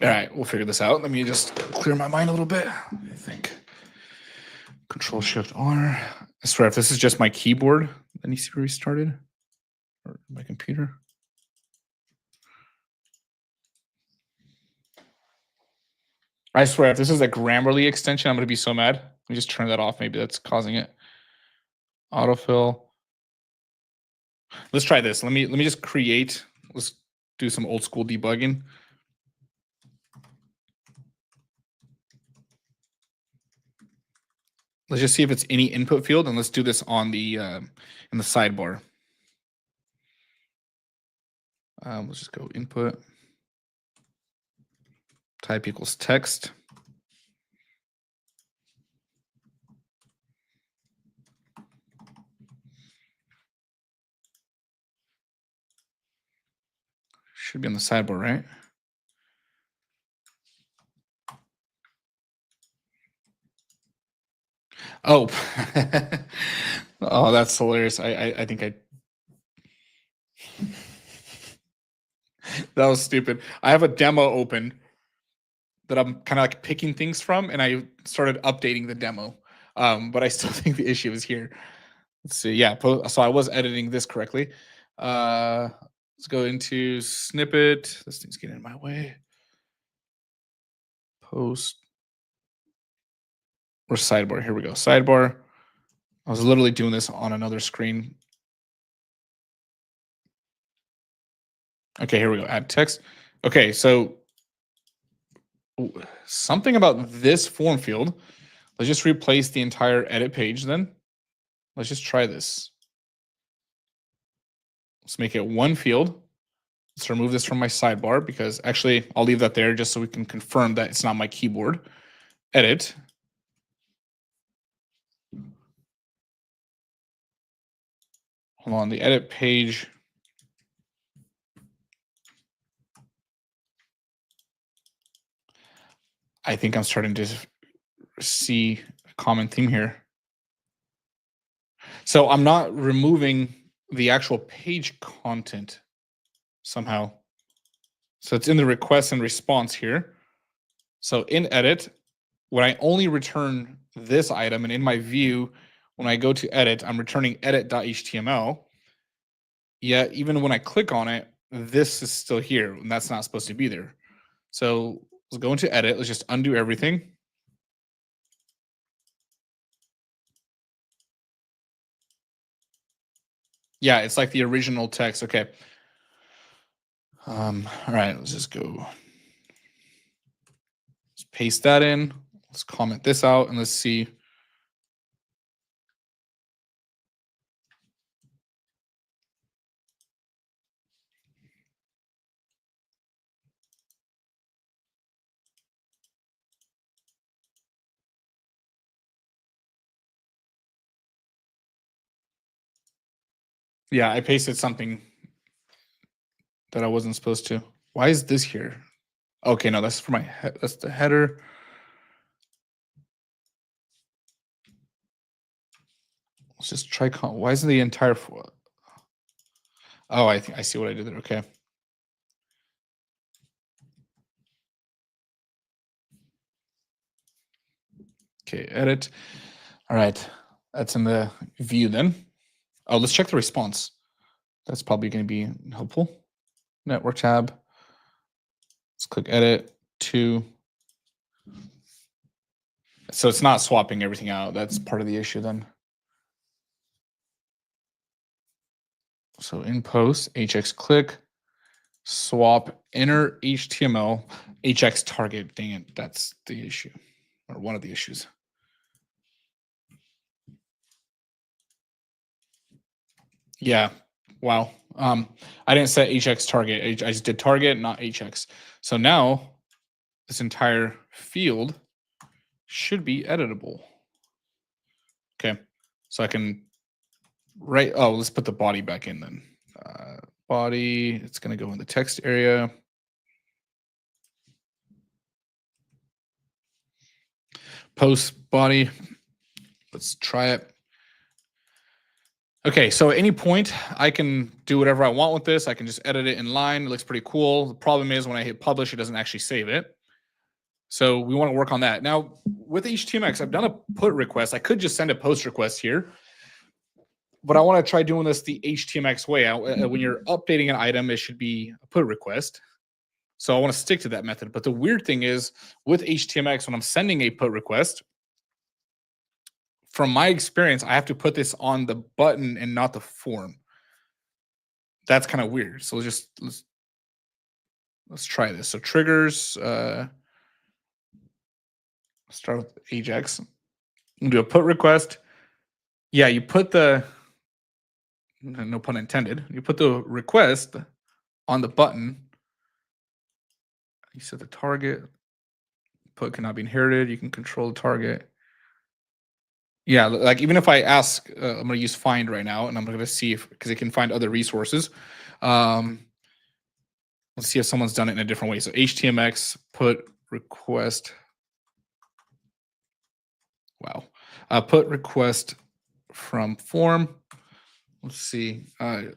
All right, we'll figure this out. Let me just clear my mind a little bit. I think Control-Shift-R. I swear, if this is just my keyboard that needs to be restarted, or my computer. I swear, if this is a Grammarly extension, I'm going to be so mad. Let me just turn that off. Maybe that's causing it. Autofill. Let's try this. Let me just create. Let's do some old school debugging. Let's just see if it's any input field, and let's do this on the in the sidebar. Let's just go input, type equals text. Should be on the sidebar, right? Oh, oh, that's hilarious. I think that was stupid. I have a demo open that I'm kind of like picking things from, and I started updating the demo. But I still think the issue is here. Let's see. Yeah, so I was editing this correctly. Let's go into snippet. This thing's getting in my way. Post or sidebar. Here we go. Sidebar. I was literally doing this on another screen. Okay, here we go. Add text. Okay, so something about this form field. Let's just replace the entire edit page then. Let's just try this. Let's make it one field. Let's remove this from my sidebar because actually I'll leave that there just so we can confirm that it's not my keyboard. Edit. Hold on, the edit page. I think I'm starting to see a common theme here. So I'm not removing the actual page content somehow. So it's in the request and response here. So in edit, when I only return this item, and in my view, when I go to edit, I'm returning edit.html. Yet even when I click on it, this is still here, and that's not supposed to be there. So let's go into edit. Let's just undo everything. Yeah, it's like the original text. Okay. All right, let's just go. Let's paste that in. Let's comment this out and let's see. Yeah, I pasted something that I wasn't supposed to. Why is this here? Okay, no, that's for my that's the header. Let's just try. Why isn't the entire? Oh, I think I see what I did there. Okay. Okay, edit. All right, that's in the view then. Oh, let's check the response. That's probably going to be helpful. Network tab. Let's click edit to. So it's not swapping everything out. That's part of the issue then. So in post, hx click, swap inner HTML, hx target. Dang it, that's the issue, or one of the issues. Yeah, wow. I didn't set hx target. I just did target, not hx. So now this entire field should be editable. Okay, so I can write. Oh, let's put the body back in then. Body. It's going to go in the text area. Post body. Let's try it. Okay, so at any point, I can do whatever I want with this. I can just edit it in line. It looks pretty cool. The problem is when I hit publish, it doesn't actually save it. So we want to work on that. Now, with HTMX, I've done a put request. I could just send a post request here, but I want to try doing this the HTMX way. When you're updating an item, it should be a put request. So I want to stick to that method. But the weird thing is with HTMX, when I'm sending a put request, from my experience, I have to put this on the button and not the form. That's kind of weird. So let's try this. So triggers, start with Ajax. Do a put request. Yeah, you put the, no pun intended, you put the request on the button. You set the target. Put cannot be inherited. You can control the target. Yeah, like even if I ask, I'm going to use find right now, and I'm going to see if, because it can find other resources. Let's see if someone's done it in a different way. So HTMX put request. Wow. Put request from form. Let's see. Let's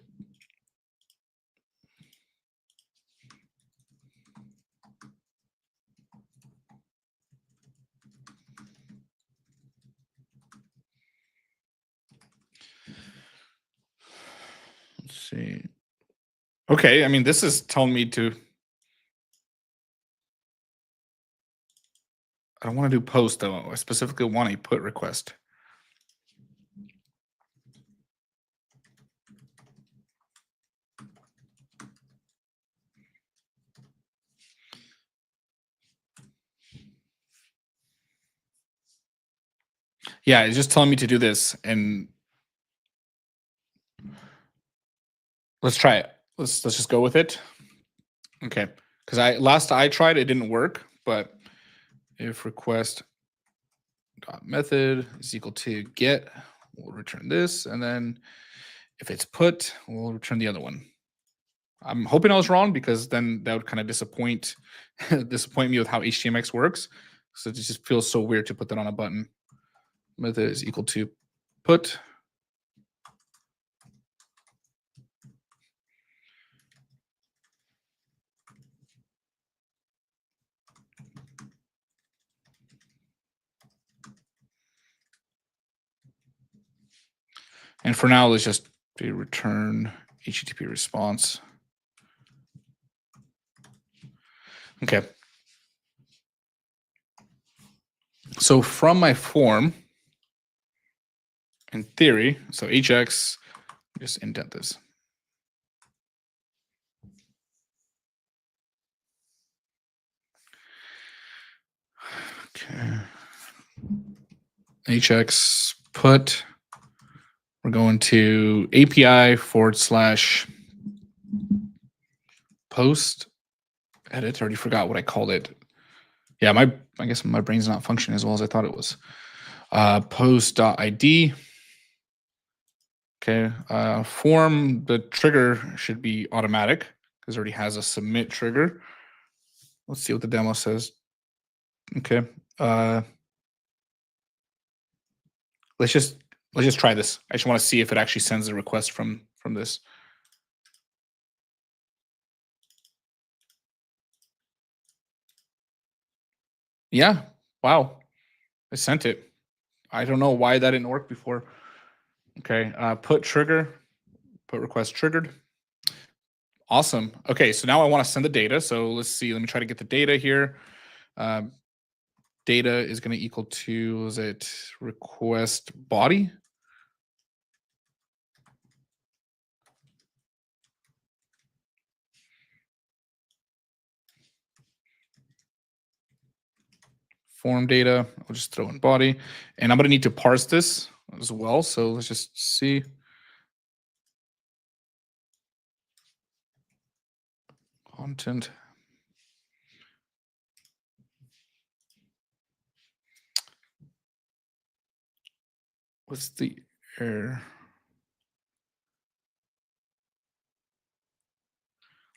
see. Okay, I mean, this is telling me to. I don't want to do post though. I specifically want a put request. Yeah, it's just telling me to do this, and let's try it. Let's just go with it. Okay, because I tried, it didn't work. But if request dot method is equal to get, we'll return this, and then if it's put, we'll return the other one. I'm hoping I was wrong, because then that would kind of disappoint me with how HTMX works. So it just feels so weird to put that on a button. Method is equal to put. And for now, let's just return HTTP response. Okay. So from my form, in theory, so HX Just indent this. Okay. HX put. We're going to API / post edit. I already forgot what I called it. Yeah, I guess my brain's not functioning as well as I thought it was. Post.id. Okay. Form, the trigger should be automatic because it already has a submit trigger. Let's see what the demo says. Okay. Let's just try this. I just want to see if it actually sends a request from this. Yeah. Wow. I sent it. I don't know why that didn't work before. Okay. Put trigger. Put request triggered. Awesome. Okay. So now I want to send the data. So let's see. Let me try to get the data here. Data is going to equal to, is it request body? Form data, I'll just throw in body. And I'm going to need to parse this as well. So let's just see. Content. What's the error?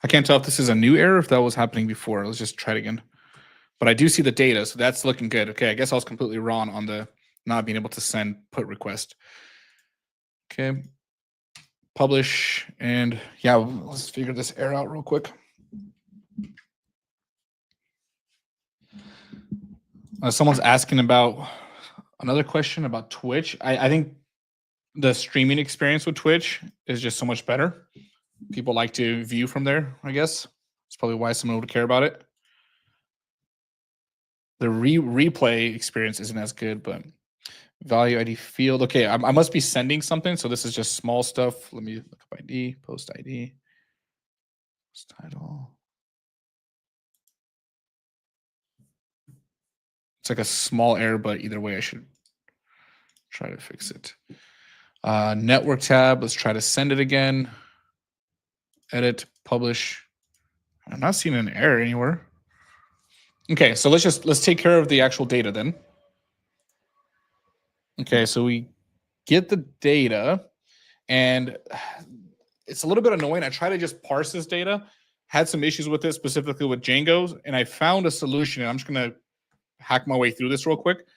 I can't tell if this is a new error, if that was happening before. Let's just try it again. But I do see the data, so that's looking good. Okay, I guess I was completely wrong on the not being able to send put request. Okay, publish, and yeah, let's figure this error out real quick. Someone's asking about another question about Twitch. I think the streaming experience with Twitch is just so much better. People like to view from there, I guess. It's probably why someone would care about it. The replay experience isn't as good, but value ID field. Okay, I must be sending something. So this is just small stuff. Let me look up ID, post ID, post title. It's like a small error, but either way, I should try to fix it. Network tab. Let's try to send it again. Edit, publish. I'm not seeing an error anywhere. Okay, so let's take care of the actual data then. Okay, so we get the data, and it's a little bit annoying. I try to just parse this data, had some issues with it, specifically with Django, and I found a solution, and I'm just going to hack my way through this real quick.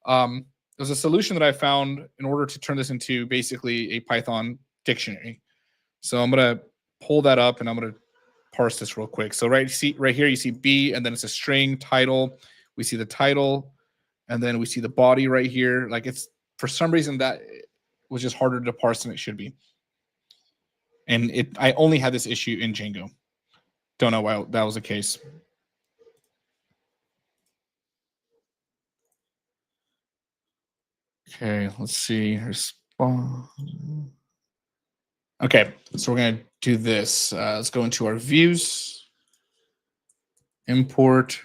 There's a solution that I found in order to turn this into basically a Python dictionary. So I'm going to pull that up, and I'm going to parse this real quick. So right here, you see B, and then it's a string title. We see the title, and then we see the body right here. Like, it's, for some reason, that was just harder to parse than it should be. And I only had this issue in Django. Don't know why that was the case. Okay, let's see. Okay, so we're going to do this. Let's go into our views, import.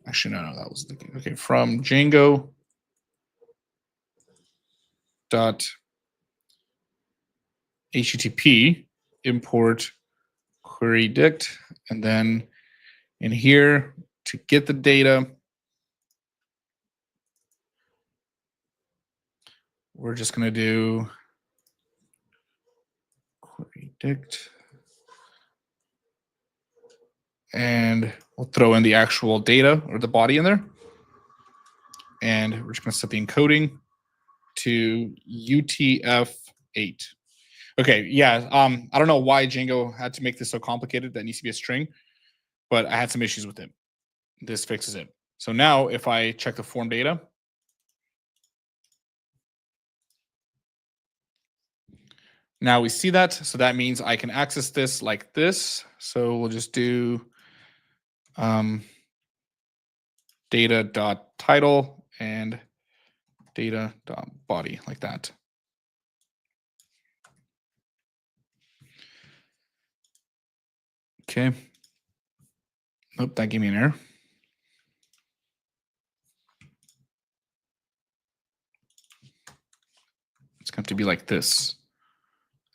Actually, no, that was the okay. From Django dot HTTP import query dict, and then in here to get the data, we're just going to do query dict, and we'll throw in the actual data or the body in there, and we're just going to set the encoding to UTF-8. Okay, yeah. I don't know why Django had to make this so complicated. That needs to be a string, but I had some issues with it. This fixes it. So now if I check the form data, now we see that. So that means I can access this like this. So we'll just do data.title and data.body like that. Okay. Nope, that gave me an error. It's going to be like this.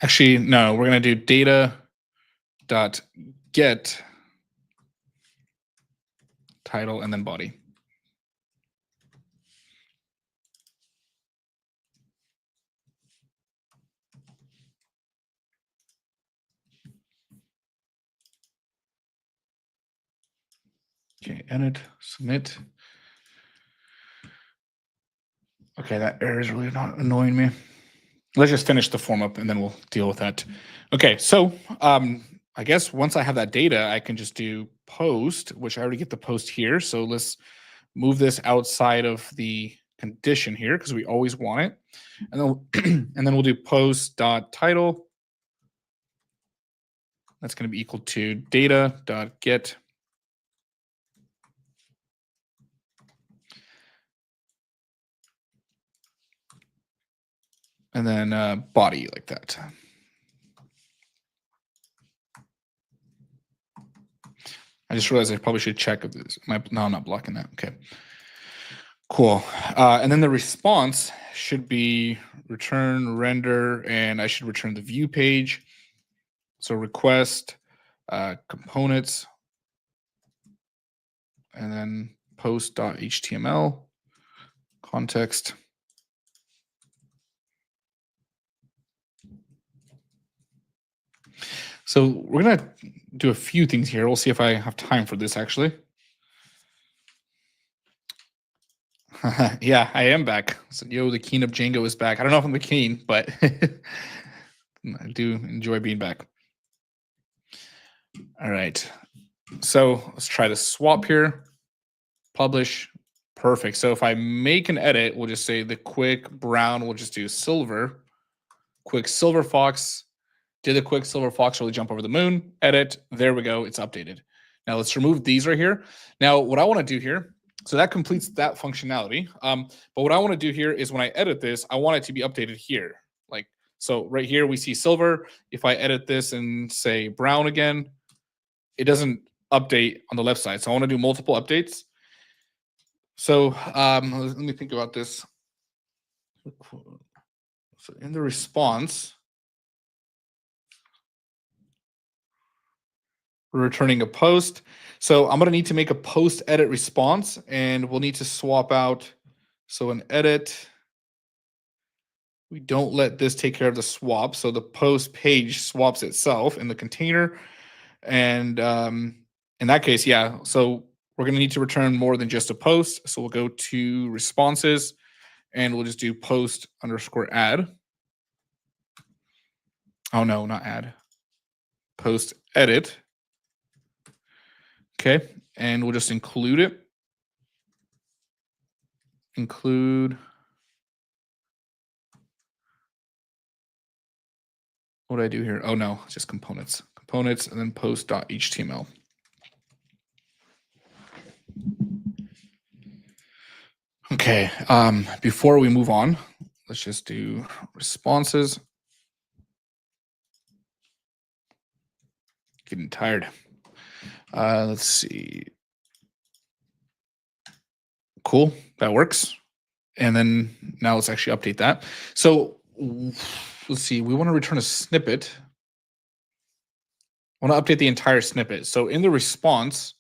Actually, no, we're going to do data.get title and then body. Okay, edit, submit. Okay, that error is really not annoying me. Let's just finish the form up and then we'll deal with that. Okay, so I guess once I have that data, I can just do post, which I already get the post here. So let's move this outside of the condition here because we always want it. And then and then we'll do post dot title. That's going to be equal to data dot get and then body like that. I just realized I probably should check if this. No, I'm not blocking that. Okay. Cool. And then the response should be return render, and I should return the view page. So request components, and then post.html context. So we're going to do a few things here. We'll see if I have time for this actually. Yeah, I am back. So, yo, the keen of Django is back. I don't know if I'm the keen, but I do enjoy being back. All right. So let's try to swap here. Publish. Perfect. So if I make an edit, we'll just say the quick brown, we'll just do silver. Quick silver fox. Did the quick silver fox really jump over the moon? Edit. There we go. It's updated. Now let's remove these right here. Now what I want to do here, so that completes that functionality. But what I want to do here is when I edit this, I want it to be updated here. Like, so right here we see silver. If I edit this and say brown again, it doesn't update on the left side. So I want to do multiple updates. So let me think about this. So in the response, we're returning a post. So I'm going to need to make a post edit response, and we'll need to swap out. So an edit, we don't let this take care of the swap. So the post page swaps itself in the container. And in that case, yeah. So we're going to need to return more than just a post. So we'll go to responses and we'll just do post underscore add. Oh, no, not add. Post edit. Okay. And we'll just include it. Include. What do I do here? Oh, no, it's just components. Components and then post.html. Okay. Before we move on, let's just do responses. Getting tired. Let's see. Cool. That works. And then now let's actually update that. So let's see. We want to return a snippet. I want to update the entire snippet. So in the response,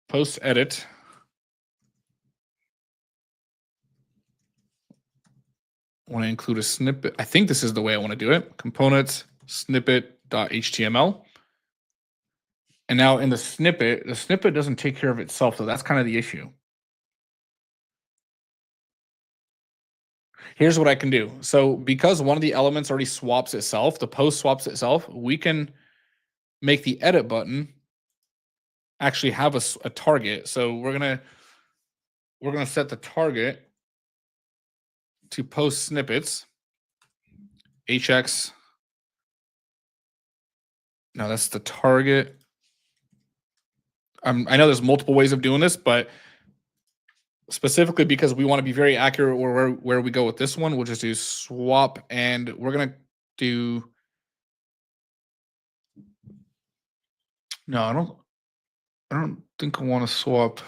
post edit. I want to include a snippet. I think this is the way I want to do it. Components, snippet.html. And now in the snippet doesn't take care of itself. So that's kind of the issue. Here's what I can do. So because one of the elements already swaps itself, the post swaps itself, we can make the edit button actually have a target. So we're gonna set the target to post snippets. HX. No, that's the target. I know there's multiple ways of doing this, but specifically because we want to be very accurate where we go with this one. We'll just do swap, and we're gonna do. No, I don't think I want to swap,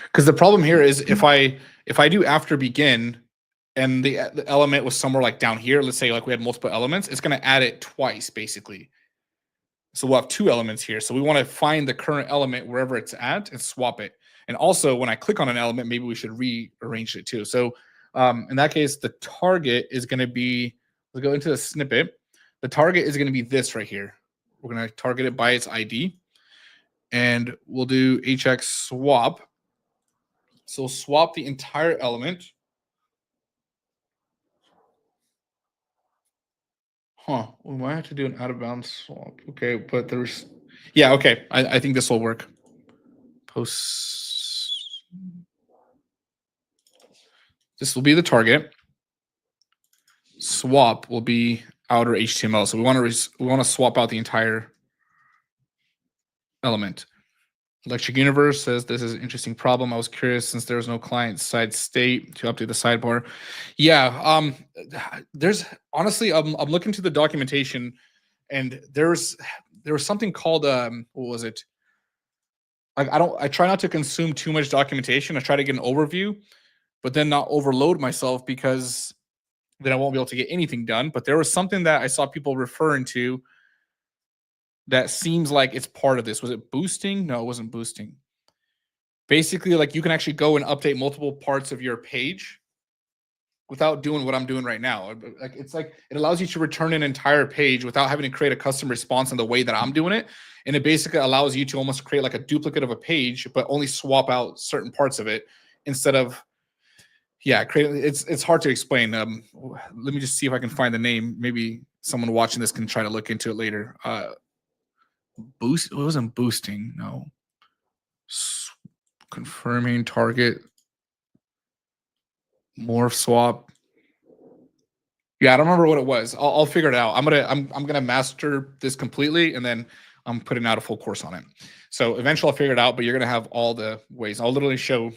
because the problem here is if I do after begin, and the element was somewhere like down here. Let's say like we had multiple elements. It's gonna add it twice basically. So we'll have two elements here. So we want to find the current element wherever it's at and swap it. And also, when I click on an element, maybe we should rearrange it too. So in that case, the target is going to be, we'll go into the snippet. The target is going to be this right here. We're going to target it by its ID. And we'll do HX swap. So swap the entire element. Huh. We might have to do an out of bounds swap. Okay, but there's, yeah, okay. I think this will work. Post. This will be the target. Swap will be outer HTML. So we want to swap out the entire element. Electric Universe says this is an interesting problem. I was curious since there was no client side state to update the sidebar. Yeah, there's honestly, I'm looking to the documentation, and there was something called what was it? Like I try not to consume too much documentation. I try to get an overview, but then not overload myself, because then I won't be able to get anything done. But there was something that I saw people referring to that seems like it's part of this. Was it boosting? No, it wasn't boosting. Basically, like you can actually go and update multiple parts of your page without doing what I'm doing right now. Like it's like it allows you to return an entire page without having to create a custom response in the way that I'm doing it. And it basically allows you to almost create like a duplicate of a page, but only swap out certain parts of it instead of, yeah, creating. It's hard to explain. Let me just see if I can find the name. Maybe someone watching this can try to look into it later. Boost. It wasn't boosting. No. Confirming target. Morph swap. Yeah, I don't remember what it was. I'll figure it out. I'm gonna master this completely, and then I'm putting out a full course on it. So eventually I'll figure it out. But you're gonna have all the ways. I'll literally show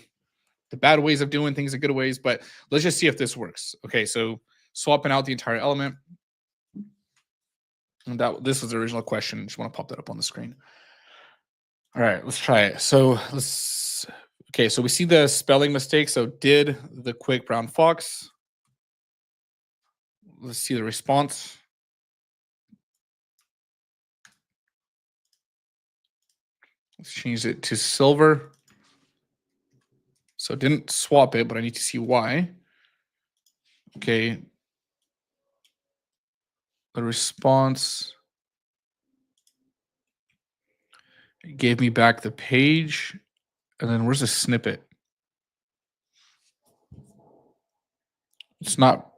the bad ways of doing things, the good ways. But let's just see if this works. Okay, so swapping out the entire element. And this was the original question. Just want to pop that up on the screen. All right, let's try it. So okay, so we see the spelling mistake. So did the quick brown fox. Let's see the response. Let's change it to silver. So didn't swap it, but I need to see why. Okay. The response gave me back the page. And then where's the snippet? It's not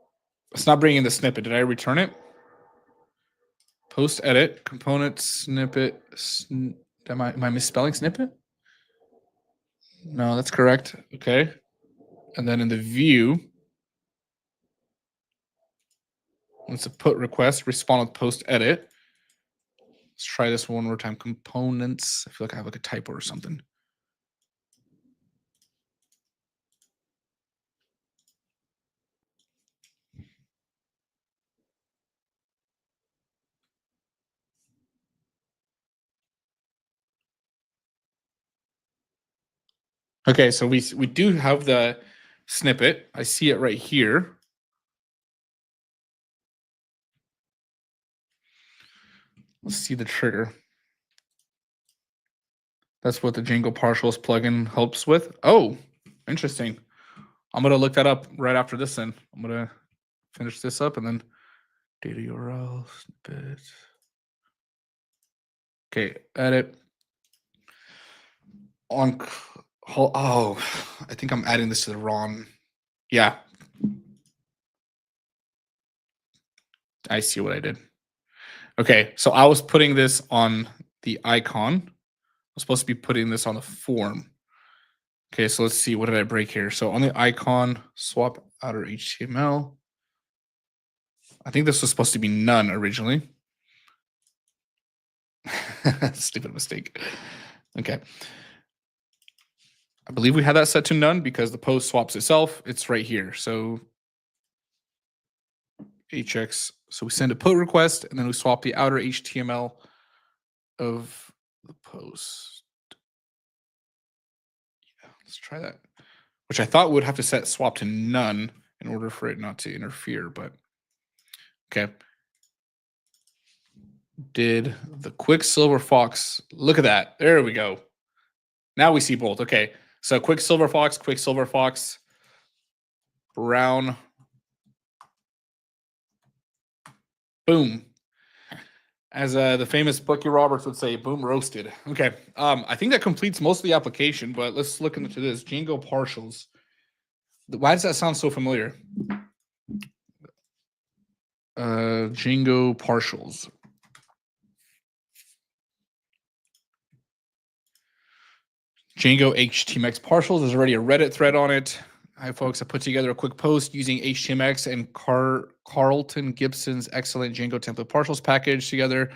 bringing the snippet. Did I return it? Post edit, component snippet. Am I misspelling snippet? No, that's correct. Okay. And then in the view, let's put request, respond with post edit. Let's try this one more time. Components. I feel like I have like a typo or something. Okay, so we do have the snippet. I see it right here. Let's see the trigger. That's what the Django partials plugin helps with. Oh, interesting. I'm gonna look that up right after this. Then I'm gonna finish this up and then data URL snippet. Okay, edit on. Oh, I think I'm adding this to the wrong. Yeah, I see what I did. Okay, so I was putting this on the icon. I was supposed to be putting this on the form. Okay, so let's see. What did I break here? So on the icon, swap outer HTML. I think this was supposed to be none originally. Stupid mistake. Okay. I believe we had that set to none because the post swaps itself. It's right here. So HX. So we send a put request and then we swap the outer HTML of the post. Yeah, let's try that. Which I thought would have to set swap to none in order for it not to interfere, but okay. Did the Quicksilver Fox, look at that. There we go. Now we see both. Okay. So Quicksilver Fox, brown. Boom. As the famous Bucky Roberts would say, boom roasted. Okay. I think that completes most of the application, but let's look into this. Django partials. Why does that sound so familiar? Django partials. Django HTMX partials. There's already a Reddit thread on it. Hi, folks. I put together a quick post using HTMX and Carlton Gibson's excellent Django template partials package together.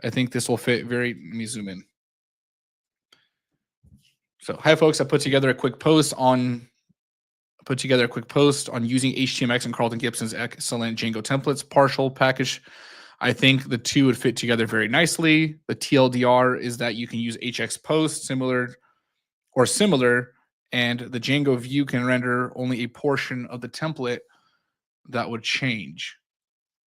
I think this will fit very. Let me zoom in. So, hi, folks. I put together a quick post on using HTMX and Carlton Gibson's excellent Django templates partial package. I think the two would fit together very nicely. The TLDR is that you can use HX post similar, and the Django view can render only a portion of the template that would change.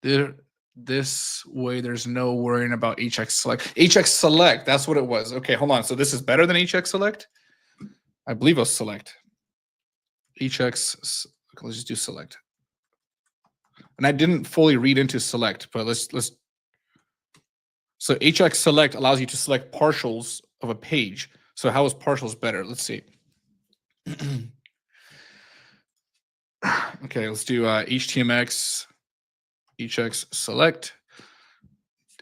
This way, there's no worrying about HX select. HX select, that's what it was. Okay, hold on. So this is better than HX select? I believe it was select. HX, let's just do select. And I didn't fully read into select, but let's. So HX select allows you to select partials of a page. So how is partials better? Let's see. Okay, let's do HTMX, HX select.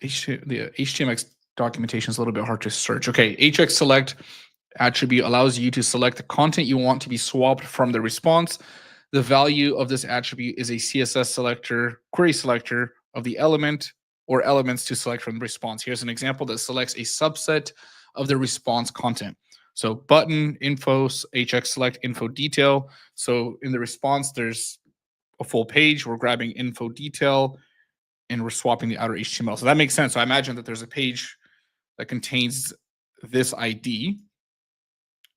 The HTMX documentation is a little bit hard to search. Okay, HX select attribute allows you to select the content you want to be swapped from the response. The value of this attribute is a CSS selector, query selector of the element or elements to select from the response. Here's an example that selects a subset of the response content. So button, info, HX select, info detail. So in the response, there's a full page. We're grabbing info detail and we're swapping the outer HTML. So that makes sense. So I imagine that there's a page that contains this ID.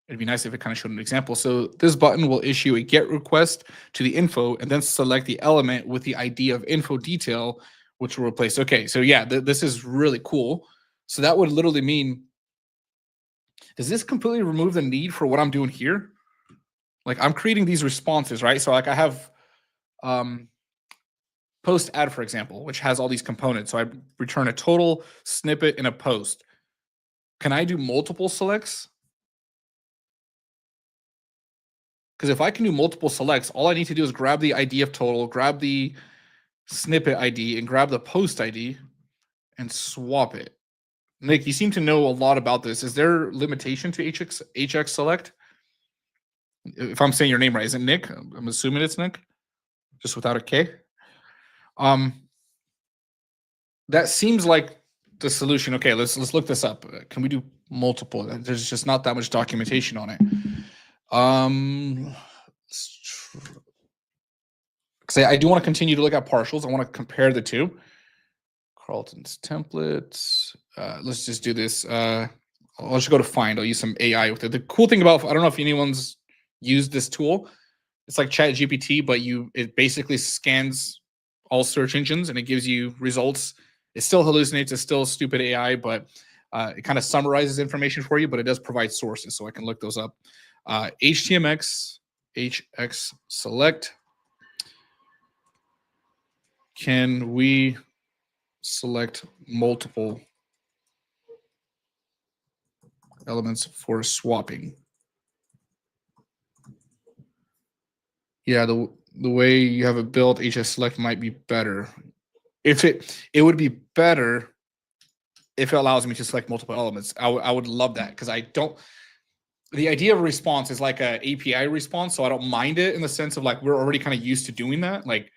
It'd be nice if it kind of showed an example. So this button will issue a GET request to the info and then select the element with the ID of info detail, which will replace. Okay, so yeah, this is really cool. So that would literally mean, does this completely remove the need for what I'm doing here? Like I'm creating these responses, right? So like I have post add, for example, which has all these components. So I return a total, snippet, and a post. Can I do multiple selects? Because if I can do multiple selects, all I need to do is grab the ID of total, grab the snippet ID, and grab the post ID and swap it. Nick, you seem to know a lot about this. Is there limitation to HX select? If I'm saying your name right, is it Nick? I'm assuming it's Nick, just without a K. That seems like the solution. Okay, let's look this up. Can we do multiple? There's just not that much documentation on it. Because I do want to continue to look at partials. I want to compare the two. Carlton's templates. Let's just do this. I'll just go to find. I'll use some AI with it. The cool thing about, I don't know if anyone's used this tool. It's like ChatGPT, but it basically scans all search engines and it gives you results. It still hallucinates. It's still stupid AI, but it kind of summarizes information for you, but it does provide sources, so I can look those up. HTMX, HX select. Can we select multiple elements for swapping? Yeah, the way you have it built, HX select might be better. If it would be better if it allows me to select multiple elements. I would love that because I don't. The idea of a response is like a API response, so I don't mind it in the sense of like we're already kind of used to doing that. Like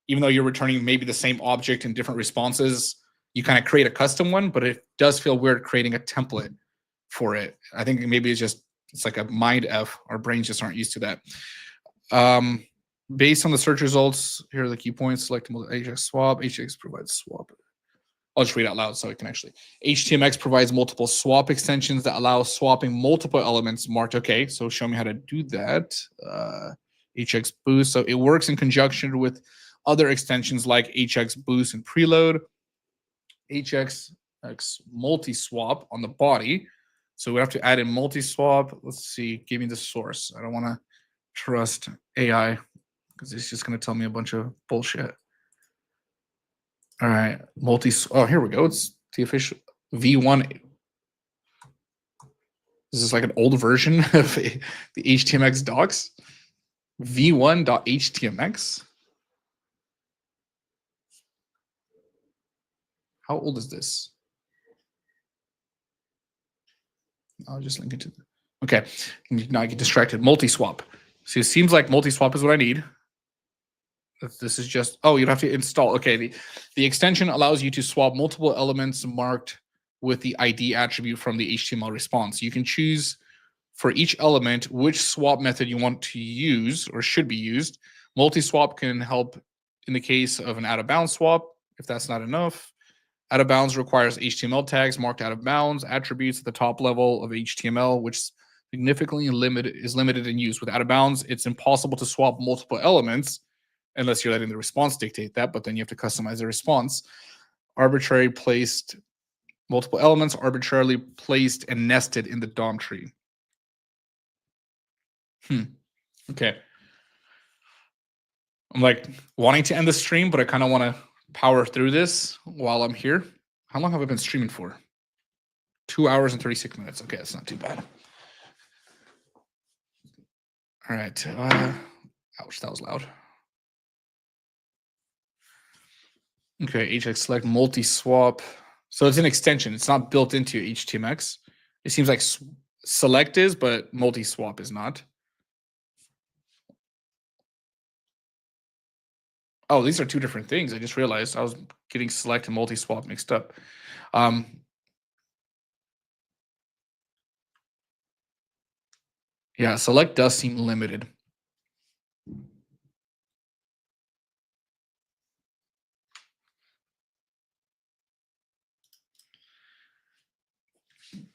even though you're returning maybe the same object in different responses, you kind of create a custom one, but it does feel weird creating a template for it. I think maybe it's just It's like a mind F. Our brains just aren't used to that. Based on the search results, here are the key points. Select HTMX swap. HTMX provides swap. I'll just read out loud so I can actually. HTMX provides multiple swap extensions that allow swapping multiple elements marked. Okay, so show me how to do that. HX Boost. So it works in conjunction with other extensions like HX Boost and Preload. HX multi-swap on the body. So we have to add in multi-swap. Let's see, give me the source. I don't want to trust AI because it's just going to tell me a bunch of bullshit. All right, oh, here we go. It's the official V1. This is like an old version of the HTMX docs. V1.htmx. How old is this? I'll just link it to. Okay, now I get distracted. Multi-swap. So it seems like multi-swap is what I need. This is just, oh, you'd have to install. Okay, the extension allows you to swap multiple elements marked with the ID attribute from the HTML response. You can choose for each element which swap method you want to use or should be used. Multi-swap can help in the case of an out-of-bounds swap, if that's not enough. Out of bounds requires HTML tags marked out of bounds, attributes at the top level of HTML, which significantly is limited in use. With out of bounds, it's impossible to swap multiple elements unless you're letting the response dictate that, but then you have to customize the response. Arbitrary placed multiple elements, arbitrarily placed and nested in the DOM tree. Okay. I'm like wanting to end the stream, but I kind of want to power through this while I'm here. How long have I been streaming for? 2 hours and 36 minutes. Okay, that's not too bad. All right. Ouch, that was loud. Okay, HX select multi-swap. So it's an extension. It's not built into HTMX. It seems like select is, but multi-swap is not. Oh, these are two different things. I just realized I was getting select and multi-swap mixed up. Yeah, select does seem limited.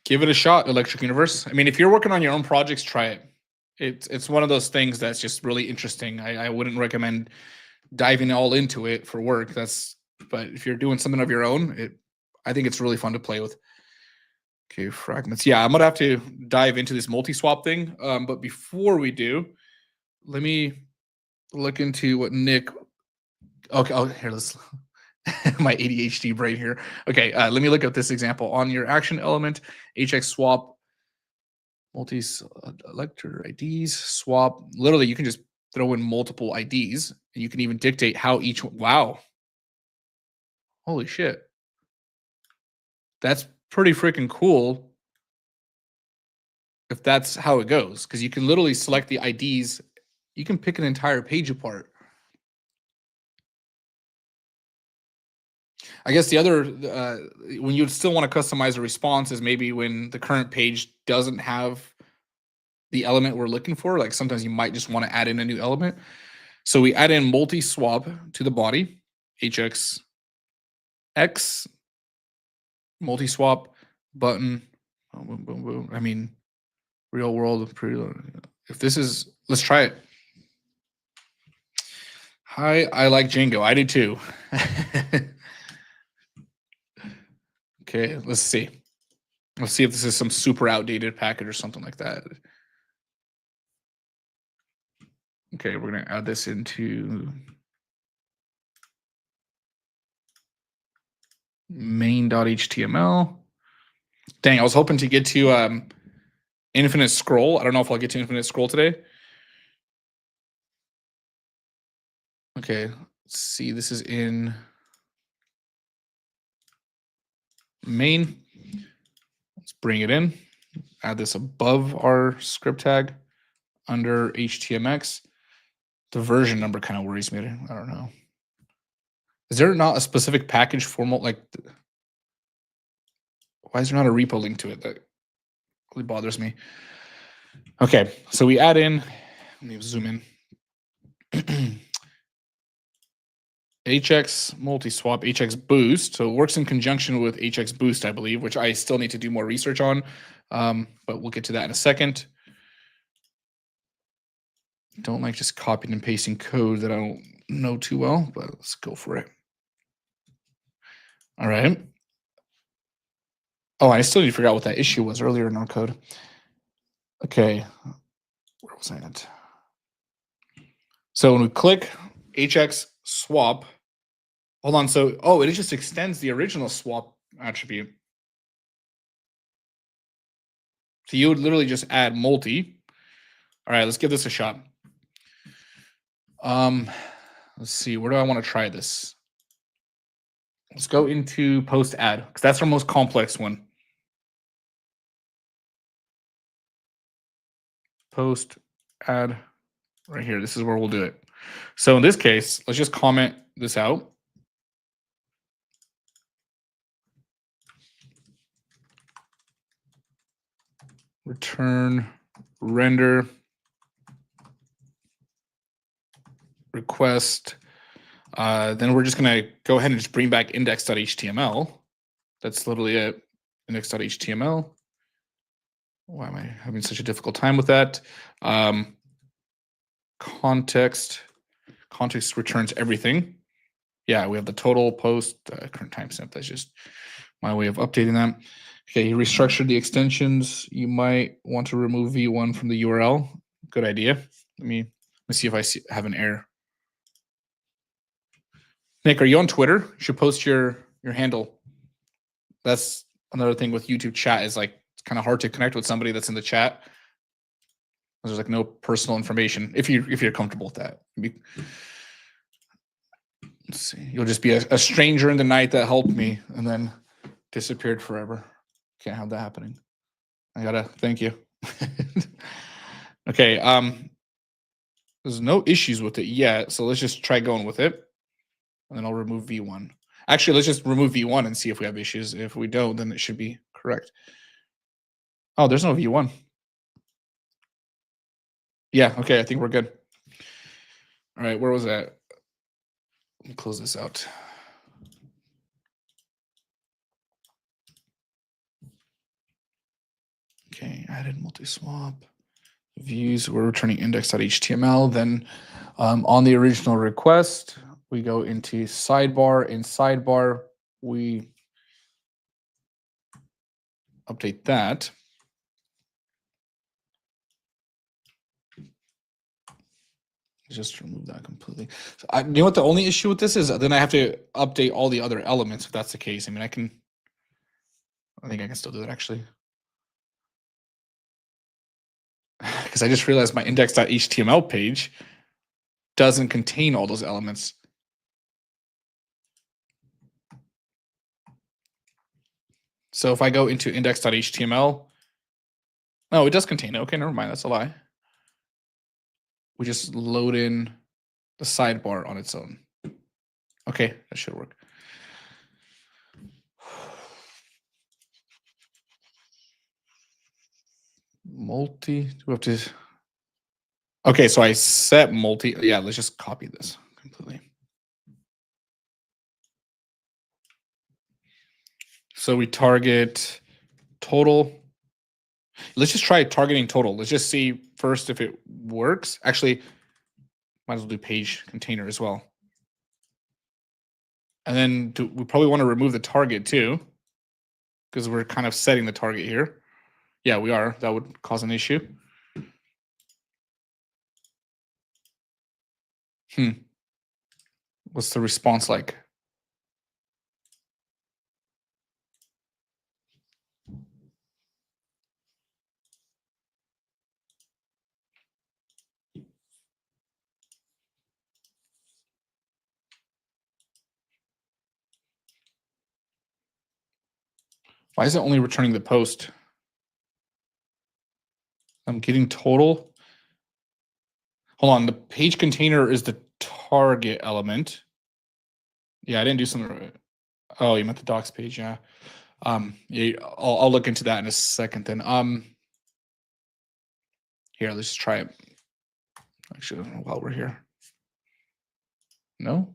Give it a shot, Electric Universe. I mean, if you're working on your own projects, try it. It's one of those things that's just really interesting. I wouldn't recommend diving all into it for work. But if you're doing something of your own, I think it's really fun to play with. Okay, fragments. Yeah, I'm gonna have to dive into this multi-swap thing. But before we do, let me look into what Nick. Okay, oh, here, let's. My ADHD brain here. Okay, let me look at this example. On your action element, HX swap, multi-selector IDs, swap. Literally, you can just throw in multiple IDs, and you can even dictate how each one. Wow. Holy shit. That's pretty freaking cool if that's how it goes, because you can literally select the IDs. You can pick an entire page apart. I guess the other, when you'd still want to customize a response is maybe when the current page doesn't have the element we're looking for. Like sometimes you might just want to add in a new element. So we add in multi-swap to the body, HX X, multi-swap button. Oh, boom, boom, boom. I mean, real world. If this is, let's try it. Hi, I like Django. I do too. Okay, let's see. Let's see if this is some super outdated package or something like that. Okay, we're going to add this into main.html. Dang, I was hoping to get to infinite scroll. I don't know if I'll get to infinite scroll today. Okay, let's see. This is in main. Let's bring it in. Add this above our script tag under HTMX. The version number kind of worries me. I don't know. Is there not a specific package format? Like, why is there not a repo link to it? That really bothers me. Okay, so we add in, let me zoom in. HX multi-swap, HX boost. So it works in conjunction with HX boost, I believe, which I still need to do more research on. But we'll get to that in a second. Don't like just copying and pasting code that I don't know too well, but let's go for it. All right. Oh, I still need to figure out what that issue was earlier in our code. Okay, where was I at? So when we click HX swap, hold on. So, oh, it just extends the original swap attribute. So you would literally just add multi. All right, let's give this a shot. Let's see, where do I want to try this? Let's go into post add, because that's our most complex one. Post add right here. This is where we'll do it. So in this case, let's just comment this out. Return render request. Then we're just going to go ahead and just bring back index.html. That's literally it. Index.html. Why am I having such a difficult time with that? Context returns everything. Yeah, we have the total post current timestamp. That's just my way of updating them. Okay, you restructured the extensions. You might want to remove v1 from the URL. Good idea. Let me see if I have an error. Nick, are you on Twitter? You should post your handle. That's another thing with YouTube chat, is like it's kind of hard to connect with somebody that's in the chat. There's like no personal information if you're comfortable with that. Let's see. You'll just be a stranger in the night that helped me and then disappeared forever. Can't have that happening. I gotta thank you. Okay. There's no issues with it yet, so let's just try going with it, and then I'll remove v1. Actually, let's just remove v1 and see if we have issues. If we don't, then it should be correct. Oh, there's no v1. Yeah. Okay. I think we're good. All right. Where was that? Let me close this out. Okay, added multi-swap. Views, we're returning index.html. Then on the original request, we go into sidebar. In sidebar, we update that. Just remove that completely. So you know what the only issue with this is? Then I have to update all the other elements if that's the case. I mean, I think I can still do that actually. Because I just realized my index.html page doesn't contain all those elements. So if I go into index.html, no, it does contain it. Okay, never mind. That's a lie. We just load in the sidebar on its own. Okay, that should work. Multi, do we have to? Okay, so I set multi. Yeah, let's just copy this completely. So we target total. Let's just try targeting total. Let's just see first if it works. Actually, might as well do page container as well. And then we probably want to remove the target too, because we're kind of setting the target here. Yeah, we are. That would cause an issue. What's the response like? Why is it only returning the post? I'm getting total. Hold on, the page container is the target element. Yeah, I didn't do something right. Oh, you meant the docs page, yeah. Yeah, I'll look into that in a second then. Here, let's just try it. Actually, while we're here. No?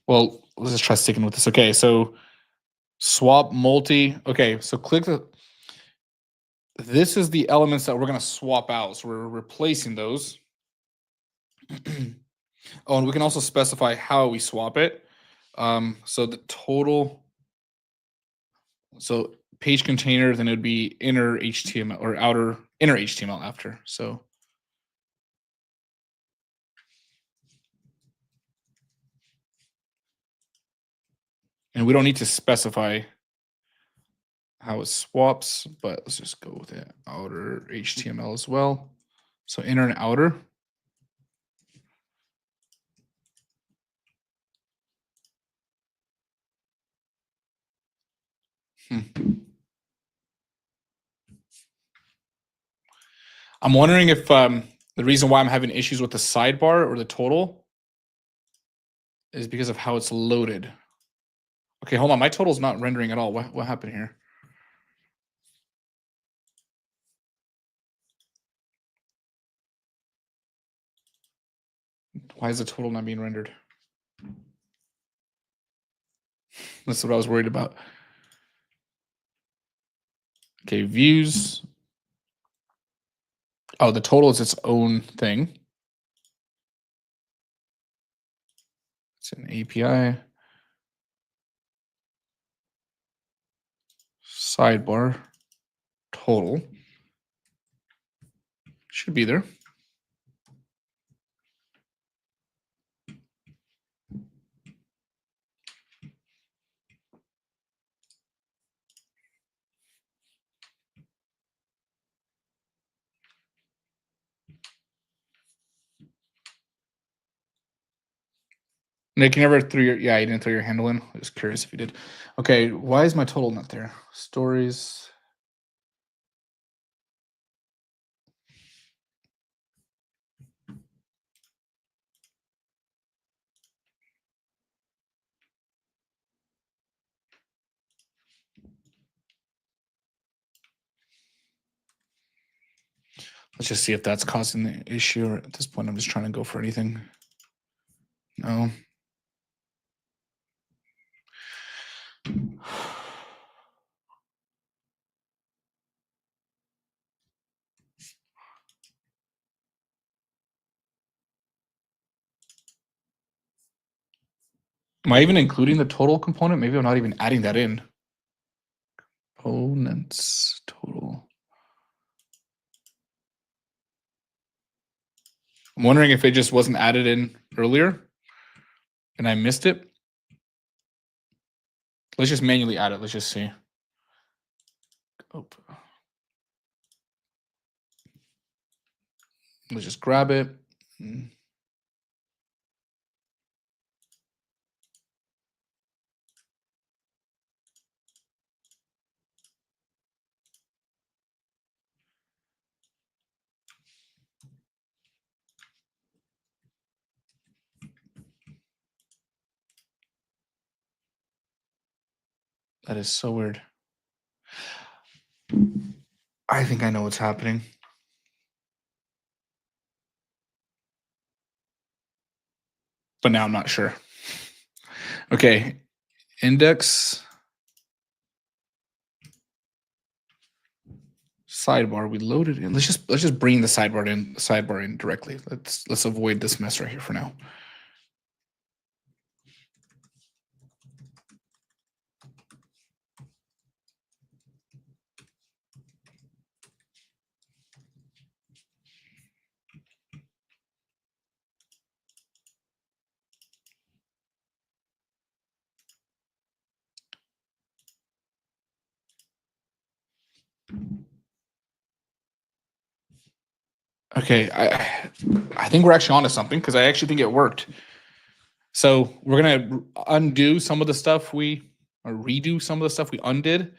Well, let's just try sticking with this. Okay, so swap multi. Okay, so click the. This is the elements that we're going to swap out. So we're replacing those. Oh, and we can also specify how we swap it. So the total. So page container, then it would be inner HTML or inner HTML after. So. And we don't need to specify how it swaps, but let's just go with it. Outer HTML as well. So inner and outer. I'm wondering if the reason why I'm having issues with the sidebar or the total is because of how it's loaded. Okay, hold on. My total's not rendering at all. What happened here? Why is the total not being rendered? That's what I was worried about. Okay, views. Oh, the total is its own thing. It's an API. Sidebar. Total. Should be there. Nick, you never threw your, yeah, you didn't throw your handle in. I was curious if you did. Okay, why is my total not there? Stories. Let's just see if that's causing the issue. Or at this point, I'm just trying to go for anything. No. Am I even including the total component? Maybe I'm not even adding that in. Components total. I'm wondering if it just wasn't added in earlier and I missed it. Let's just manually add it. Let's just see. Oh. Let's just grab it. That is so weird. I think I know what's happening. But now I'm not sure. Okay, index sidebar. We loaded in. Let's just bring the sidebar in directly. Let's avoid this mess right here for now. Okay, I think we're actually onto something because I actually think it worked. So we're gonna undo some of the stuff or redo some of the stuff we undid,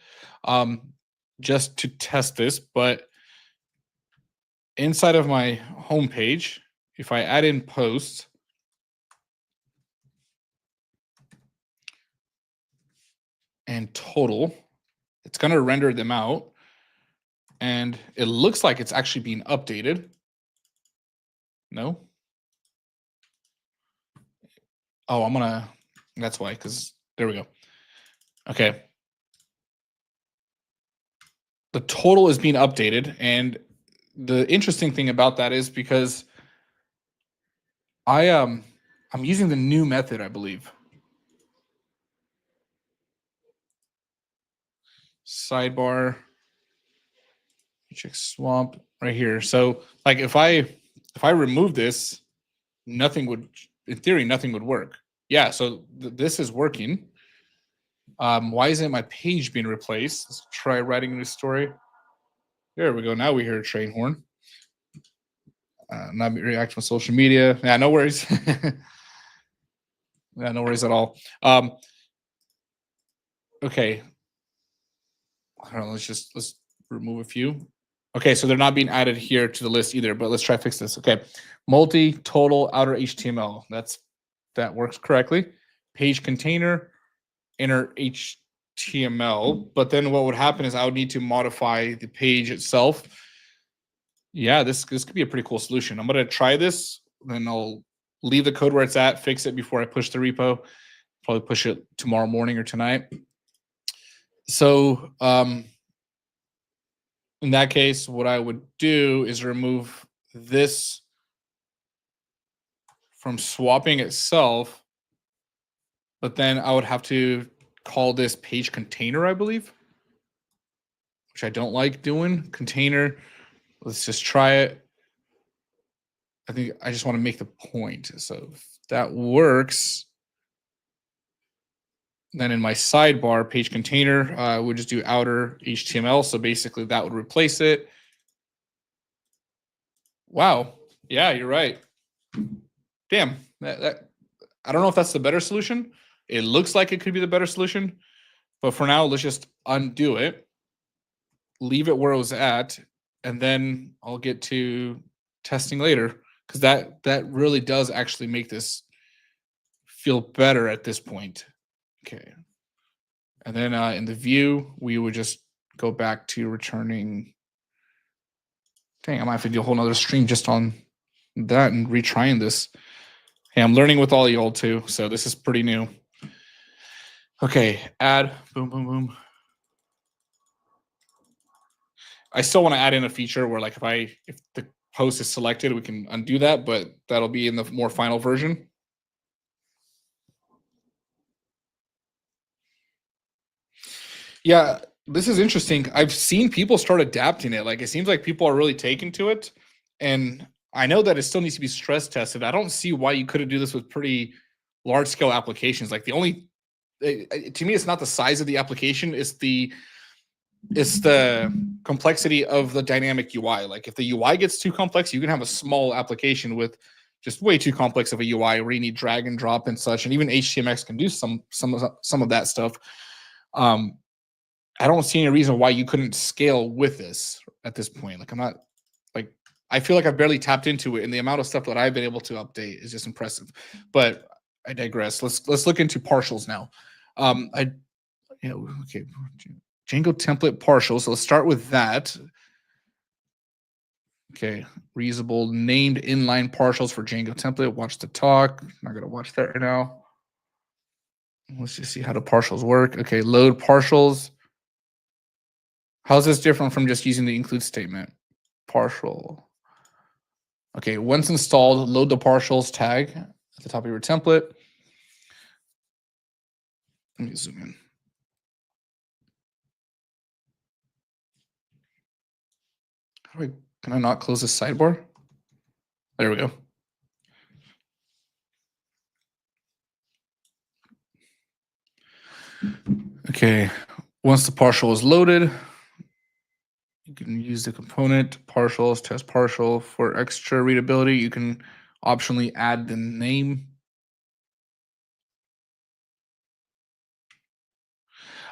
just to test this. But inside of my home page, if I add in posts, and total, It's going to render them out. And it looks like it's actually being updated. No? Oh, I'm going to, that's why, because there we go. Okay. The total is being updated. And the interesting thing about that is because I'm using the new method, I believe. Sidebar, check swamp right here. So like if I remove this, nothing would, in theory, nothing would work. Yeah, so this is working. Why isn't my page being replaced? Let's try writing a new story. There we go. Now we hear a train horn. Not react on social media. Yeah, no worries. Yeah, no worries at all. Okay. I don't know. Let's remove a few. Okay, so they're not being added here to the list either, but let's try to fix this. Okay. Multi total outer HTML. That works correctly. Page container, inner HTML. But then what would happen is I would need to modify the page itself. Yeah, this could be a pretty cool solution. I'm gonna try this, then I'll leave the code where it's at, fix it before I push the repo. Probably push it tomorrow morning or tonight. So in that case, what I would do is remove this from swapping itself, but then I would have to call this page container, I believe, which I don't like doing. Container, let's just try it. I think I just want to make the point. So if that works, then in my sidebar page container, we'll just do outer HTML. So basically that would replace it. Wow. Yeah, you're right. Damn. I don't know if that's the better solution. It looks like it could be the better solution. But for now, let's just undo it. Leave it where it was at. And then I'll get to testing later. Because that really does actually make this feel better at this point. Okay. And then in the view, we would just go back to returning. Dang, I might have to do a whole nother stream just on that and retrying this. Hey, I'm learning with all y'all too, so this is pretty new. Okay, add, boom, boom, boom. I still want to add in a feature where like if the post is selected, we can undo that, but that'll be in the more final version. Yeah, this is interesting. I've seen people start adapting it. Like it seems like people are really taking to it. And I know that it still needs to be stress tested. I don't see why you couldn't do this with pretty large scale applications. Like the only to me, it's not the size of the application, it's the complexity of the dynamic UI. Like if the UI gets too complex, you can have a small application with just way too complex of a UI where you need drag and drop and such. And even HTMX can do some of that stuff. I don't see any reason why you couldn't scale with this at this point. Like I'm not like I feel like I've barely tapped into it, and the amount of stuff that I've been able to update is just impressive. But I digress. Let's look into partials now. Okay, Django template partial. So let's start with that. Okay, reusable named inline partials for Django template. Watch the talk. I'm not gonna watch that right now. Let's just see how the partials work. Okay, load partials. How's this different from just using the include statement? Partial. Okay, once installed, load the partials tag at the top of your template. Let me zoom in. Can I not close this sidebar? There we go. Okay, once the partial is loaded, you can use the component partials, test partial. For extra readability, you can optionally add the name.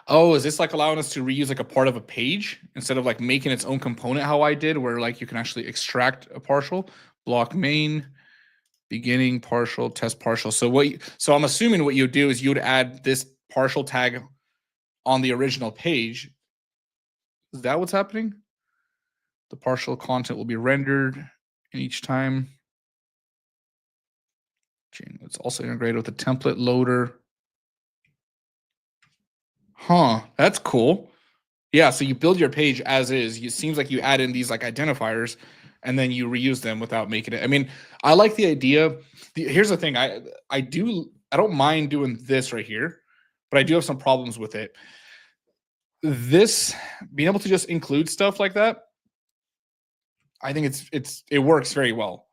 Oh, is this like allowing us to reuse like a part of a page instead of like making its own component how I did, where like you can actually extract a partial, block main, beginning partial, test partial. So I'm assuming what you would do is you would add this partial tag on the original page, Is that what's happening? The partial content will be rendered in each time. It's also integrated with the template loader. Huh, that's cool. Yeah, so you build your page as is. It seems like you add in these like identifiers and then you reuse them without making it. I mean, I like the idea. Here's the thing. I don't mind doing this right here, but I do have some problems with it. This being able to just include stuff like that, I think it works very well.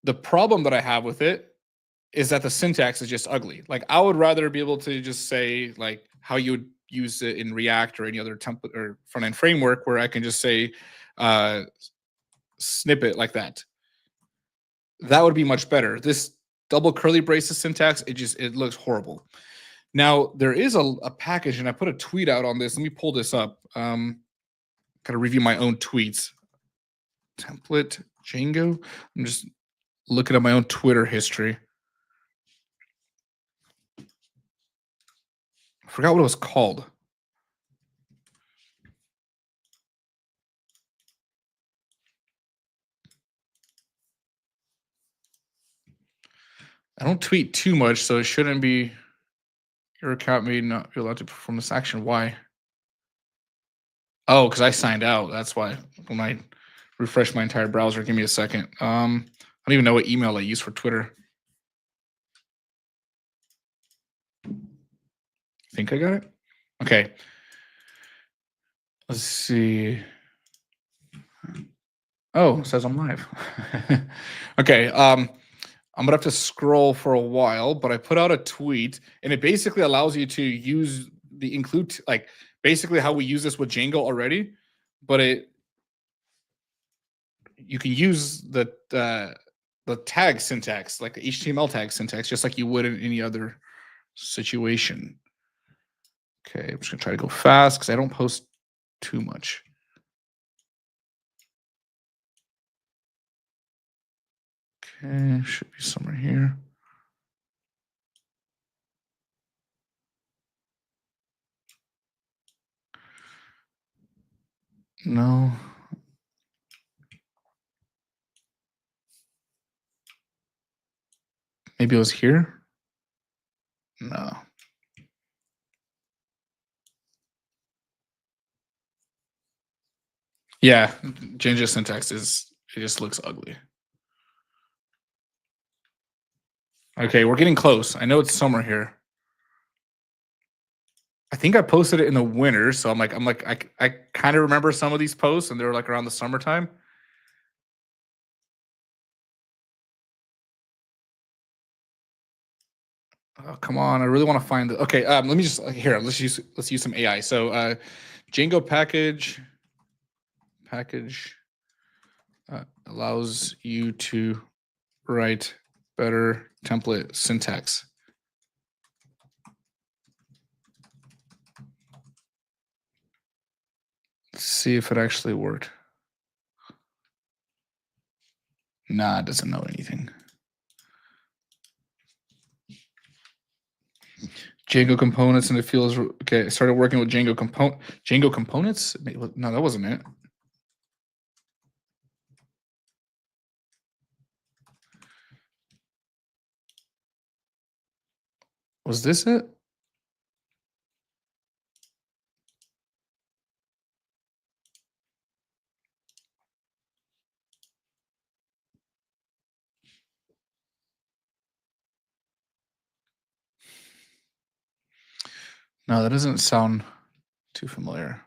The problem that I have with it is that the syntax is just ugly. Like I would rather be able to just say like how you would use it in React or any other template or front end framework where I can just say snippet like that. That would be much better. This double curly braces syntax, it looks horrible. Now there is a package, and I put a tweet out on this. Let me pull this up. Kind of review my own tweets. Template Django. I'm just looking at my own Twitter history. I forgot what it was called. I don't tweet too much, so it shouldn't be. Your account may not be allowed to perform this action. Why? Oh, because I signed out. That's why. When I refresh my entire browser, give me a second. I don't even know what email I use for Twitter. I think I got it. Okay. Let's see. Oh, it says I'm live. Okay. I'm gonna have to scroll for a while, but I put out a tweet, and it basically allows you to use the include, like basically how we use this with Django already, but you can use the tag syntax, like the HTML tag syntax, just like you would in any other situation. Okay, I'm just gonna try to go fast because I don't post too much. Okay, should be somewhere here. No. Maybe it was here? No. Yeah, Django syntax it just looks ugly. Okay, we're getting close. I know it's summer here. I think I posted it in the winter, so I kind of remember some of these posts, and they were like around the summertime. Oh, come on, I really want to find it. Okay, let me just here. Let's use some AI. So, Django package allows you to write better template syntax. Let's see if it actually worked. Nah, it doesn't know anything. Django components, and it feels okay. I started working with Django components. No, that wasn't it. Was this it? No, that doesn't sound too familiar.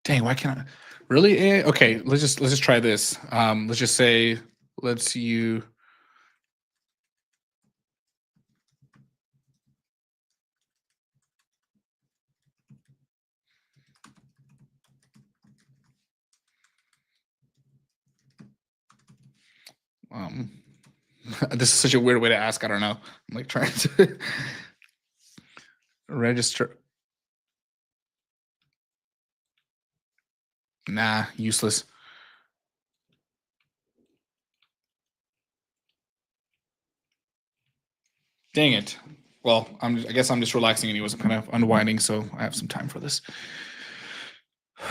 Dang, why can't I? Really? Okay, let's just try this. Let's just say let's you. This is such a weird way to ask. I don't know. I'm like trying to register. Nah, useless. Dang it. Well, I guess I'm just relaxing anyways. I'm kind of unwinding, so I have some time for this. I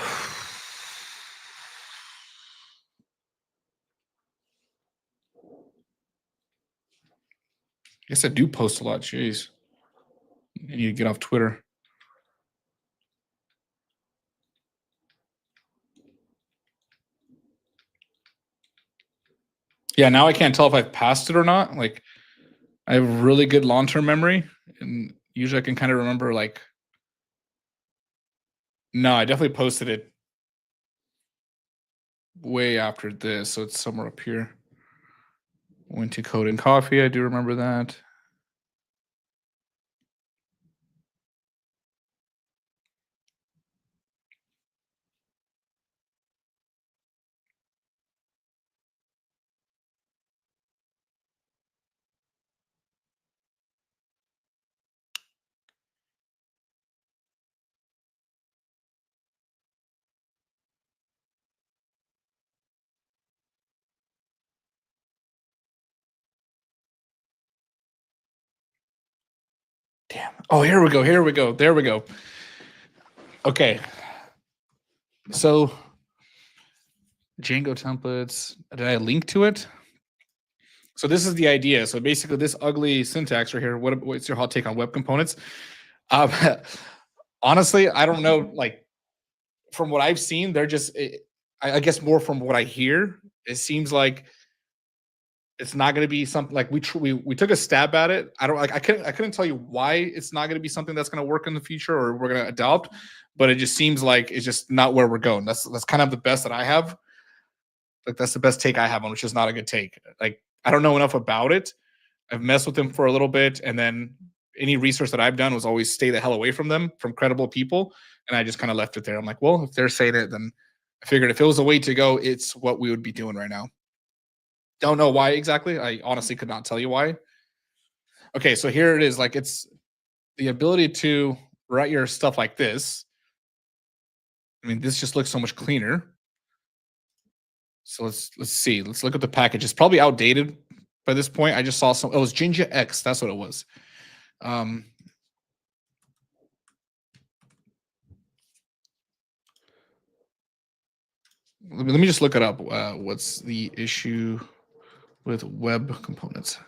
guess I do post a lot. Jeez. I need to get off Twitter. Yeah, now I can't tell if I've passed it or not. Like, I have really good long-term memory, and usually I can kind of remember, like, no, I definitely posted it way after this, so it's somewhere up here. Went to Code and Coffee. I do remember that. Damn. Oh, here we go. Here we go. There we go. Okay. So Django templates. Did I link to it? So this is the idea. So basically, this ugly syntax right here. What's your hot take on web components? Um, honestly, I don't know. Like from what I've seen, they're just. I guess more from what I hear, it seems like it's not going to be something like we took a stab at it. I don't like I couldn't tell you why it's not going to be something that's going to work in the future or we're going to adopt, but it just seems like it's just not where we're going. That's kind of the best that I have. Like that's the best take I have on, which is not a good take. Like I don't know enough about it. I've messed with them for a little bit, and then any research that I've done was always stay the hell away from them, from credible people, and I just kind of left it there. I'm like, well, if they're saying it, then I figured if it was a way to go, it's what we would be doing right now. Don't know why exactly. I honestly could not tell you why. Okay, so here it is. Like it's the ability to write your stuff like this. I mean, this just looks so much cleaner. So let's see. Let's look at the package. It's probably outdated by this point. I just saw some. Oh, it was Django X. That's what it was. Um, let me just look it up. What's the issue with web components?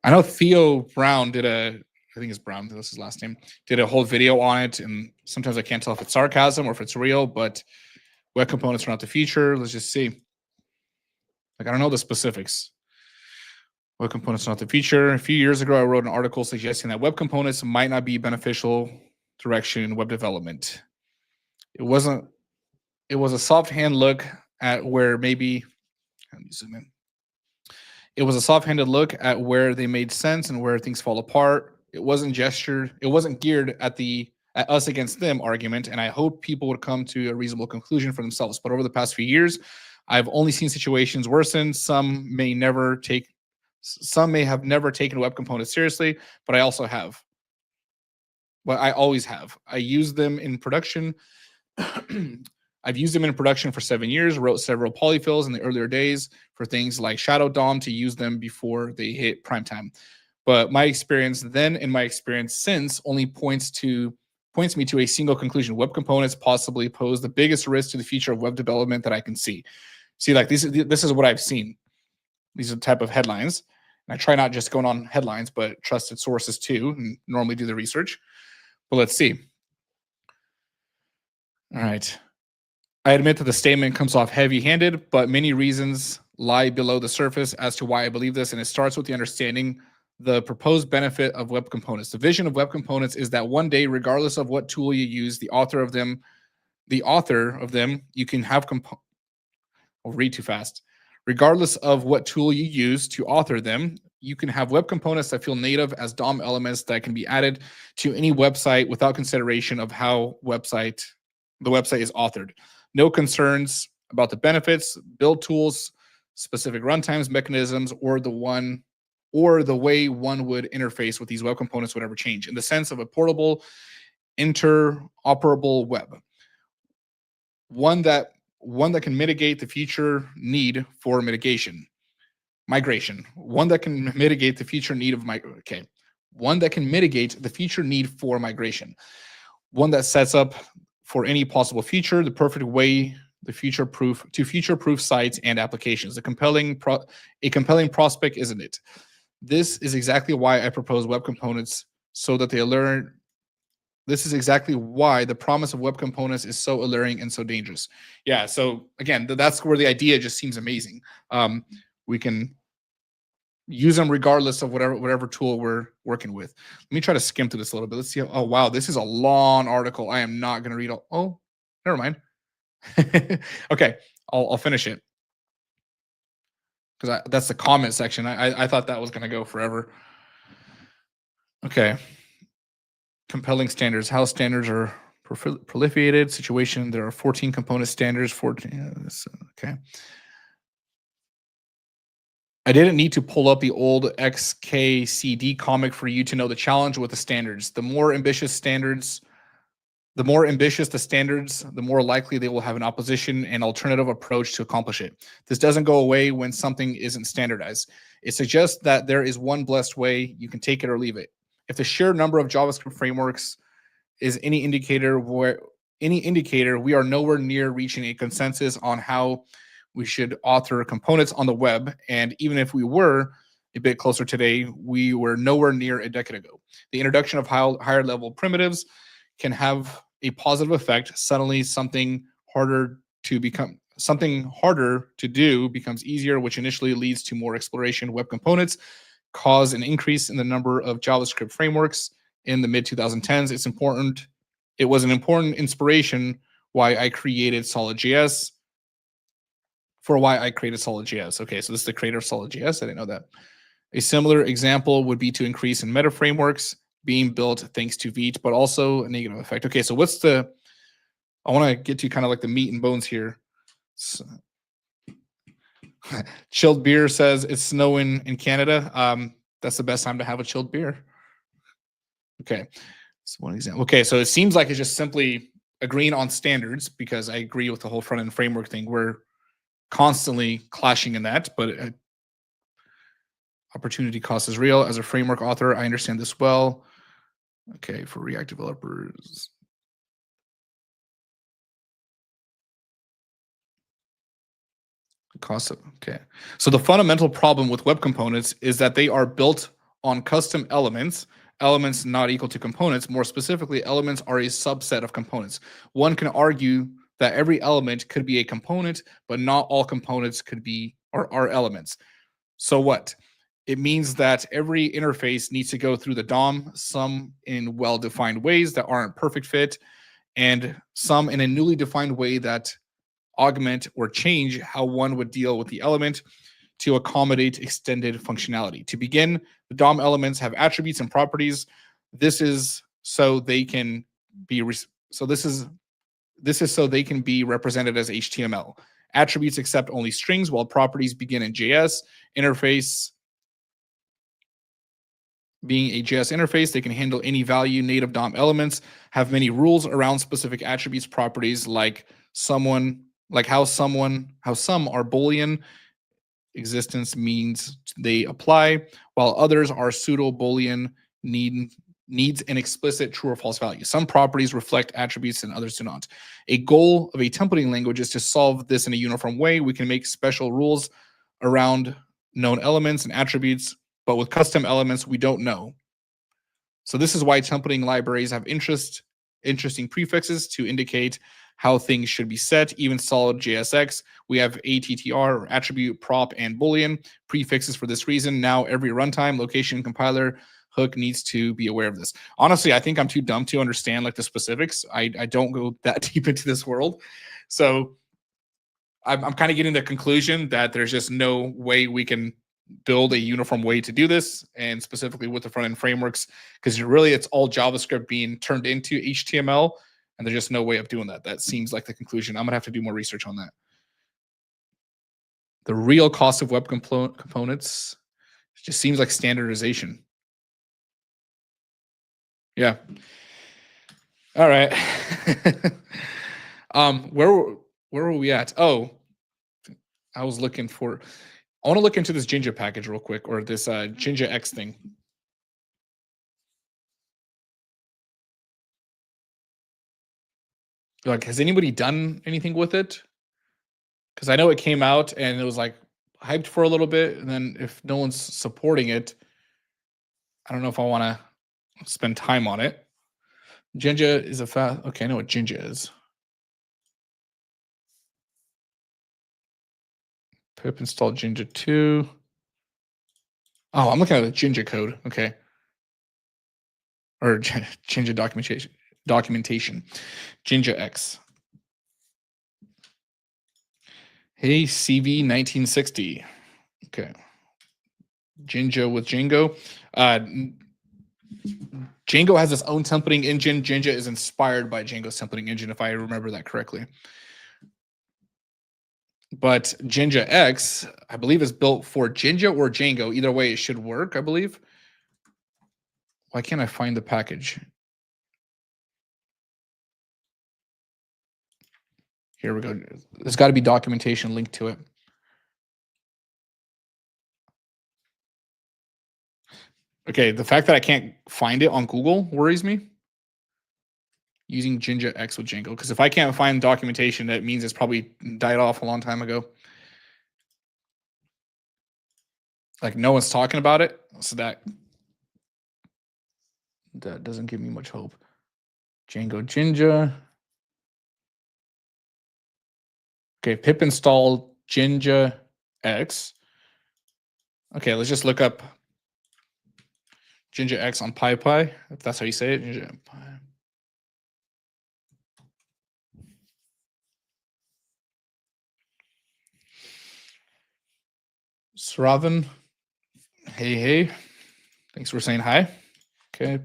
I know Theo Brown did a. I think it's Brown. That's his last name. Did a whole video on it, and sometimes I can't tell if it's sarcasm or if it's real. But web components are not the future. Let's just see. Like I don't know the specifics. Web components are not the future. A few years ago, I wrote an article suggesting that web components might not be beneficial direction in web development. It wasn't. It was a soft hand look at where maybe. Let me zoom in. It was a soft-handed look at where they made sense and where things fall apart. It wasn't gestured. It wasn't geared at the at us against them argument. And I hope people would come to a reasonable conclusion for themselves. But over the past few years, I've only seen situations worsen. Some may have never taken web components seriously, but I also have. But I always have. I use them in production. I've used them in production for 7 years, wrote several polyfills in the earlier days for things like Shadow DOM to use them before they hit prime time. But my experience then and my experience since only points me to a single conclusion. Web components possibly pose the biggest risk to the future of web development that I can see. See, like this is what I've seen. These are the type of headlines. And I try not just going on headlines, but trusted sources too, and normally do the research. But let's see. All right. I admit that the statement comes off heavy-handed, but many reasons lie below the surface as to why I believe this, and it starts with the understanding the proposed benefit of web components. The vision of web components is that one day, regardless of what tool you use, the author of them, you can have I'll read too fast. Regardless of what tool you use to author them, you can have web components that feel native as DOM elements that can be added to any website without consideration of how the website is authored. No concerns about the benefits, build tools, specific runtimes, mechanisms, or the way one would interface with these web components would ever change in the sense of a portable, interoperable web. One that can mitigate the future need for mitigation. migration, one that can mitigate the future need of one that can mitigate the future need for migration, one that sets up for any possible future the perfect way the future-proof sites and applications. A compelling prospect, isn't it? This is exactly why I propose web components, so that they learn. This is exactly why the promise of web components is so alluring and so dangerous. Yeah. So again, that's where the idea just seems amazing. We can use them regardless of whatever tool we're working with. Let me try to skim through this a little bit. Let's see. Oh wow, this is a long article. I am not going to read all. Oh, never mind. Okay, I'll finish it because that's the comment section. I thought that was going to go forever. Okay. Compelling standards. How standards are proliferated. Situation. There are 14 component standards. 14. Okay. I didn't need to pull up the old XKCD comic for you to know the challenge with the standards. The more ambitious the standards, the more likely they will have an opposition and alternative approach to accomplish it. This doesn't go away when something isn't standardized. It suggests that there is one blessed way, you can take it or leave it. If the sheer number of JavaScript frameworks is any indicator, we are nowhere near reaching a consensus on how we should author components on the web. And even if we were a bit closer today, we were nowhere near a decade ago. The introduction of higher level primitives can have a positive effect. Suddenly something harder to do becomes easier, which initially leads to more exploration. Web components cause an increase in the number of JavaScript frameworks in the mid 2010s. It was an important inspiration why I created SolidJS. Okay, so this is the creator of SolidJS. I didn't know that. A similar example would be to increase in meta frameworks being built thanks to Vite, but also a negative effect. Okay, so I want to get to kind of like the meat and bones here. So, chilled beer says it's snowing in Canada. That's the best time to have a chilled beer. Okay, so one example. Okay, so it seems like it's just simply agreeing on standards, because I agree with the whole front end framework thing. We're constantly clashing in that, but opportunity cost is real. As a framework author, I understand this well. Okay, for React developers. Okay. So the fundamental problem with web components is that they are built on custom elements not equal to components. More specifically, elements are a subset of components. One can argue that every element could be a component, but not all components are elements. So what? It means that every interface needs to go through the DOM, some in well-defined ways that aren't perfect fit, and some in a newly defined way that augment or change how one would deal with the element to accommodate extended functionality. To begin, the DOM elements have attributes and properties. This is so they can be so they can be represented as HTML. Attributes accept only strings, while properties begin in JS. Interface being a JS interface, they can handle any value. Native DOM elements have many rules around specific attributes, properties like how some are Boolean existence means they apply, while others are pseudo Boolean needs an explicit true or false value. Some properties reflect attributes and others do not. A goal of a templating language is to solve this in a uniform way. We can make special rules around known elements and attributes, but with custom elements, we don't know. So this is why templating libraries have interesting prefixes to indicate how things should be set. Even solid JSX, we have ATTR, or attribute, prop, and Boolean prefixes for this reason. Now every runtime, location, compiler, hook needs to be aware of this. Honestly, I think I'm too dumb to understand like the specifics. I don't go that deep into this world. So I'm kind of getting the conclusion that there's just no way we can build a uniform way to do this, and specifically with the front end frameworks, because really it's all JavaScript being turned into HTML, and there's just no way of doing that. That seems like the conclusion. I'm gonna have to do more research on that. The real cost of web components just seems like standardization. Yeah. All right. Where were we at? Oh, I was looking for I want to look into this Jinja package real quick, or this Jinja X thing. Like, has anybody done anything with it? Because I know it came out and it was like hyped for a little bit, and then if no one's supporting it, I don't know if I want to spend time on it. Jinja is a fast. Okay, I know what Jinja is. Pip install Jinja 2. Oh, I'm looking at the Jinja code. Okay. Or Jinja documentation. Jinja X. Hey, CV 1960. Okay. Jinja with Django. Django has its own templating engine. Jinja is inspired by Django's templating engine, if I remember that correctly. But Jinja X, I believe, is built for Jinja or Django. Either way, it should work, I believe. Why can't I find the package? Here we go. There's got to be documentation linked to it. Okay, the fact that I can't find it on Google worries me. Using Jinja X with Django, because if I can't find documentation, that means it's probably died off a long time ago. Like, no one's talking about it, so that doesn't give me much hope. Django Jinja. Okay, pip install Jinja X. Okay, let's just look up Jinja X on PyPy, if that's how you say it. Jinja Py. Sravan. Hey. Thanks for saying hi. Okay.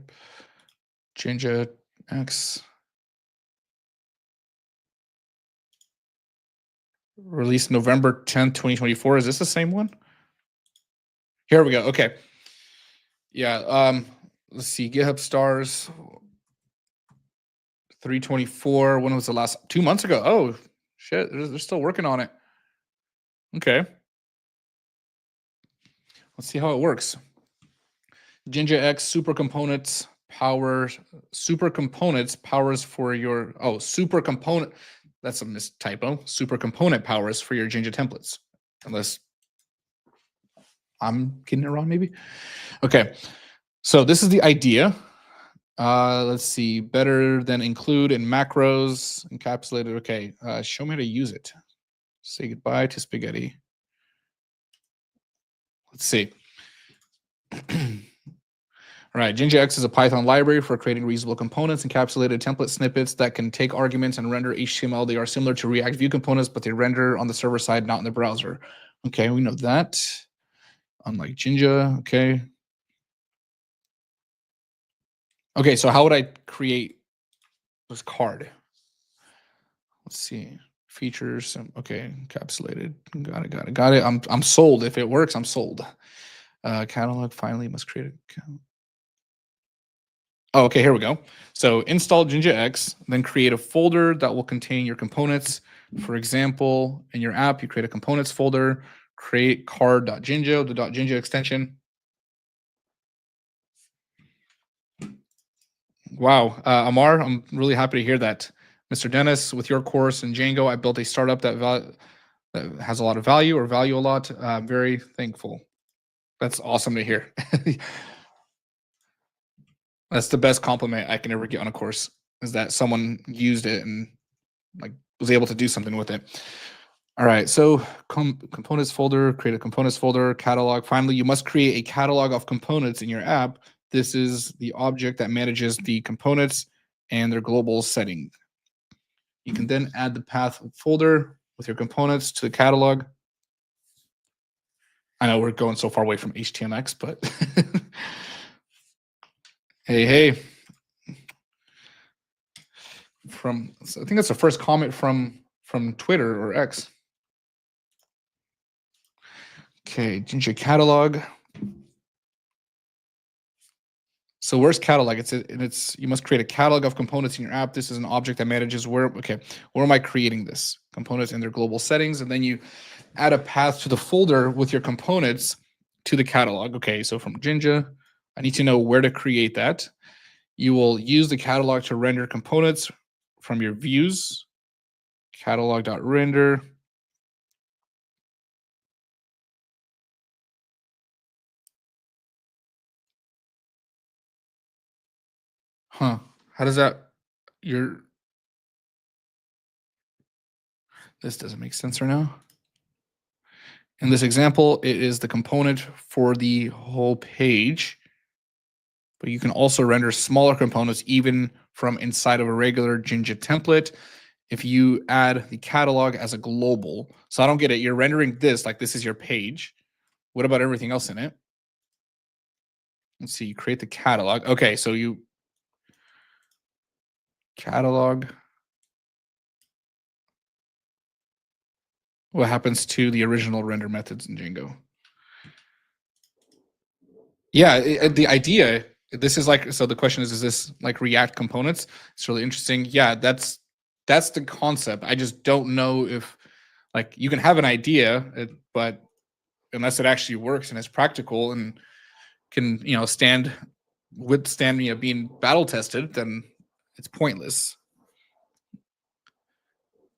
Jinja X. Released November 10th, 2024. Is this the same one? Here we go. Okay. Yeah. Let's see. GitHub stars. 324. When was the last? 2 months ago. Oh, shit. They're still working on it. Okay. Let's see how it works. Jinja X super components powers for your super component. That's a typo. Super component powers for your Jinja templates. Unless I'm getting it wrong, maybe. Okay. So this is the idea. Let's see. Better than include in macros, encapsulated. Okay. Show me how to use it. Say goodbye to spaghetti. Let's see. All right, Jinja X is a Python library for creating reusable components, encapsulated template snippets that can take arguments and render HTML. They are similar to React View components, but they render on the server side, not in the browser. Okay, we know that. Unlike Jinja, okay. Okay, so how would I create this card? Let's see. Features. Okay, encapsulated. Got it. I'm sold. If it works, I'm sold. Catalog. Finally, must create an account. Oh, okay, here we go. So install Jinja X, then create a folder that will contain your components. For example, in your app, you create a components folder, create card.jinja, the .jinja extension. Wow, Amar, I'm really happy to hear that. Mr. Dennis, with your course in Django, I built a startup that has a lot of value or value a lot. I'm very thankful. That's awesome to hear. That's the best compliment I can ever get on a course, is that someone used it and like was able to do something with it. All right, so components folder, create a components folder, catalog. Finally, you must create a catalog of components in your app. This is the object that manages the components and their global setting. You can then add the path folder with your components to the catalog. I know we're going so far away from HTMX, but hey. I think that's the first comment from Twitter or X. Okay, Jinja catalog. So where's catalog? It's you must create a catalog of components in your app. This is an object that manages where am I creating this? Components and their global settings, and then you add a path to the folder with your components to the catalog. Okay, so from Jinja, I need to know where to create that. You will use the catalog to render components from your views, catalog.render. Huh. How does that this doesn't make sense right now. In this example, it is the component for the whole page, but you can also render smaller components even from inside of a regular Jinja template if you add the catalog as a global. So I don't get it. You're rendering this like this is your page. What about everything else in it? Let's see, you create the catalog. Okay, so you catalog. What happens to the original render methods in Django? Yeah, the idea, this is like, so the question is this like React components? It's really interesting. Yeah, that's the concept. I just don't know if, like, you can have an idea, but unless it actually works and is practical and can, withstand being battle tested, then it's pointless.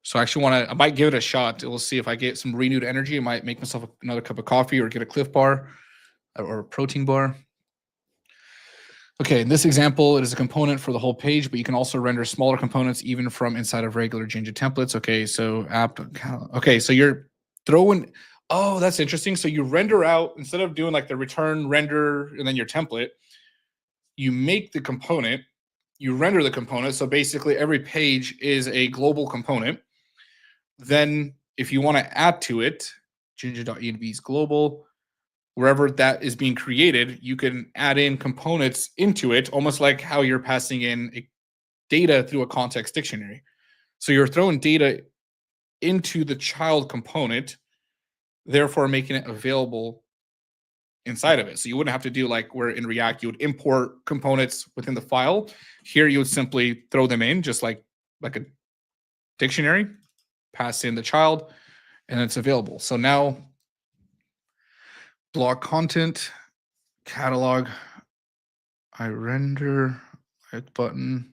So I actually I might give it a shot. We'll see if I get some renewed energy. I might make myself another cup of coffee or get a Cliff Bar or a protein bar. Okay, in this example, it is a component for the whole page, but you can also render smaller components even from inside of regular Jinja templates. Okay, so okay, so you're throwing, oh, that's interesting. So you render out, instead of doing like the return render and then your template, you make the component, you render the component. So basically every page is a global component. Then if you want to add to it, Jinja.env is global. Wherever that is being created, you can add in components into it, almost like how you're passing in data through a context dictionary. So you're throwing data into the child component, therefore making it available inside of it. So you wouldn't have to do like where in React you would import components within the file. Here you would simply throw them in just like a dictionary, pass in the child, and it's available. So now block content, catalog, I render, like button.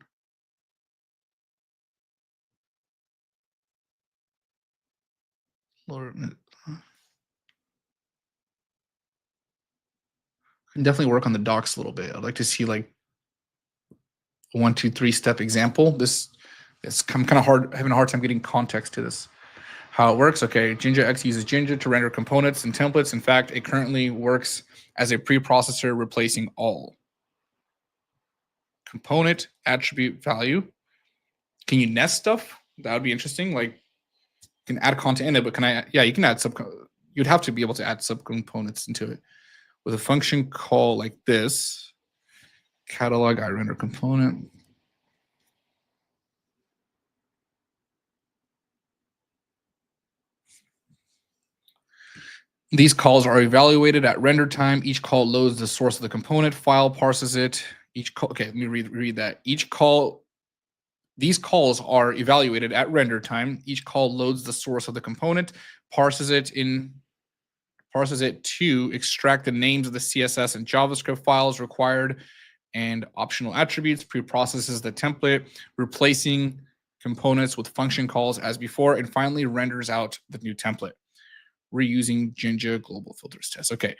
Can definitely work on the docs a little bit. I'd like to see like a 1, 2, 3 step example. It's kind of hard, having a hard time getting context to this. How it works. Okay, Jinja X uses Jinja to render components and templates. In fact, it currently works as a preprocessor replacing all. Component attribute value. Can you nest stuff? That would be interesting. Like, you can add content in it, but you can add you'd have to be able to add subcomponents into it with a function call like this, catalog I render component. These calls are evaluated at render time. Each call loads the source of the component file, parses it. Each call, okay, let me read that. These calls are evaluated at render time. Each call loads the source of the component, parses it to extract the names of the CSS and JavaScript files required and optional attributes, preprocesses the template, replacing components with function calls as before, and finally renders out the new template. We're using Jinja global filters test. Okay.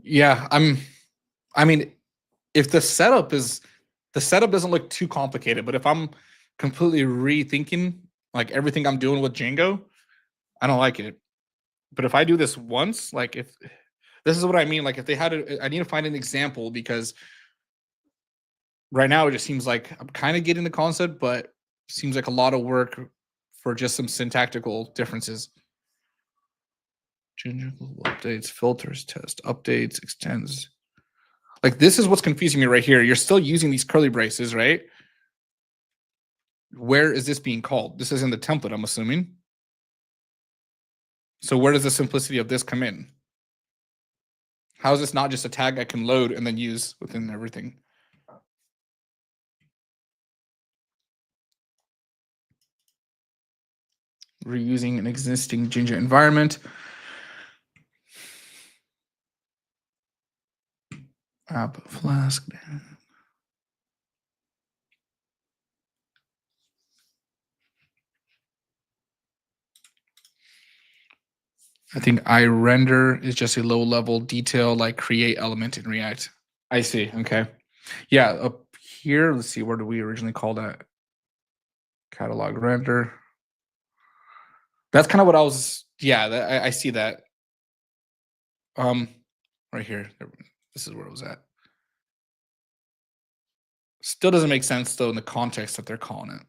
Yeah, I mean, if the setup doesn't look too complicated, but if I'm completely rethinking like everything I'm doing with Django, I don't like it. But if I do this once, like if this is what I mean, like if they had I need to find an example because right now it just seems like I'm kind of getting the concept, but seems like a lot of work for just some syntactical differences. Updates, filters, test, updates, extends. Like this is what's confusing me right here. You're still using these curly braces, right? Where is this being called? This is in the template, I'm assuming. So where does the simplicity of this come in? How is this not just a tag I can load and then use within everything? Reusing an existing Jinja environment. App Flask. I think iRender is just a low level detail like create element in React. I see. Okay. Yeah. Up here, let's see. Where do we originally call that? Catalog render. That's kind of what I was. Yeah, I see that. Right here. This is where it was at. Still doesn't make sense though in the context that they're calling it.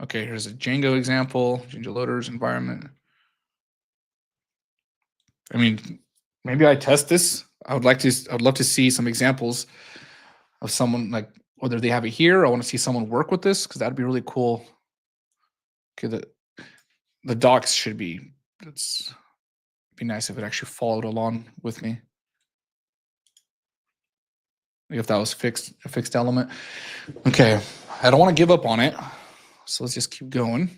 Okay, here's a Django example, Django loaders environment. I mean, maybe I test this. I'd love to see some examples of someone like whether they have it here. I want to see someone work with this because that'd be really cool. Okay, the docs should be. It'd be nice if it actually followed along with me. If that was a fixed element. Okay, I don't want to give up on it. So let's just keep going.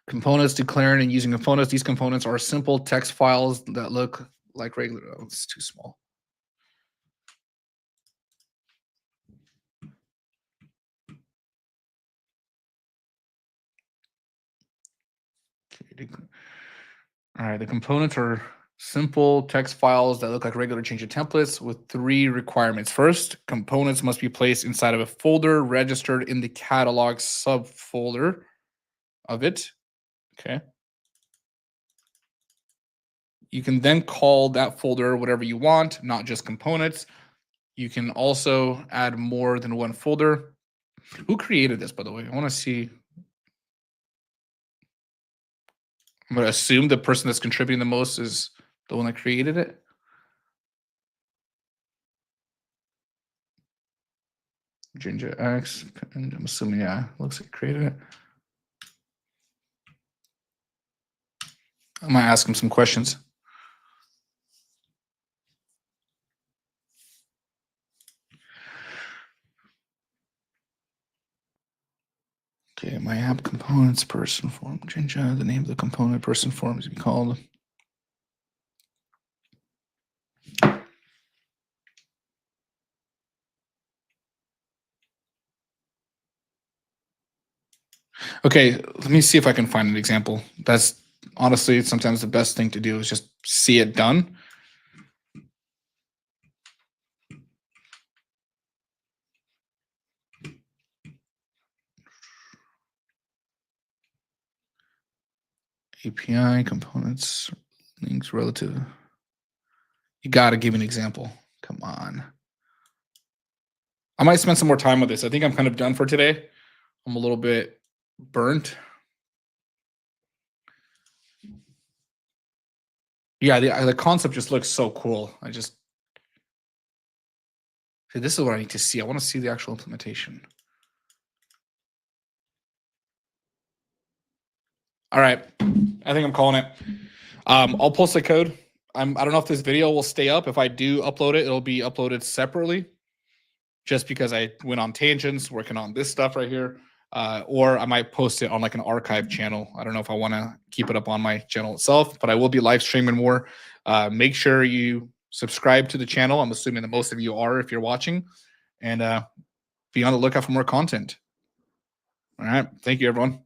Components, declaring and using components. These components are simple text files that look like regular. Oh, it's too small. Okay. All right, the components are simple text files that look like regular Jinja templates with 3 requirements. First, components must be placed inside of a folder registered in the catalog subfolder of it. Okay. You can then call that folder whatever you want, not just components. You can also add more than one folder. Who created this, by the way? I want to see. I'm going to assume the person that's contributing the most is the one that created it. Django HTMX, and I'm assuming, yeah, looks like created it. I might ask him some questions. Okay, my app components person form. Jinja, the name of the component person form is to be called. Okay, let me see if I can find an example. That's honestly sometimes the best thing to do is just see it done. API components links relative. You got to give an example. Come on. I might spend some more time with this. I think I'm kind of done for today. I'm a little bit burnt. Yeah, the concept just looks so cool. This is what I need to see. I want to see the actual implementation. All right, I think I'm calling it. I'll post the code. I don't know if this video will stay up. If I do upload it, it'll be uploaded separately, just because I went on tangents working on this stuff right here. Or I might post it on like an archive channel. I don't know if I want to keep it up on my channel itself, but I will be live streaming more. Make sure you subscribe to the channel. I'm assuming that most of you are if you're watching, and be on the lookout for more content. All right. Thank you, everyone.